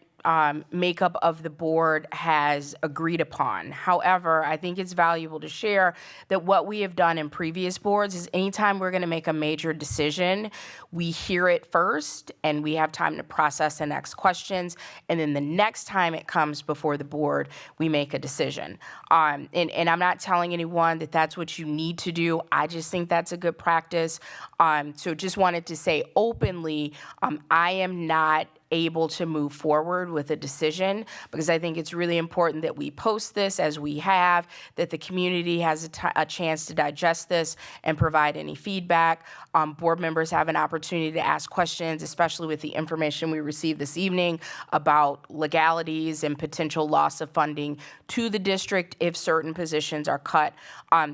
makeup of the board has agreed upon. However, I think it's valuable to share that what we have done in previous boards is anytime we're going to make a major decision, we hear it first and we have time to process and ask questions. And then the next time it comes before the board, we make a decision. And I'm not telling anyone that that's what you need to do. I just think that's a good practice. So just wanted to say openly, I am not able to move forward with a decision because I think it's really important that we post this as we have, that the community has a chance to digest this and provide any feedback. Board members have an opportunity to ask questions, especially with the information we received this evening about legalities and potential loss of funding to the district if certain positions are cut.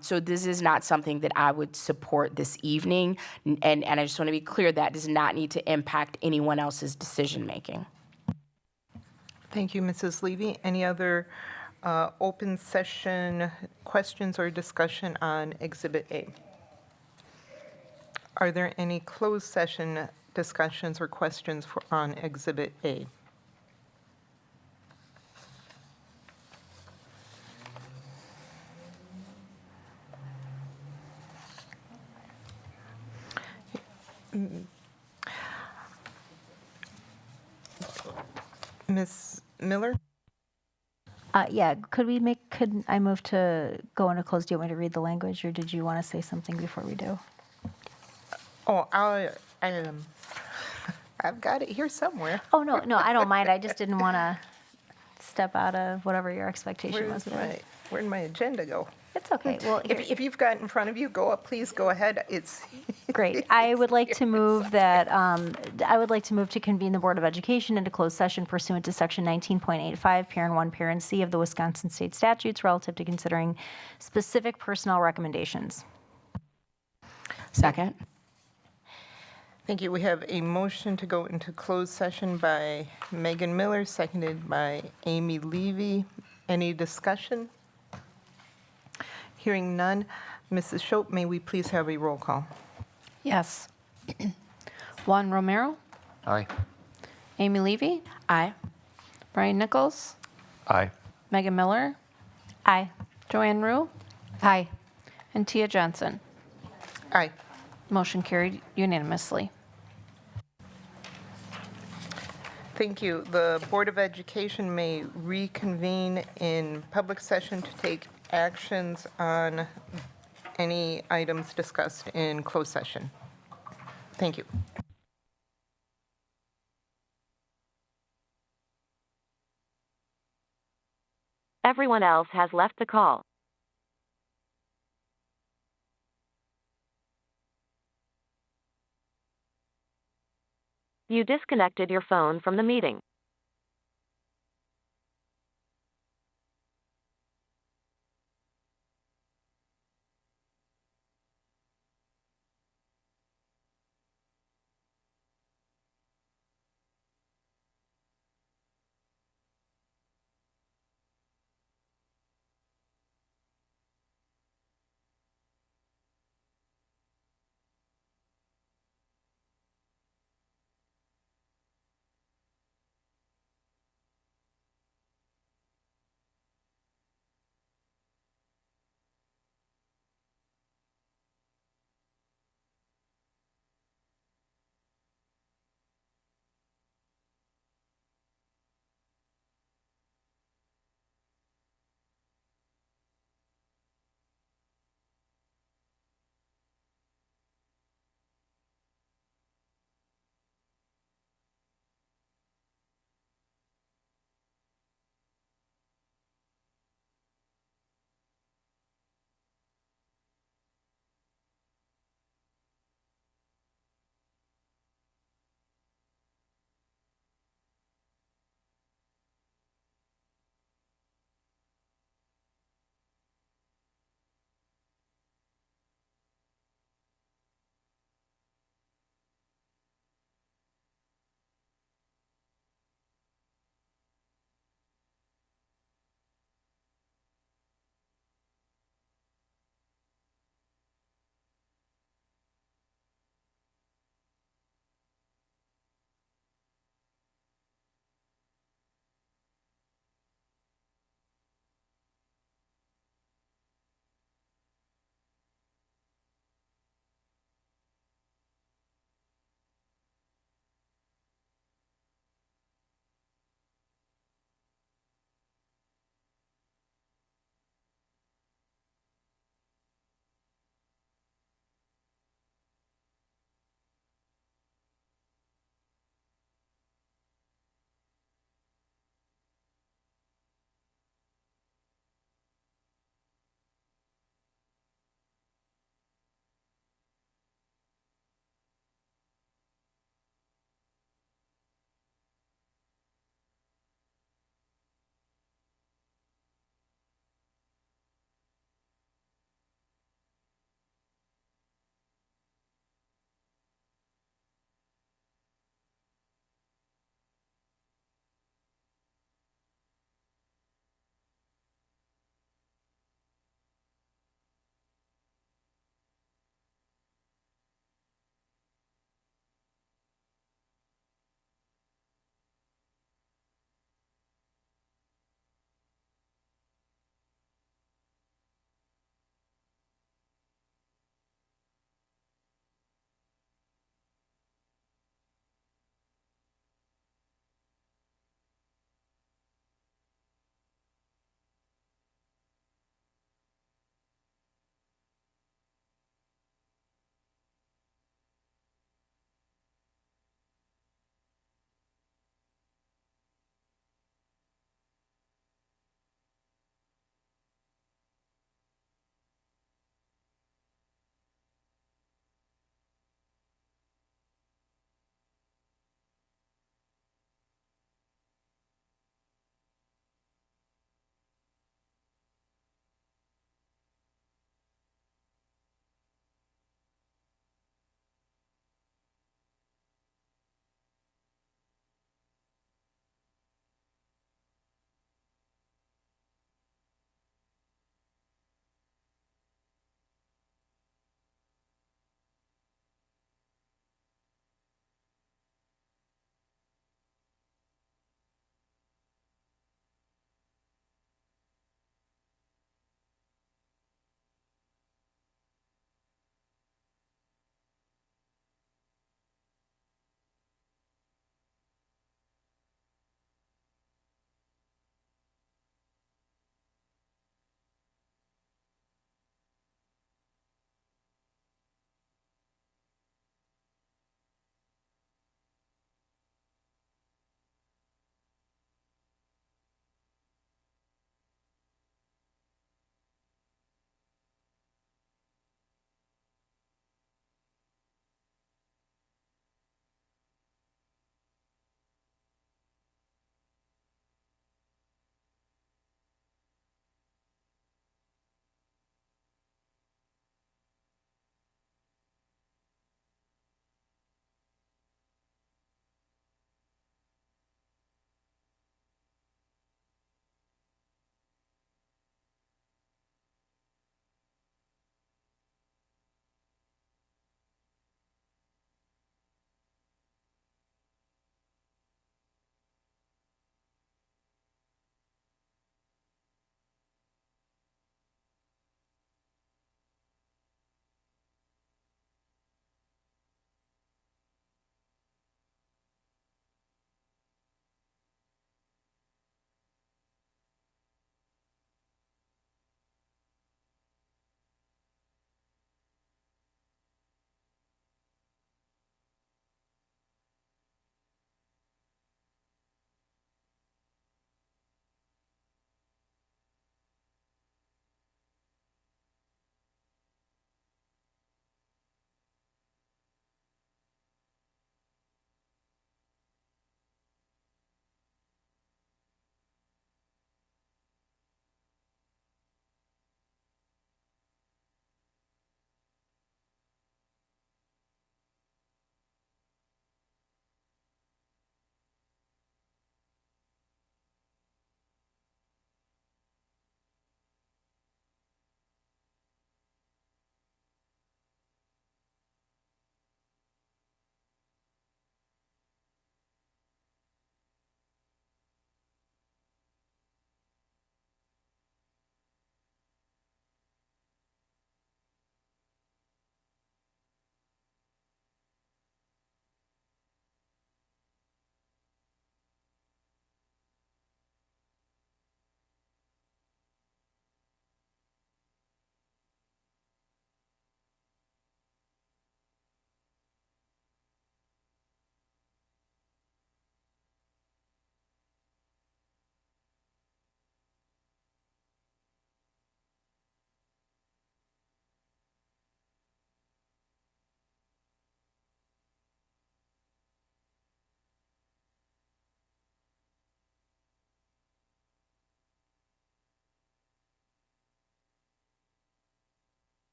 So this is not something that I would support this evening. And I just want to be clear that does not need to impact anyone else's decision making. Thank you, Mrs. Levy. Any other open session questions or discussion on Exhibit A? Are there any closed session discussions or questions on Exhibit A? Ms. Miller? Yeah, could I move to go into closed? Do you want me to read the language or did you want to say something before we do? Oh, I've got it here somewhere. Oh, no, I don't mind. I just didn't want to step out of whatever your expectation was there. Where'd my agenda go? It's okay. Well, If you've got it in front of you, please go ahead. It's great. I would like to move that, I would like to move to convene the Board of Education into closed session pursuant to Section 19.85, Parent 1, Parent C of the Wisconsin State Statutes relative to considering specific personnel recommendations. Second. Thank you. We have a motion to go into closed session by Megan Miller, seconded by Amy Levy. Any discussion? Hearing none. Mrs. Schopp, may we please have a roll call? Yes. Juan Romero, Aye. Amy Levy, Aye. Brian Nichols, Aye. Megan Miller, Aye. Joanne Rue, Aye. and Tia Johnson. Aye. Motion carried unanimously. Thank you. The Board of Education may reconvene in public session to take actions on any items discussed in closed session. Thank you. Everyone else has left the call. You disconnected your phone from the meeting.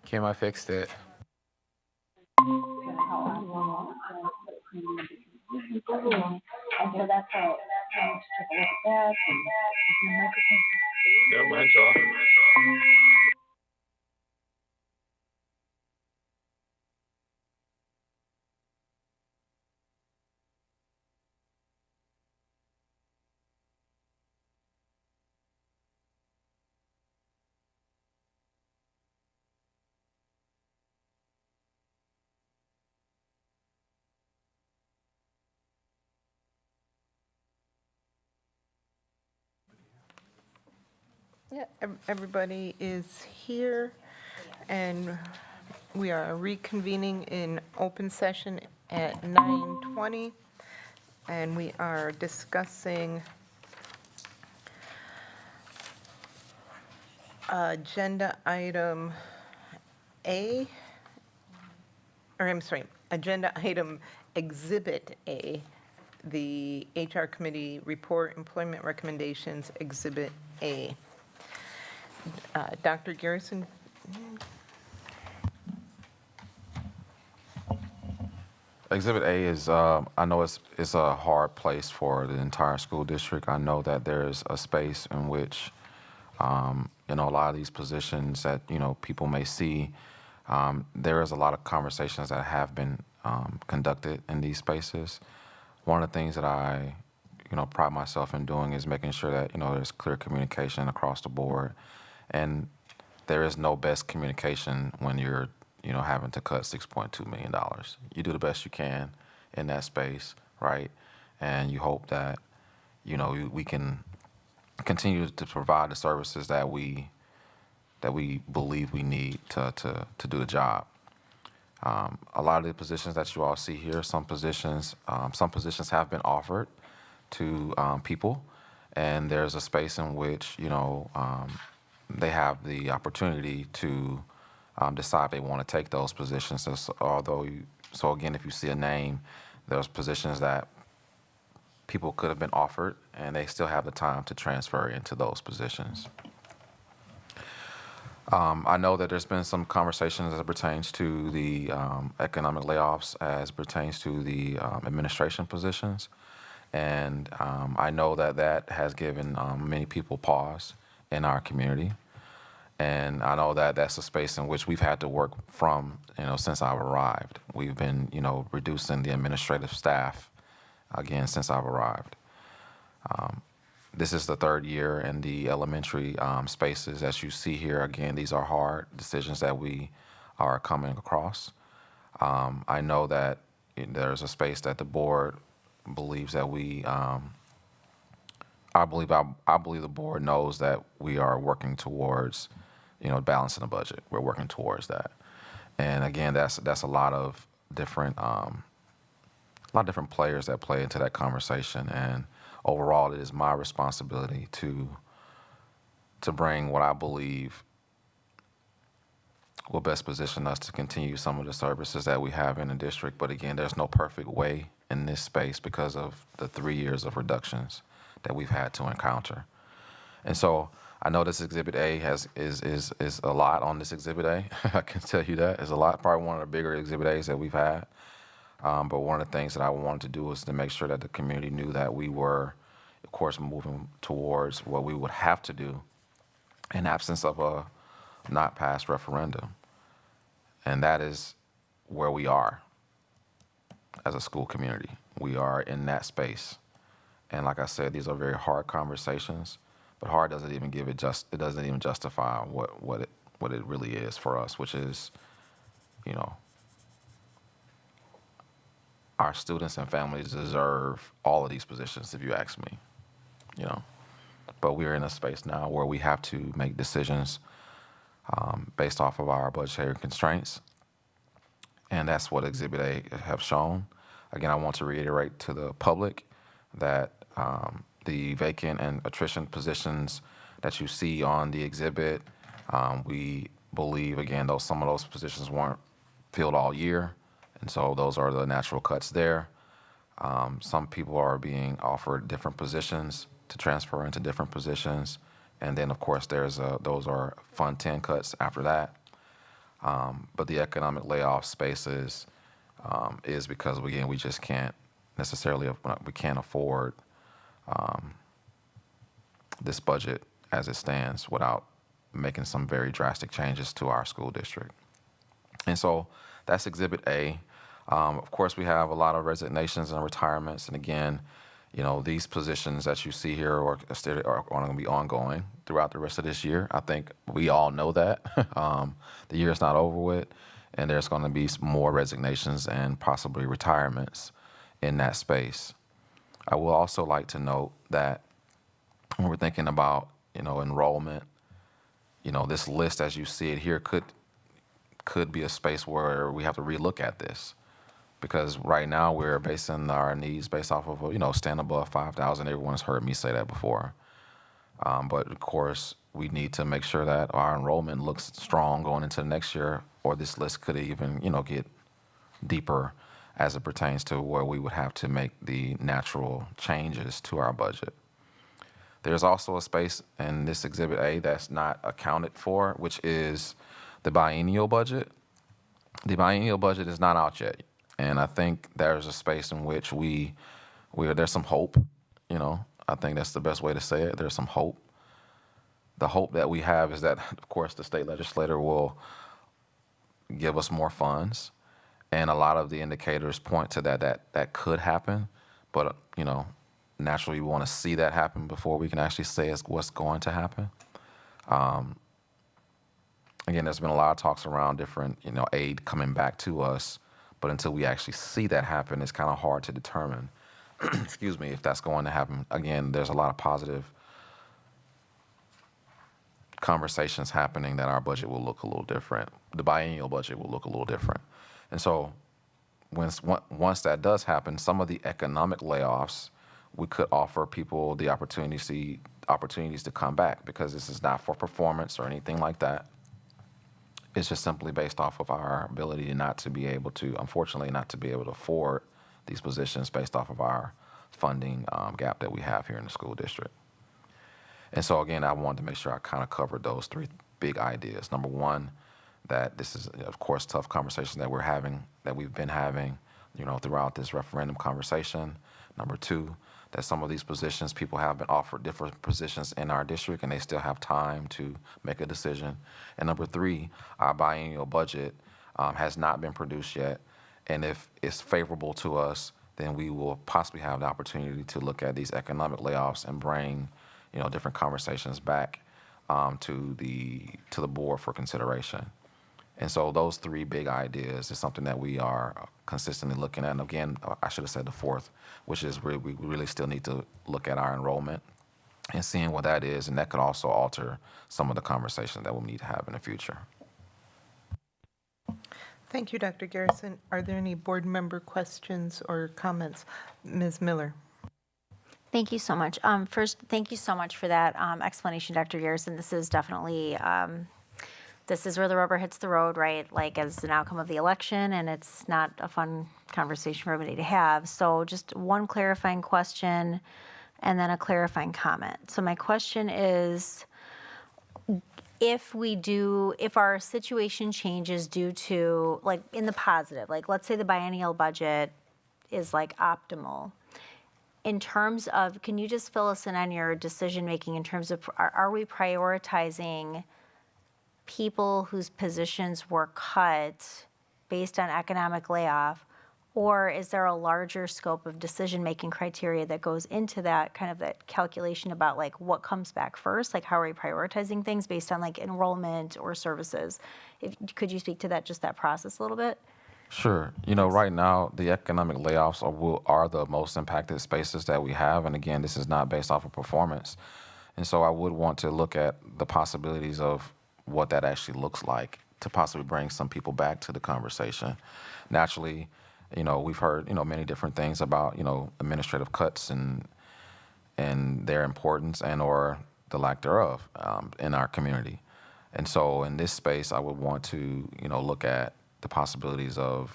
Kim, I fixed it. Yeah, mine's off. Yeah, everybody is here, and we are reconvening in open session at 9:20, and we are discussing agenda item A, or I'm sorry, agenda item Exhibit A, the HR Committee Report Employment Recommendations, Exhibit A. Dr. Garrison? Exhibit A is, I know it's a hard place for the entire school district. I know that there's a space in which, a lot of these positions that, people may see, there is a lot of conversations that have been conducted in these spaces. One of the things that I, pride myself in doing is making sure that, there's clear communication across the board. And there is no best communication when you're, having to cut $6.2 million. You do the best you can in that space, right? And you hope that, we can continue to provide the services that we believe we need to do the job. A lot of the positions that you all see here, some positions have been offered to people, and there's a space in which, they have the opportunity to decide they want to take those positions. So again, if you see a name, there's positions that people could have been offered, and they still have the time to transfer into those positions. I know that there's been some conversations as it pertains to the economic layoffs, as pertains to the administration positions. And I know that has given many people pause in our community. And I know that that's a space in which we've had to work from, since I've arrived. We've been, reducing the administrative staff, again, since I've arrived. This is the third year in the elementary spaces. As you see here, again, these are hard decisions that we are coming across. I know that there's a space that the board believes that I believe the board knows that we are working towards, balancing the budget. We're working towards that. And again, that's a lot of different players that play into that conversation. And overall, it is my responsibility to bring what I believe will best position us to continue some of the services that we have in the district. But again, there's no perfect way in this space because of the 3 years of reductions that we've had to encounter. And so I know this Exhibit A is a lot on this Exhibit A. I can tell you that. It's a lot, probably one of the bigger Exhibit A's that we've had. But one of the things that I wanted to do was to make sure that the community knew that we were, of course, moving towards what we would have to do in absence of a not passed referendum. And that is where we are as a school community. We are in that space. And like I said, these are very hard conversations, but hard doesn't even it doesn't even justify what it really is for us, which is, our students and families deserve all of these positions, if you ask me, But we're in a space now where we have to make decisions based off of our budgetary constraints. And that's what Exhibit A have shown. Again, I want to reiterate to the public that the vacant and attrition positions that you see on the exhibit, we believe, again, some of those positions weren't filled all year. And so those are the natural cuts there. Some people are being offered different positions to transfer into different positions. And then, of course, those are Fund 10 cuts after that. But the economic layoff spaces is because, again, we just can't necessarily, we can't afford this budget as it stands without making some very drastic changes to our school district. And so that's Exhibit A. Of course, we have a lot of resignations and retirements. And again, these positions that you see here are going to be ongoing throughout the rest of this year. I think we all know that. The year is not over with, and there's going to be more resignations and possibly retirements in that space. I will also like to note that when we're thinking about, enrollment, this list as you see it here could be a space where we have to relook at this. Because right now we're basing our needs based off of, stand above 5,000. Everyone's heard me say that before. But of course, we need to make sure that our enrollment looks strong going into the next year, or this list could even, get deeper as it pertains to where we would have to make the natural changes to our budget. There's also a space in this Exhibit A that's not accounted for, which is the biennial budget. The biennial budget is not out yet. And I think there's a space in which there's some hope, I think that's the best way to say it. There's some hope. The hope that we have is that, of course, the state legislature will give us more funds. And a lot of the indicators point to that could happen. But, naturally we want to see that happen before we can actually say what's going to happen. Again, there's been a lot of talks around different, aid coming back to us. But until we actually see that happen, it's kind of hard to determine, excuse me, if that's going to happen. Again, there's a lot of positive conversations happening that our budget will look a little different. The biennial budget will look a little different. And so once that does happen, some of the economic layoffs, we could offer people the opportunities to come back, because this is not for performance or anything like that. It's just simply based off of our ability unfortunately, not to be able to afford these positions based off of our funding gap that we have here in the school district. And so, again, I wanted to make sure I kind of covered those three big ideas. Number one, that this is, of course, tough conversations that we've been having, throughout this referendum conversation. Number two, that some of these positions, people have been offered different positions in our district and they still have time to make a decision. And number three, our biennial budget has not been produced yet. And if it's favorable to us, then we will possibly have the opportunity to look at these economic layoffs and bring, different conversations back to the board for consideration. And so those three big ideas is something that we are consistently looking at. And again, I should have said the fourth, which is we really still need to look at our enrollment and seeing what that is. And that could also alter some of the conversations that we'll need to have in the future. Thank you, Dr. Garrison. Are there any board member questions or comments? Ms. Miller. Thank you so much. First, thank you so much for that explanation, Dr. Garrison. This is definitely, this is where the rubber hits the road, right? Like, as an outcome of the election, and it's not a fun conversation for everybody to have. So just one clarifying question and then a clarifying comment. So my question is, if our situation changes due to, like, in the positive, like, let's say the biennial budget is like optimal, in terms of, can you just fill us in on your decision-making in terms of, are we prioritizing people whose positions were cut based on economic layoff, or is there a larger scope of decision-making criteria that goes into that, kind of that calculation about, like, what comes back first? Like, how are we prioritizing things based on, like, enrollment or services? Could you speak to that, just that process a little bit? Sure. Right now, the economic layoffs are the most impacted spaces that we have. And again, this is not based off of performance. And so I would want to look at the possibilities of what that actually looks like to possibly bring some people back to the conversation. Naturally, we've heard, many different things about, administrative cuts and their importance and or the lack thereof in our community. And so in this space, I would want to, look at the possibilities of,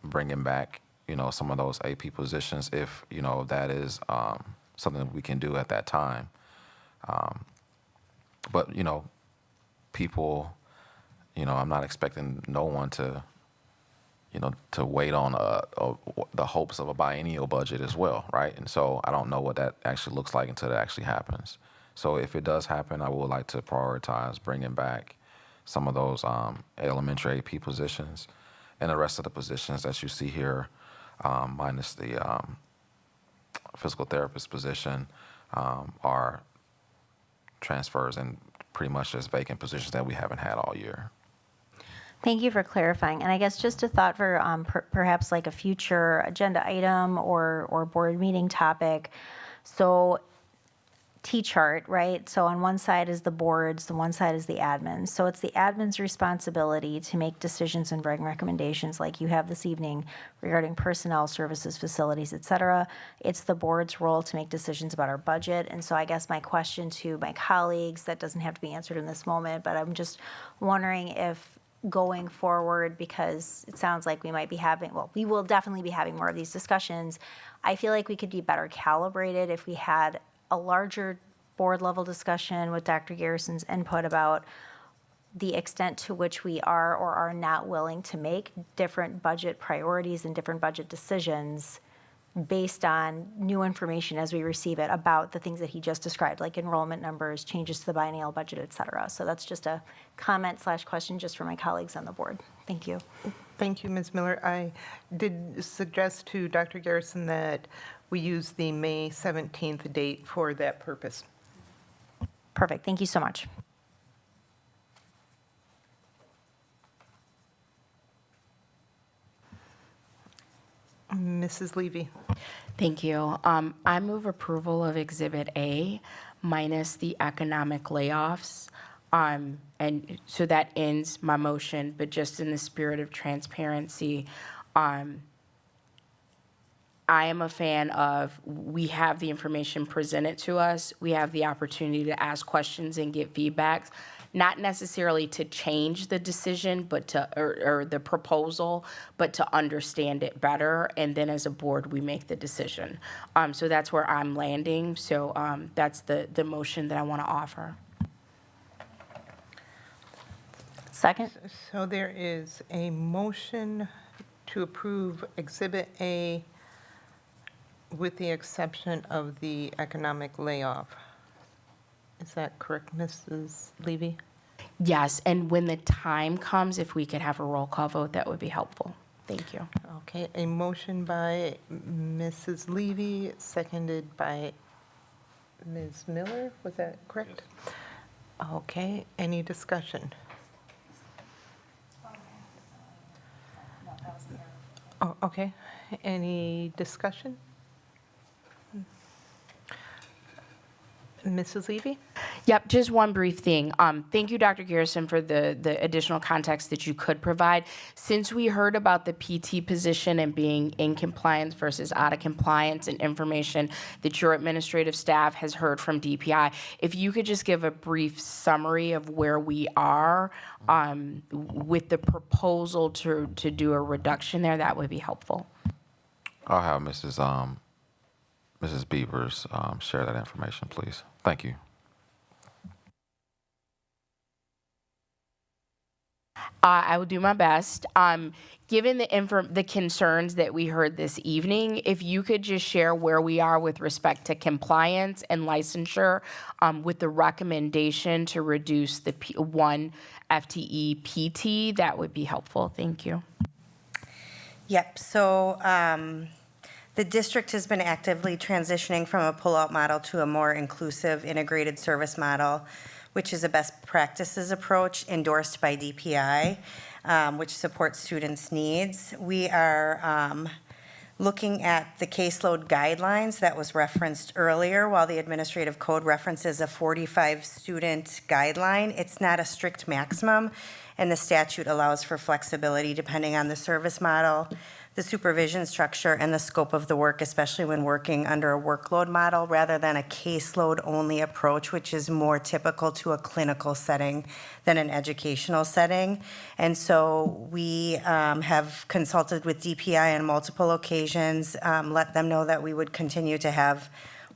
bringing back, some of those AP positions if, that is something that we can do at that time. But, people I'm not expecting no one to, to wait on the hopes of a biennial budget as well, right? And so I don't know what that actually looks like until it actually happens. So if it does happen, I would like to prioritize bringing back some of those elementary AP positions, and the rest of the positions that you see here, minus the physical therapist position, are transfers and pretty much just vacant positions that we haven't had all year. Thank you for clarifying. And I guess just a thought for perhaps like a future agenda item or board meeting topic. So T-chart, right? So on one side is the boards, the one side is the admins. So it's the admin's responsibility to make decisions and bring recommendations like you have this evening regarding personnel, services, facilities, et cetera. It's the board's role to make decisions about our budget. And so I guess my question to my colleagues, that doesn't have to be answered in this moment, but I'm just wondering if going forward, because it sounds like we might be having, well, we will definitely be having more of these discussions. I feel like we could be better calibrated if we had a larger board level discussion with Dr. Garrison's input about the extent to which we are or are not willing to make different budget priorities and different budget decisions based on new information as we receive it about the things that he just described, like enrollment numbers, changes to the biennial budget, et cetera. So that's just a comment/question just for my colleagues on the board. Thank you. Thank you, Ms. Miller. I did suggest to Dr. Garrison that we use the May 17th date for that purpose. Perfect. Thank you so much. Mrs. Levy. Thank you. I move approval of Exhibit A minus the economic layoffs. And so that ends my motion, but just in the spirit of transparency, I am a fan of, we have the information presented to us, we have the opportunity to ask questions and get feedbacks, not necessarily to change the decision, but to, or the proposal, but to understand it better, and then as a board, we make the decision. So that's where I'm landing, so that's the motion that I want to offer. Second. So there is a motion to approve Exhibit A with the exception of the economic layoff. Is that correct, Mrs. Levy? Yes, and when the time comes, if we could have a roll call vote, that would be helpful. Thank you. Okay, a motion by Mrs. Levy, seconded by Ms. Miller, was that correct? Yes. Okay, any discussion? Oh, okay, any discussion? Mrs. Levy? Yep, just one brief thing. Thank you, Dr. Garrison, for the additional context that you could provide. Since we heard about the PT position and being in compliance versus out of compliance and information that your administrative staff has heard from DPI, if you could just give a brief summary of where we are with the proposal to do a reduction there, that would be helpful. I'll have Mrs. Beavers share that information, please. Thank you. I will do my best. Given the concerns that we heard this evening, if you could just share where we are with respect to compliance and licensure with the recommendation to reduce the one FTE PT, that would be helpful. Thank you. Yep. So the district has been actively transitioning from a pull-out model to a more inclusive integrated service model, which is a best practices approach endorsed by DPI, which supports students' needs. We are looking at the caseload guidelines that was referenced earlier. While the administrative code references a 45-student guideline, it's not a strict maximum, and the statute allows for flexibility depending on the service model, the supervision structure, and the scope of the work, especially when working under a workload model rather than a caseload-only approach, which is more typical to a clinical setting than an educational setting. And so we have consulted with DPI on multiple occasions, let them know that we would continue to have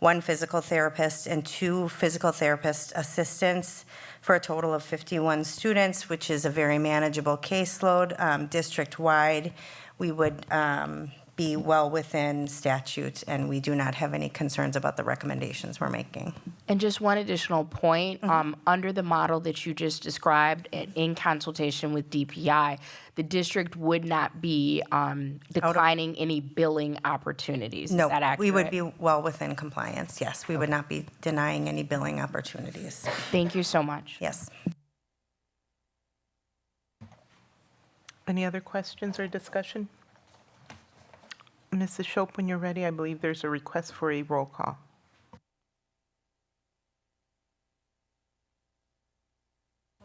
1 physical therapist, and 2 physical therapist assistants for a total of 51 students, which is a very manageable caseload. District-wide, we would be well within statute, and we do not have any concerns about the recommendations we're making. And just one additional point, under the model that you just described, in consultation with DPI, the district would not be declining any billing opportunities. Is No, that accurate? we would be well within compliance, yes. We would not be denying any billing opportunities. Thank you so much. Yes. Any other questions or discussion? Mrs. Shope, when you're ready, I believe there's a request for a roll call.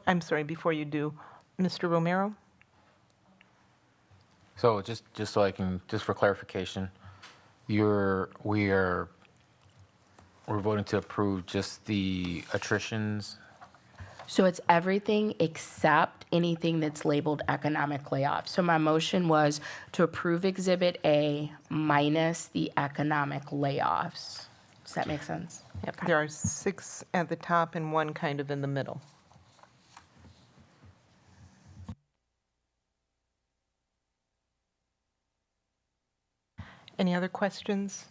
I'm sorry, before you do, Mr. Romero? So just so I can, just for clarification, we're voting to approve just the attritions. So it's everything except anything that's labeled economic layoff. So my motion was to approve Exhibit A minus the economic layoffs. Does that make sense? Okay. There are 6 at the top and 1 kind of in the middle. Any other questions?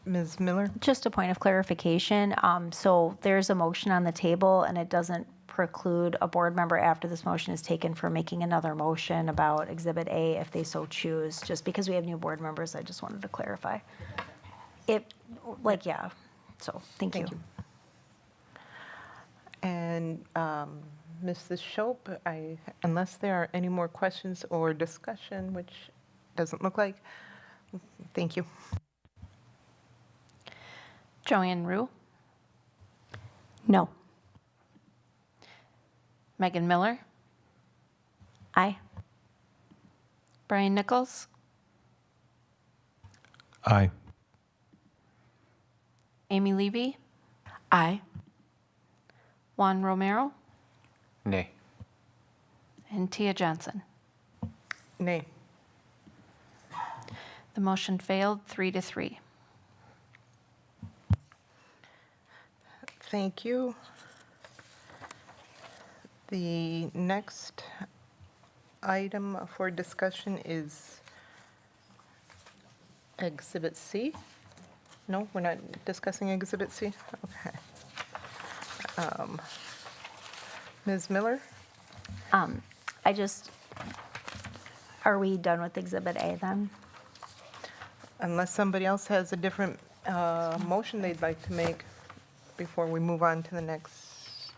Ms. Miller? Just a point of clarification. So there's a motion on the table, and it doesn't preclude a board member after this motion is taken from making another motion about Exhibit A if they so choose. Just because we have new board members, I just wanted to clarify. Yeah. So, thank you. And Mrs. Shope, unless there are any more questions or discussion, which doesn't look like, thank you. Joanne Rue, No. Megan Miller, Aye. Brian Nichols, Aye. Amy Levy, Aye. Juan Romero, Nay. and Tia Johnson. Nay. The motion failed 3-3. Thank you. The next item for discussion is Exhibit C. No, we're not discussing Exhibit C? Okay. Ms. Miller? Are we done with Exhibit A then? Unless somebody else has a different motion they'd like to make before we move on to the next.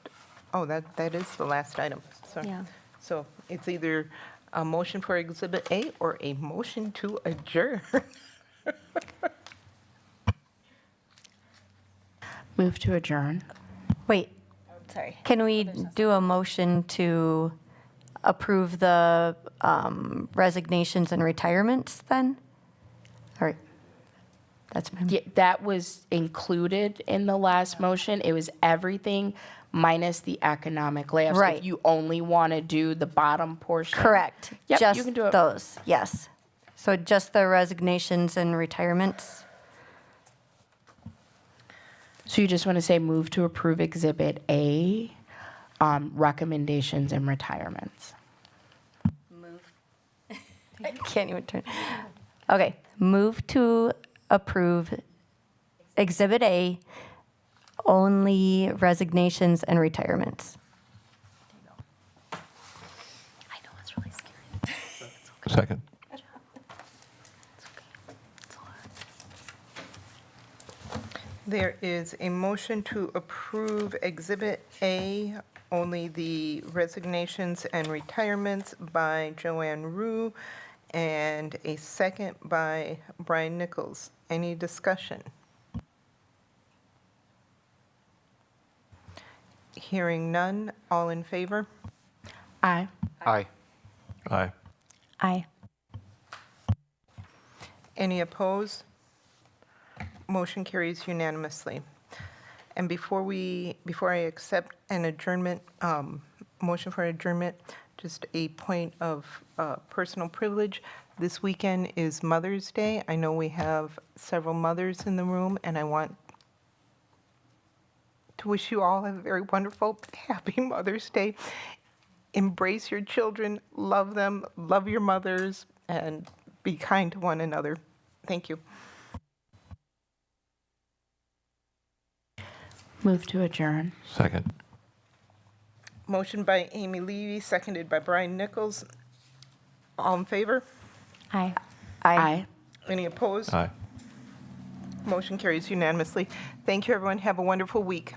Oh, that is the last item. So, Yeah. So it's either a motion for Exhibit A or a motion to adjourn. Move to adjourn. Wait, Sorry. can we do a motion to approve the resignations and retirements then? All right. That's my, Yeah, that was included in the last motion. It was everything minus the economic layoffs. Right. If you only want to do the bottom portion. correct. Yep, Just you can do it. those, yes. So just the resignations and retirements? So you just want to say move to approve Exhibit A, recommendations and retirements. I can't even turn. Okay, move to approve Exhibit A, only resignations and retirements. I know, it's really scary. Second. There is a motion to approve Exhibit A, only the resignations and retirements by Joanne Rue, and a second by Brian Nichols. Any discussion? Hearing none, all in favor? Aye. Aye. Aye. Aye. Any opposed? Motion carries unanimously. And before I accept an adjournment, motion for adjournment, just a point of personal privilege. This weekend is Mother's Day. I know we have several mothers in the room, and I want to wish you all a very wonderful, happy Mother's Day. Embrace your children, love them, love your mothers, and be kind to one another. Thank you. Move to adjourn. Second. Motion by Amy Levy, seconded by Brian Nichols. All in favor? Aye. Aye. Any opposed? Aye. Motion carries unanimously. Thank you, everyone. Have a wonderful week.